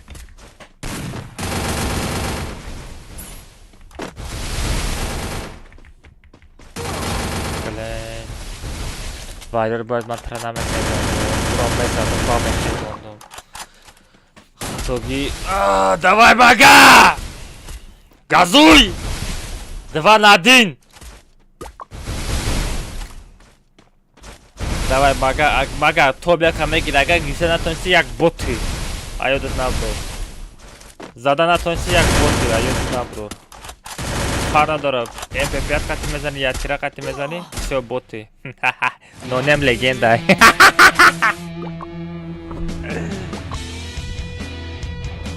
Böyle Vaylar باید من ترنم Тоги... Давай, мага! Газуй! 2 на 1! Давай, мага, тобі яка мегір, ага гісе натонси як боти. Айодет набро. Зада натонси як боти, айодет набро. Пара дороб, MP5 кати мезани, я тира кати мезани, все боти. Нонем легенда.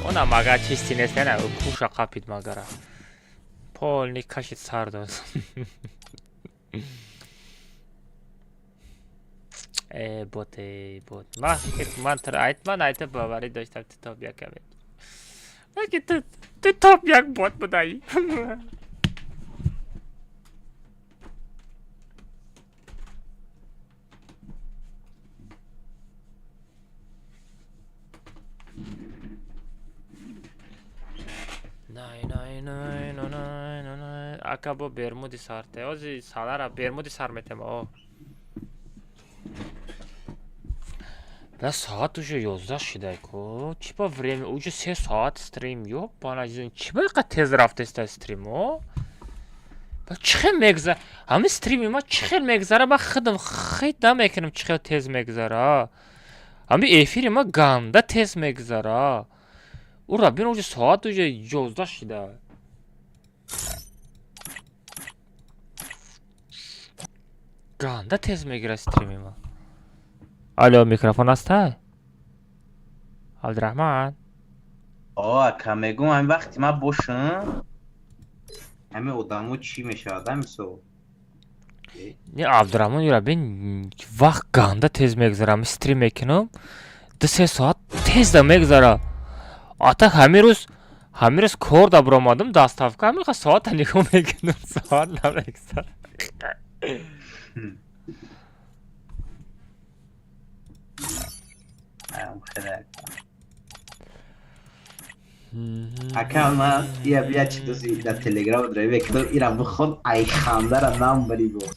Ona maga чистine сена, куша капит магара. Полный кашит сардос. بوت من مانتر айтман باوری داشتم تو تاپ یک کمی اگه تو تاپ یک بوت بودایی نه اکا با برمودی سارته اوزی سالارا برمودی سار میتم او Да саат уже 11 шидайко. Типа время уже 3 саат стрим ёб баназин. Чиба инқа тез рафтеста стрим о? Ба чихел мегзара. Ҳами стрими ма чихел мегзара ба худам хит намекунам чихел тез мегзара. Ҳами эфири ма ганда тез мегзара. Ура бин уже саат уже 11 шида. Ганда тез мегзара стрими ма. الو میکروفون هست عبدالرحمن کمگو همین وقتی من باشم همه آدمو چی میشه آدم سو نه عبدالرحمن یورا بین وقت گنده تیز میگذارم استریم میکنم 2-3 ساعت تیز دا میگذاره آتا همین روز کار دا برامادم دستافکه همین خواه ساعت نگاه میکنم ساعت نمیگذاره اکا بیا چی دوستی در تلگرام درایوه که ایران بخون ای خانده را نام بری بود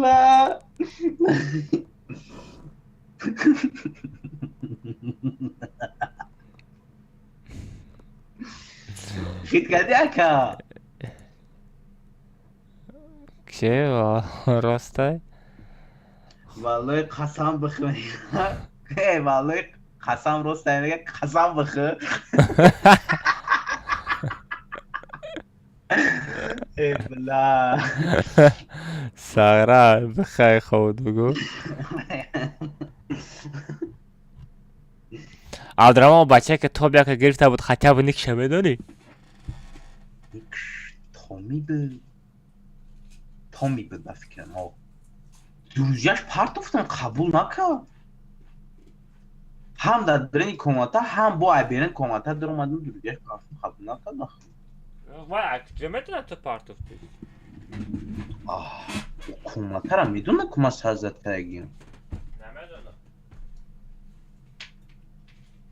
لا خیت کردی اکا چه راسته؟ والله قسم بخور والله قسم راسته میگه قسم بخور ای بلا سارا بخیر خود بگو عبدالرحمن بچه که توب یک گرفته بود خطیب نیکشه میدونی؟ تامی بود به فکرم ها دروزیش پرت افتن قبول نکرد هم در درین کوماتا هم با عبیرن کوماتا در اومدن دروزیش قبول نکرد وای اکتریمت تو پارت افتی کوماتا را میدونه کومه سازد تگیم نمیدونم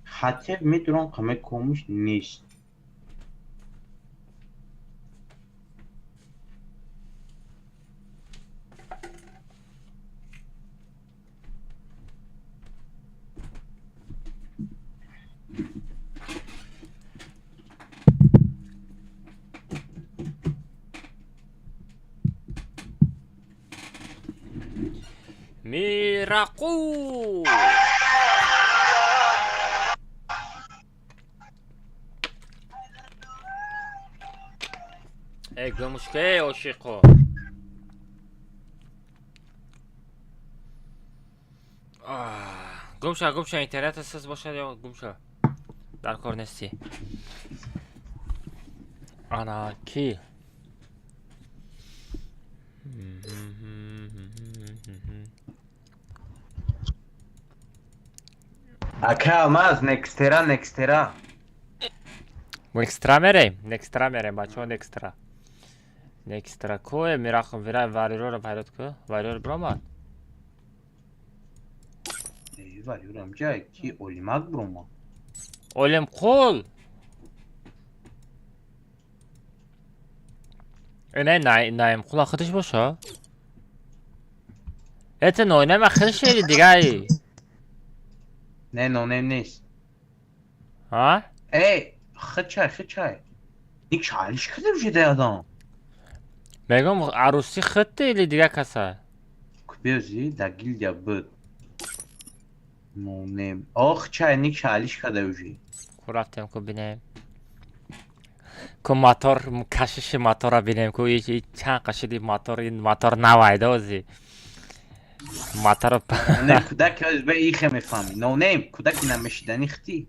خطیب میدونم کمک کومش نیست میرقو ای گمشکه عاشقو گمشه اینترنت سس باشد یا گمشه در کار نیستی انا کی اکا ماز نکسترا نکسترا میریم بچه ها نکسترا کوه میرخم ویرای واریرو رو پیدات که واریرو رو برامد واریرو هم جای کی اولیماک برامد اولیم قول اینه نایم قول خودش باشه ایت نایم خودش شیری دیگه ای نه نونیم نیست ها؟ ای خد چای نیک چالیش کده بجده آدم میگم عروسی خود دیلی دیگه کسا کبیوزی دگیل یا بود نونیم آخ چای نیک چالیش کده بجده رفتیم که بینیم که موتور کشش موتور را بینیم که چند قشدی موتور این موتور نوایده وزی موتور نه کودک از به ایخه میفهمی نونیم کودک نمیشیدنی ختی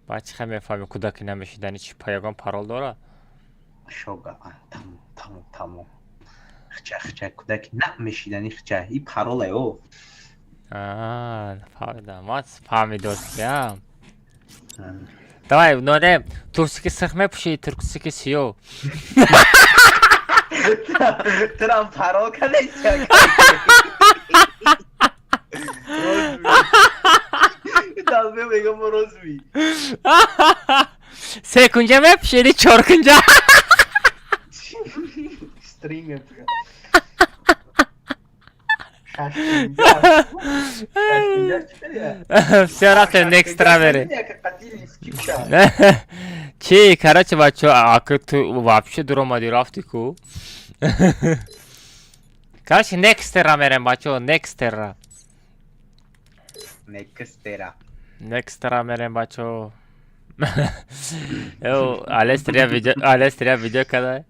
بچه خیلی میفهمی کودکی نمیشیدنی چی پیغام پارول داره شوگا تمام خچه کودک نمیشیدنی خچه ای پاروله او فهمیدم ما فهمید دوستیم давай نونیم ترسیکی سرخ میپوشی ترسیکی سیو ترام پارول کنه چه دازمه میگم روزوی سه کنجا میپوشیدی چهار کنجا استرینگ все رفتیم نکسترا بریم چی короче بچه اگه تو вообще در اومدی رفتی کو короче نکسترا میریم بچه نکسترا میریم بچه الستریا ویدیو کده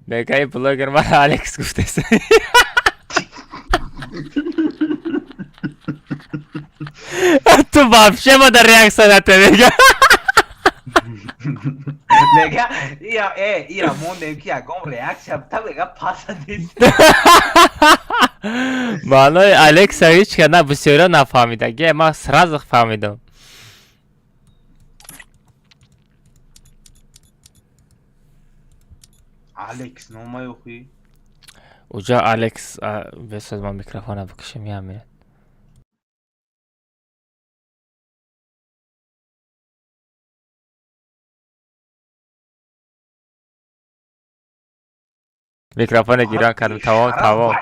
میگه بلوگر من الکس گفته تو вообще ما در ریاکشن نمیگه میگه ایرا موندم که اگم ریاکشن تا میگه پاسا دیست معنی الکس هیچ که نه بسیاری نفهمیده گه ما سرازق فهمیدم الکس نومای خوی اوجا الکس بسید ما میکروفون بکشم یه میره میکروفون گیران کردم تمام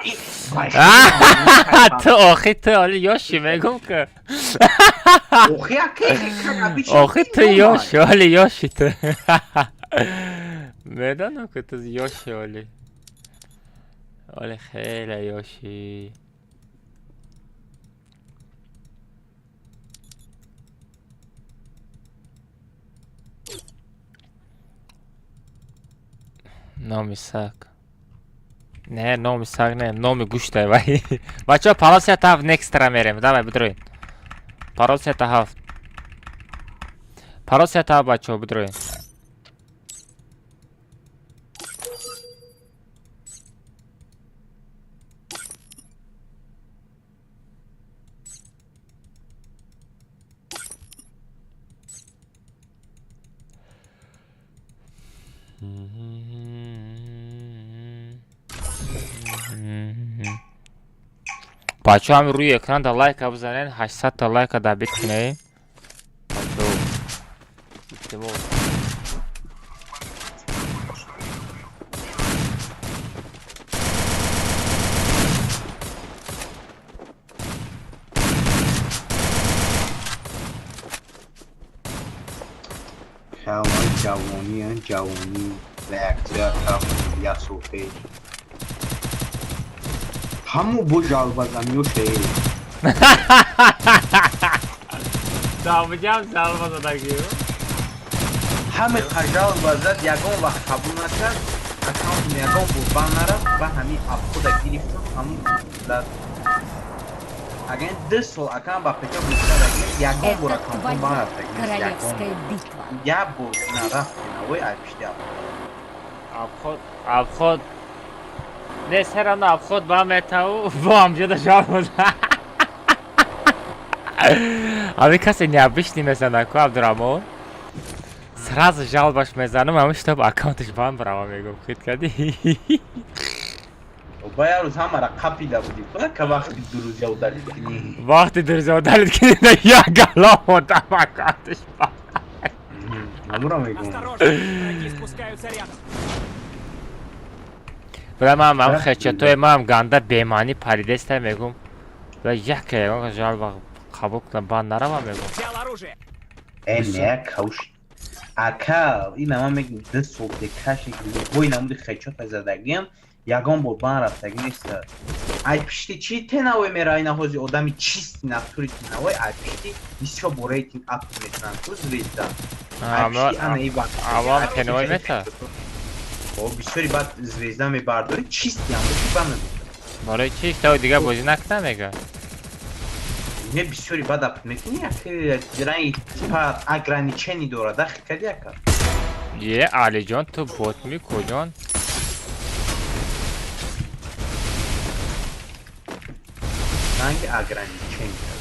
تو آخی تو حالی یاشی میگم که آخی تو یاشی حالی یاشی تو میدانم که تو یاشی حالی خیلی یاشی نامی سگ نه نامی سگ نه نامی گوشته وای بچه ها پارال سیت هفت نکسترا میریم دارم بدروین پارال سیت هفت پراس تا بچه بدروین بچه هم روی اکران دا لایک بزنین 800 تا لایک دا بیت کنیم جوانی ریاکتیا یا صوفی همو بو جال بزنیو شی دامجام سلام دادگیو همه خجال بزد یگان وقت قبول نکرد اکانت یگان بود بان نرفت و همین اپو دا گرفتم همون داد اگر 2 سال اکانت با پیکا بیشتر یگان بود اکانت بان رفت Королевская битва. یا بود نرفت نوی ایپشتی ابخود نه سران ابخود با متاو با همجا دا شار بود امی کسی نیابشتی مثلا کو عبدالرحمن سراز جال باش میزنم همش تا اکانتش بان برام میگم خیلی کردی و باید روز همه را قپیده بودی که وقتی 2 روز یودالیت کنی وقتی در زودالیت کنی یا گلا مونتا اکانتش بان همون میگم Осторожно, враги спускаются рядом. بله من خیچه توی من گنده بیمانی پریده استه میگم و یک که جال با قبول کنم بان نرم میگم Взял оружие. این نه کوش اکا این هم میگم 2 سال دکاشی بوی نمود خیچه پزدگیم یگان بود بان رفتگی نیست ای پشتی چی تنوی میره این هازی آدمی چیست نفتوری تنوی ای پشتی بیسیا با ریتینگ اپ میتونن تو زویزدن اما تنوی میتا خب بسیاری بعد زویزدن میبرداری چیستی هم بودی بانه برای چیست تو دیگه بازی نکنه میگه نه بسیاری بعد اپ میتونی که درنگی تیپا اگرانیچنی دوره داخل کردی اکا یه علی جان تو بوت می کجان درنگی اگرانیچنی کردی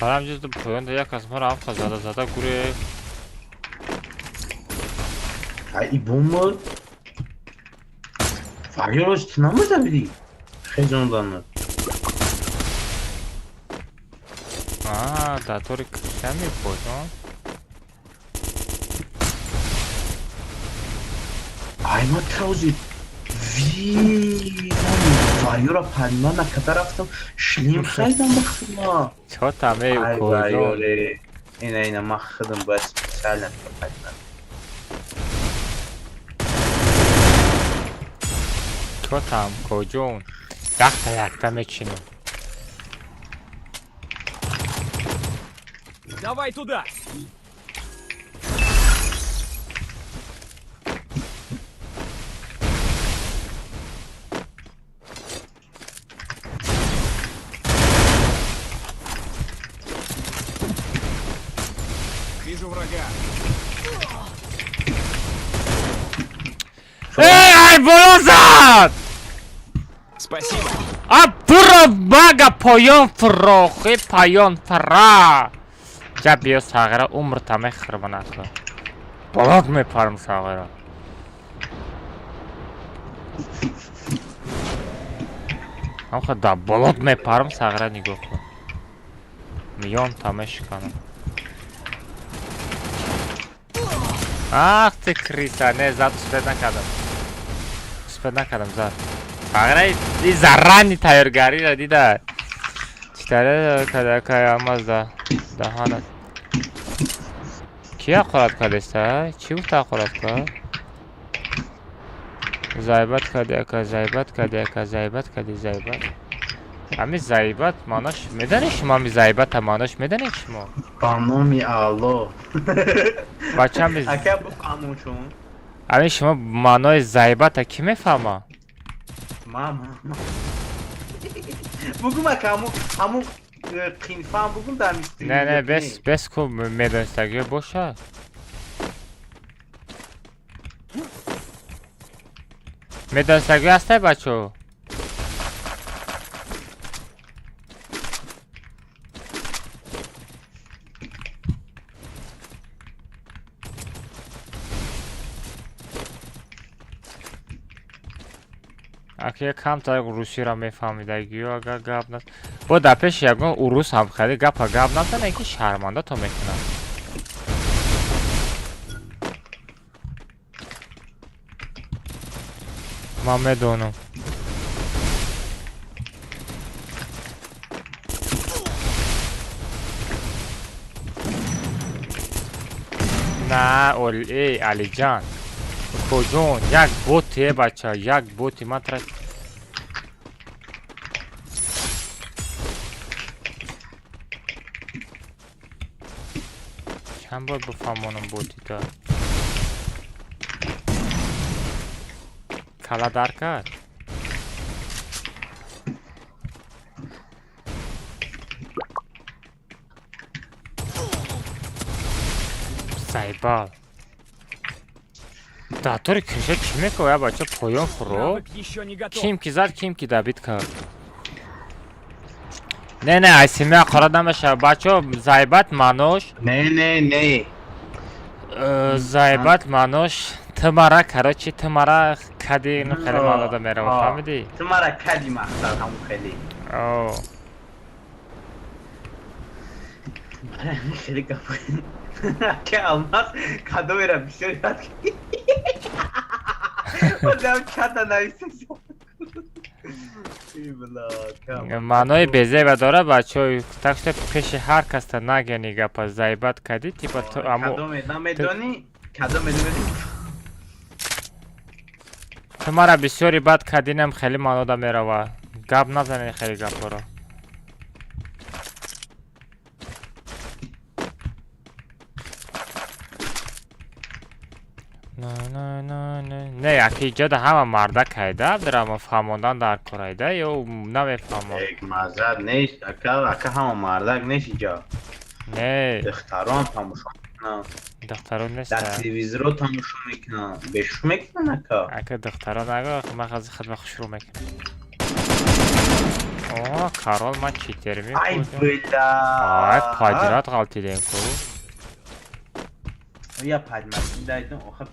همجوز تو پایان یک از ما رفت زده گوره ای بومر فریاش تنامه بدی خیلی اونdan در طور کشتن می پایان ای ما تاوزی وی فریو را پریما نکده رفتم شلیم خیدم بخما چه تمه ای کجان وریوره اینه ما خودم باید سپسیالم بخیدم چه تم کجان یکتا میچینم Давай туда. Вижу врага. ای بالا زد Спасибо. برو مگه پایان فراخی پایان فرا جب بیا ساغره عمر تمه خربه نکن بلاد میپرم ساغره هم خود دا بلاد میپرم ساغره نگاه کن میان تمه شکنم آخ تکریسه نه زد سپید نکردم زد ساغره این زرانی تایرگاری را دیده چطوره کده که اماز ده دهانت کی اقرات کرده است؟ چی بود اقرات کرد؟ Зайбат кади ака, зайбат кади ака, зайбат кади зайбат. Ами зайбат маънош медонед шумо? Ами зайбата маънош медонед шумо? با نام الله Бачами اکه بفهمون چون ами шумо маънои зайбата ки мефаҳма? ماما بگو اکه همون قینفه هم بگم در میستری Не без ку медонистагиё бошад. Медонистагиё ҳастай бачо? Аки камтар русиро мефаҳмидагиё агар гап нас. Бо дар пеши ягон урус ҳам хеле гапа гап назанед ки шармандато мекунад. Ман медонам. На, эй, Алиҷан. Коҷон, як боте бача, як боти ман тара. Чанд бор бифаҳмонам ботита. Кала дар кард. Сайбал. Датори киша чӣ мекунад бача поён фурӯ? Навык еще не готов. Кимки зад, кимки дабит кард. Не, айсимия қорад намешавад бачо, зайбат маънош. نه Зайбат маънош ту мара карочи ту мара кади ну хеле маънода мерава, фаҳмидӣ? تو مرا کدی مقصد همون خیلی О. خیلی گپ که алмаз کادو میرم بیشتر یاد کنی بازم چند نویسیم ای بلا маънои безеба дора бачо, так что пеши ҳар каста нагени гапа зайбат кади типа ту аму کادو میدونی کادو میدونی ту мара бисёри бад кадинам хеле маънода мерава. Гап назанед хеле гапоро. Не, аки ҷода ҳама марда кайда абдурахмон фаҳмондан дар корайда ё намефаҳмам. یک مزد نیست اکا همه مردک نیست اینجا Не, دختران تماشا میکنن духтарон در неста. تلویزیون تماشا میکنن بهشون میکنن اکا Ака духтарон ага ман ҳазир хидмат шурӯъ мекунам. О, Карол ман читер ای мекунам. بلا Ай, падират ғалтидем ку. یا پدمکی دایدم آخه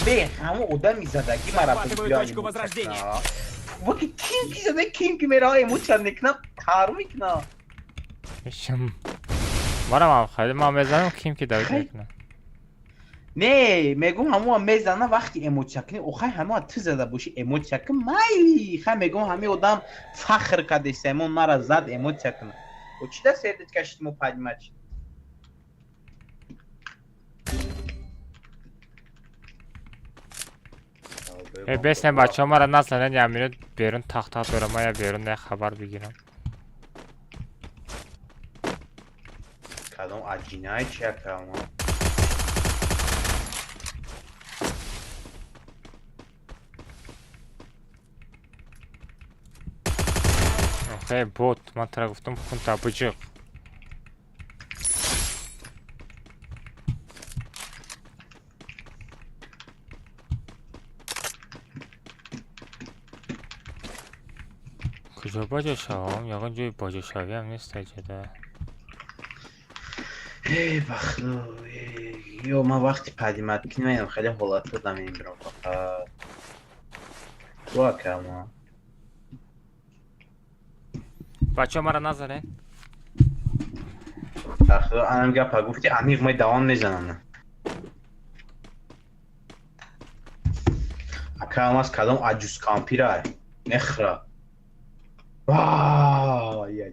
به همه آدم میزدگی مرا Захватываю точку возрождения. وقتی کیم کی زده کیم کی میره ایموت چند نکنم کارو میکنم Ишам. Марам хеле ман мезанам ким ки давид мекунам. نه میگم همه میزنه وقتی ایموت چکنی آخه همه تو زده باشی ایموت چکن مایلی خیلی میگم همه آدم فخر کده سیمون مرا زد ایموت چکنه و چی ده سردت کشتیم و پدمکی Беснем бачаҳо мара назанед як минут берун тахтах дорам, ман як берун як хабар бигирам. کدام عجینه چکم Охе бот, ман тара гуфтам хунта буҷуқ. куҷо баҷошавам? ягон ҷои баҷошавиам нест аҷада. ای بخلو یا من وقتی پدیمت کنیم خیلی حالت بودم این برام فقط تو کما бачаҳо мара назанед. بخلو انم گپا گفتی عمیق ما دوام میزنم اکا هم از کدام عجوز کامپیره نخرا وای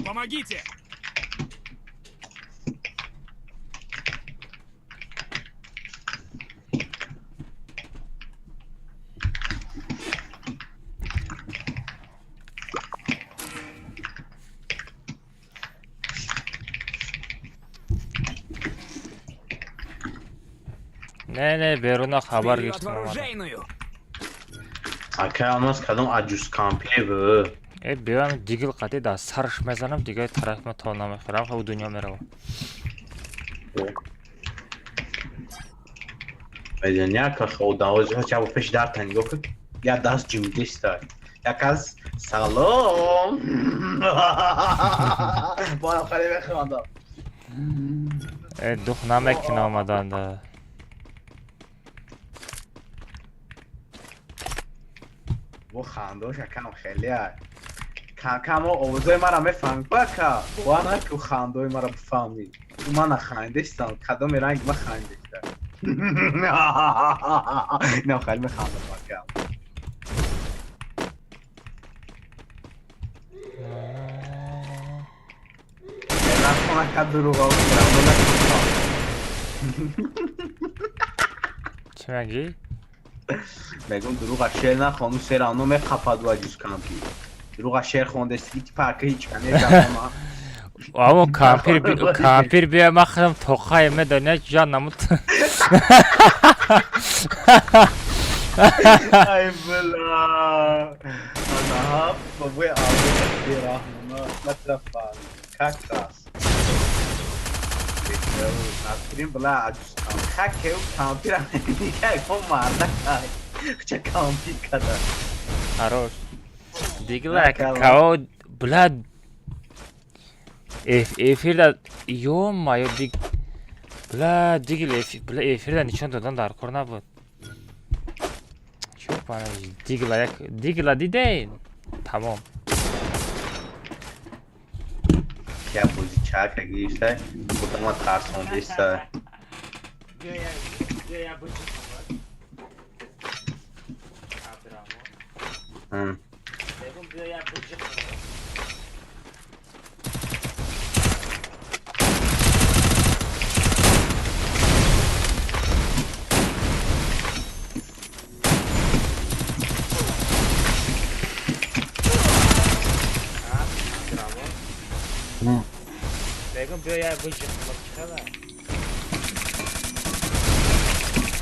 Помогите! نه بیرون خبر Вперед گشتم в اومدم. оружейную! اکه هماز کدام عجوز کامپی بود. بیام دیگل قطعی در سرش میزنم دیگه طرف ما تا نمیخورم خب دنیا میرم. بدونی که خود نوازه ها چه پیش در تنگو که یا دست جوگی استای یک از سلام با آخری بخواندم دخ نمیکنه آمدن ده. با خاندوش کم خیلی های کم اوضای مرا میفهمی بکا با نه که خاندوی مرا بفهمی من خاندشتم کدام رنگ من خاندشتم نه خیلی میخواندم بکا نکنه که دروغ ها چی میگی؟ میگم دروغ شعر نخوانو سرانو میخپد و عجوز کامپی دروغ شعر خونده سیتی پاکه هیچ کنه جمعه اما کامپیر بیا مخدم توقعی میدونه جان نمود. ای بلا انا بابوی آبی بیرحمنا مطرفان کاکتاس ناصرین بلا عجوز کامپی خاکه و کامپی را میگه کم مرده چه کامپی کده هروش دیگه لکه بلا افیر دا یوم مایو دیگ بلا دیگه افیر دا نشان دادن در کار نبود. چوب بانه دیگه دیده تمام. که بوزی چک اگه ایسته بودم ها ترسونده ایسته بگم بیا یه بوجه خمک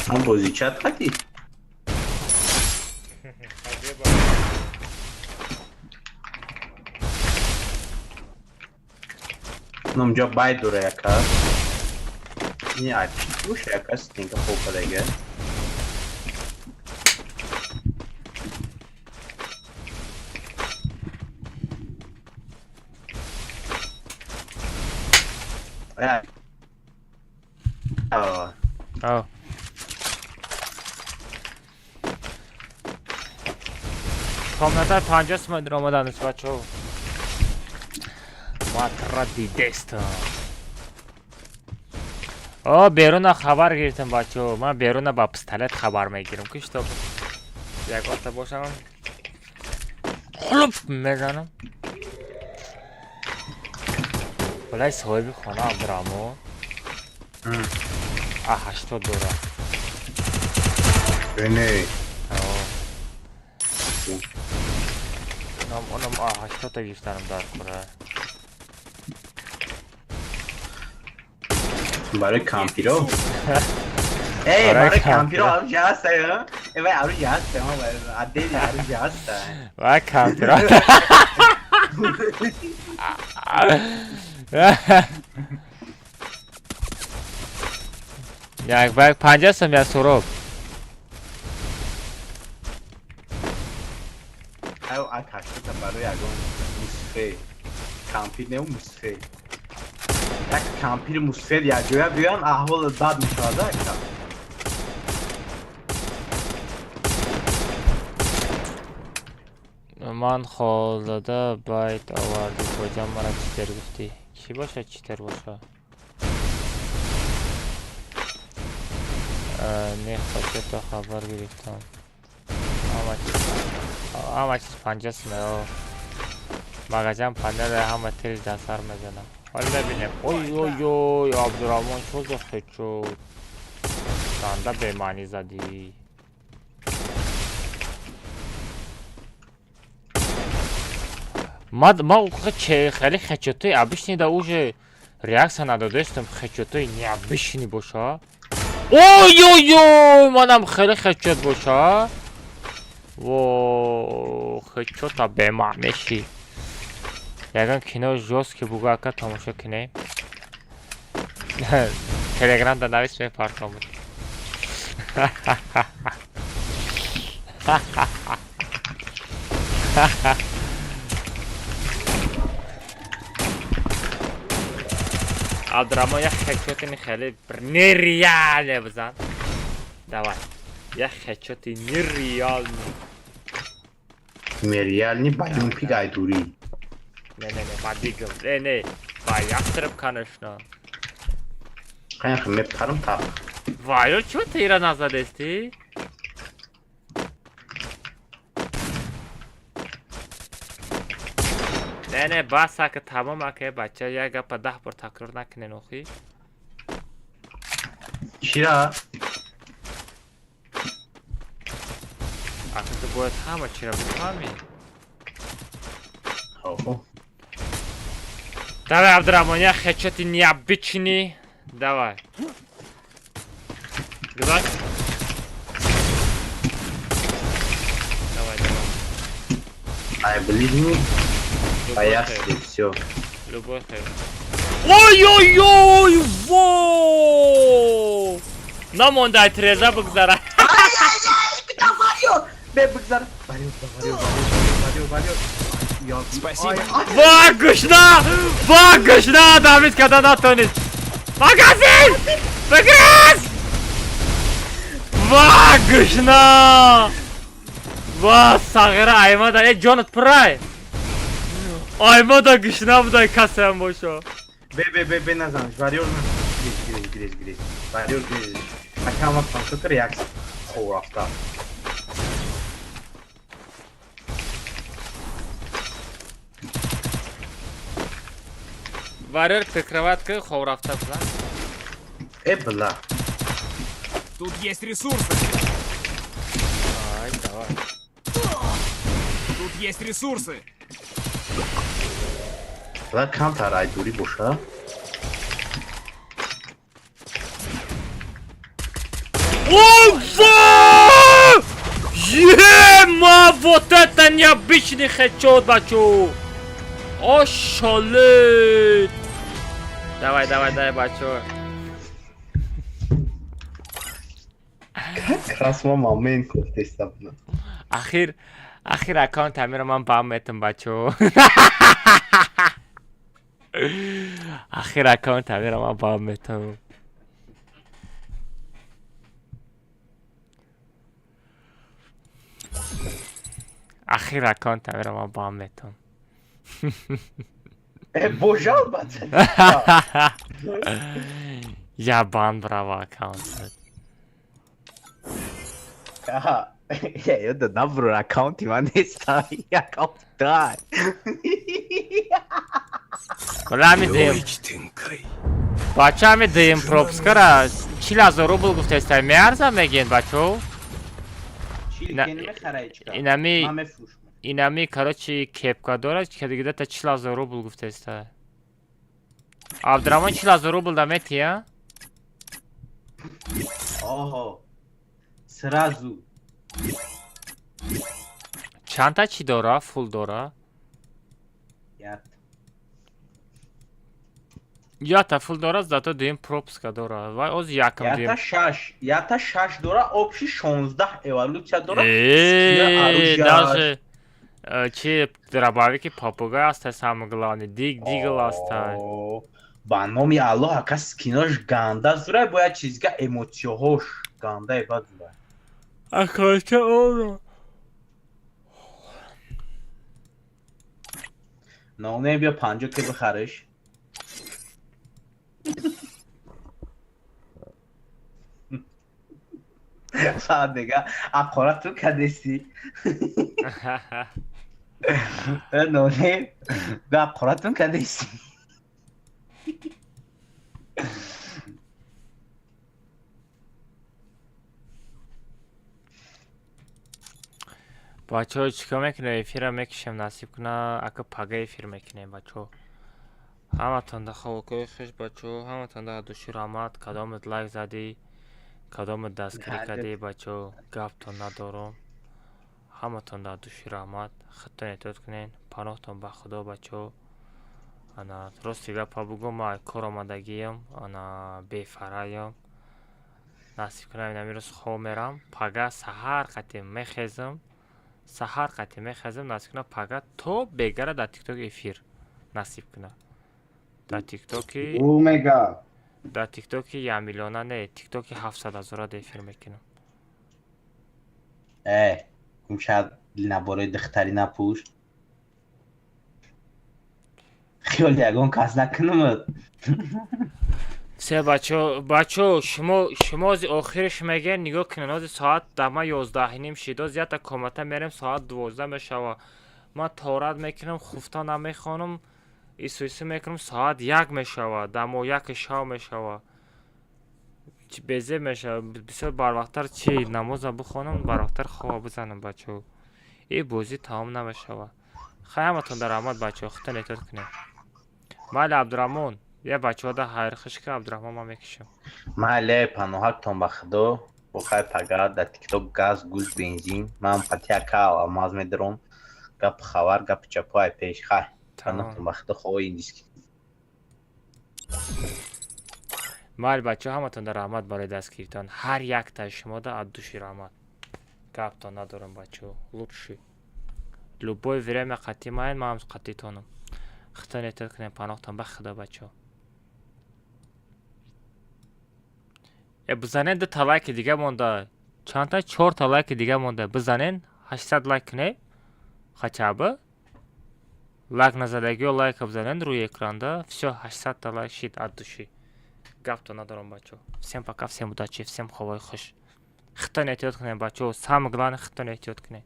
هم بوزی چت خطی نمجا باید دوره یکا این عجی روش یکا ستینگا خوبه دیگه آه کامنتر 50 سمت آمدن است بچه ها ما دیدستم بیرون خبر گرفتم بچه ها من بیرون با پستلت خبر میگیرم کش تا یک وقت باشم خلوب میزنم بلای صاحبی خانه عبدالرحمن 80 دوره بینه اونم 80 تا بیشترم در کره برای کامپی رو برای کامپی رو آروژه هسته یا؟ باید آروژه هسته ما باید عدیل آروژه هسته باید کامپی رو یک بگ 50 سم یا سروب او اکشت تا برای اگه موسفه کامپی نه موسفه یک کامپی موسفه یا جویا بیان احوال داد میشاده اکتا من خالده باید آوردی کجا مرا چیتر گفتی چی باشه چیتر باشه نه خوشه تا خبر گرفتم همه چیز 50 سمه مغازم پنل همه تیز در سر میزنم. حالا ببینیم. اوی اوی اوی عبدالرحمن چوز خود شد. دنده به معنی زدی. ما خیلی خچوتی ابیشنی دا اوج реакция нададостам хачотой не обычный боша. Ой-ой-ой, манам хеле хачот боша. Во, хачота беманеши. Яган кино жёсткий бугака тамошо кинем. Телеграмда навис мепартам. عبدالرحمن یک خچوت خیلی نیریاله بزن. давай. یک خچوت نیریال. میریال نی بایم پیگای دوری. نه ما دیگم. نه با یک طرف کنشنا. خیلی میپرم تا. وایو چه تیرا نزدستی؟ نه بس که تمام که بچه یک گپ 10 بار تکرار نکنه نوخی. چرا؟ آخه تو باید همه چرا بفهمی. давай عبدالرحمن یک خچوت نیاب بچینی. давай. گذاشت. давай. I believe me. Поясни, все. Любовь. Ой-ой-ой! Во! Намондай треза бгзара. Варю! Бегзар. Варю. Спасибо. Багушна! Давид когда натонет. Магазин! Баграс! Багушна! Ва сагра аймада Джонат Прай. Ayma kışına bu da kasem boşa. Be nazan. Varıyor mu? Giriş. Varıyor. Akamat pankatı reaksiyon. Horafta. Varır прикрыватка хорafta plan. Бла. Тут есть ресурсы. Ай, давай. Тут есть ресурсы. لا کم ترای دوری باشه. Ова! Ема, вот это необычный хедшот, бачо. Ошалеть. Давай, бачо. Как раз мама момент кофте стабна. Ахир аккаунт тамирам бам метам, бачо. آخر اکانت همه من با هم میتونم. آخر اکانت همه من با هم میتونم. بوجال بچه. یا بان براو اکانت. Aha. Eu dou pro account man está account dai. کلا میدیم بچه میدیم پروپسکر از 40,000 روبل گفته است میارزه میگین بچه اینمی کارچی کپکا داره که دیگه تا 40,000 روبل گفته است. عبدالرحمن 40,000 روبل دمیتی ها؟ آها سرازو چند تا چی داره؟ فول داره؟ یا تا فول داره زاتا دیم پروپسکا داره و از یکم دیم یا تا 6 داره آبشی 16 اولوچا داره. даже چی درباره که پاپوگای است самоглавный دیگل است. با نامی الله اکا سکیناش گنده زوره باید چیزگه ایموتیوهاش گنده بد زوره اکاچه اونو نامه بیا 50 که بخرش. ساعت دیگه اقارت تو کدیستی. نونه گپ خوراتون کرده ایستی بچه ها چیکار میکنه؟ افیر میکشم نصیب کنه اکا پگه افیر میکنیم بچه ها. همه تنده خواه خوش بچه ها، همه تنده دوشیر آمد. کدامت لایک زدی، کدامت دستگیری کردی بچه ها، گپ تون ندارم. همه تنده دوشیر آمد. خطا نیتود کنین، پناهتون به خدا بچه ها. انا راستی گپ بگو، ما کار آمدگیم، انا بیفرایم. نصیب کنم این روز خواه میرم، پگه سهر قطعه میخیزم. سهر قطعه میخیزم نصیب کنم پگه تو بگره در تیک توک افیر نصیب کنه. در تیک توکی اومگا در تیک توکی 1 میلیونه نه، تیک توکی 700,000 ده افیر میکنم. اون شاید نباره دختری نپوش خیال یگون کس نکنم سه بچه شما از آخرش میگه نگاه کنن از ساعت دمه 11:30 شد، زیاد کامتا میریم ساعت 12 میشوه. من تورات میکنم خفتا نمیخوانم، ایسویسی میکنم ساعت 1 میشوه، دمو 1 شب میشوه. چی بزه میشه بسیار بر وقتر چی نماز بخوانم، بر وقتر خواب بزنم بچه. این بازی تمام نمیشوه. خیامتون در آمد بچه، خطا نیتود کنیم. مال عبدالرحمن یه بچه ها ده حیرخش که عبدالرحمن ما میکشم. محله پناهک تون بخدا بخیر پگه در تیکتوک گاز گوش بنزین من پتیا که آماز میدرم گپ خبر گپ چپای پیش خیر پناه تون بخدا خواه این دیسکی مال بچه همتون در رحمت برای دستگیرتان، هر یک تا شما ده ادوشی رحمت گپ تا ندارم بچه لطشی لبای ویرم قطعی ماین ما هم قطعی تانم. خطا نیتر کنیم پناهتان بخدا بچه. بزنین 2 تا لایک دیگه مونده، چند تا 4 تا لایک دیگه مونده، بزنین 800 لایک کنه خچابه لایک نزدگی و لایک بزنین روی اکرانده все 800 تا лайк шид от души. گپ то ندارم بچه. всем пока, всем удачи, всем хавай خوش. خطا نیتیاد کنین بچه. самое главное خطا نیتیاد کنین.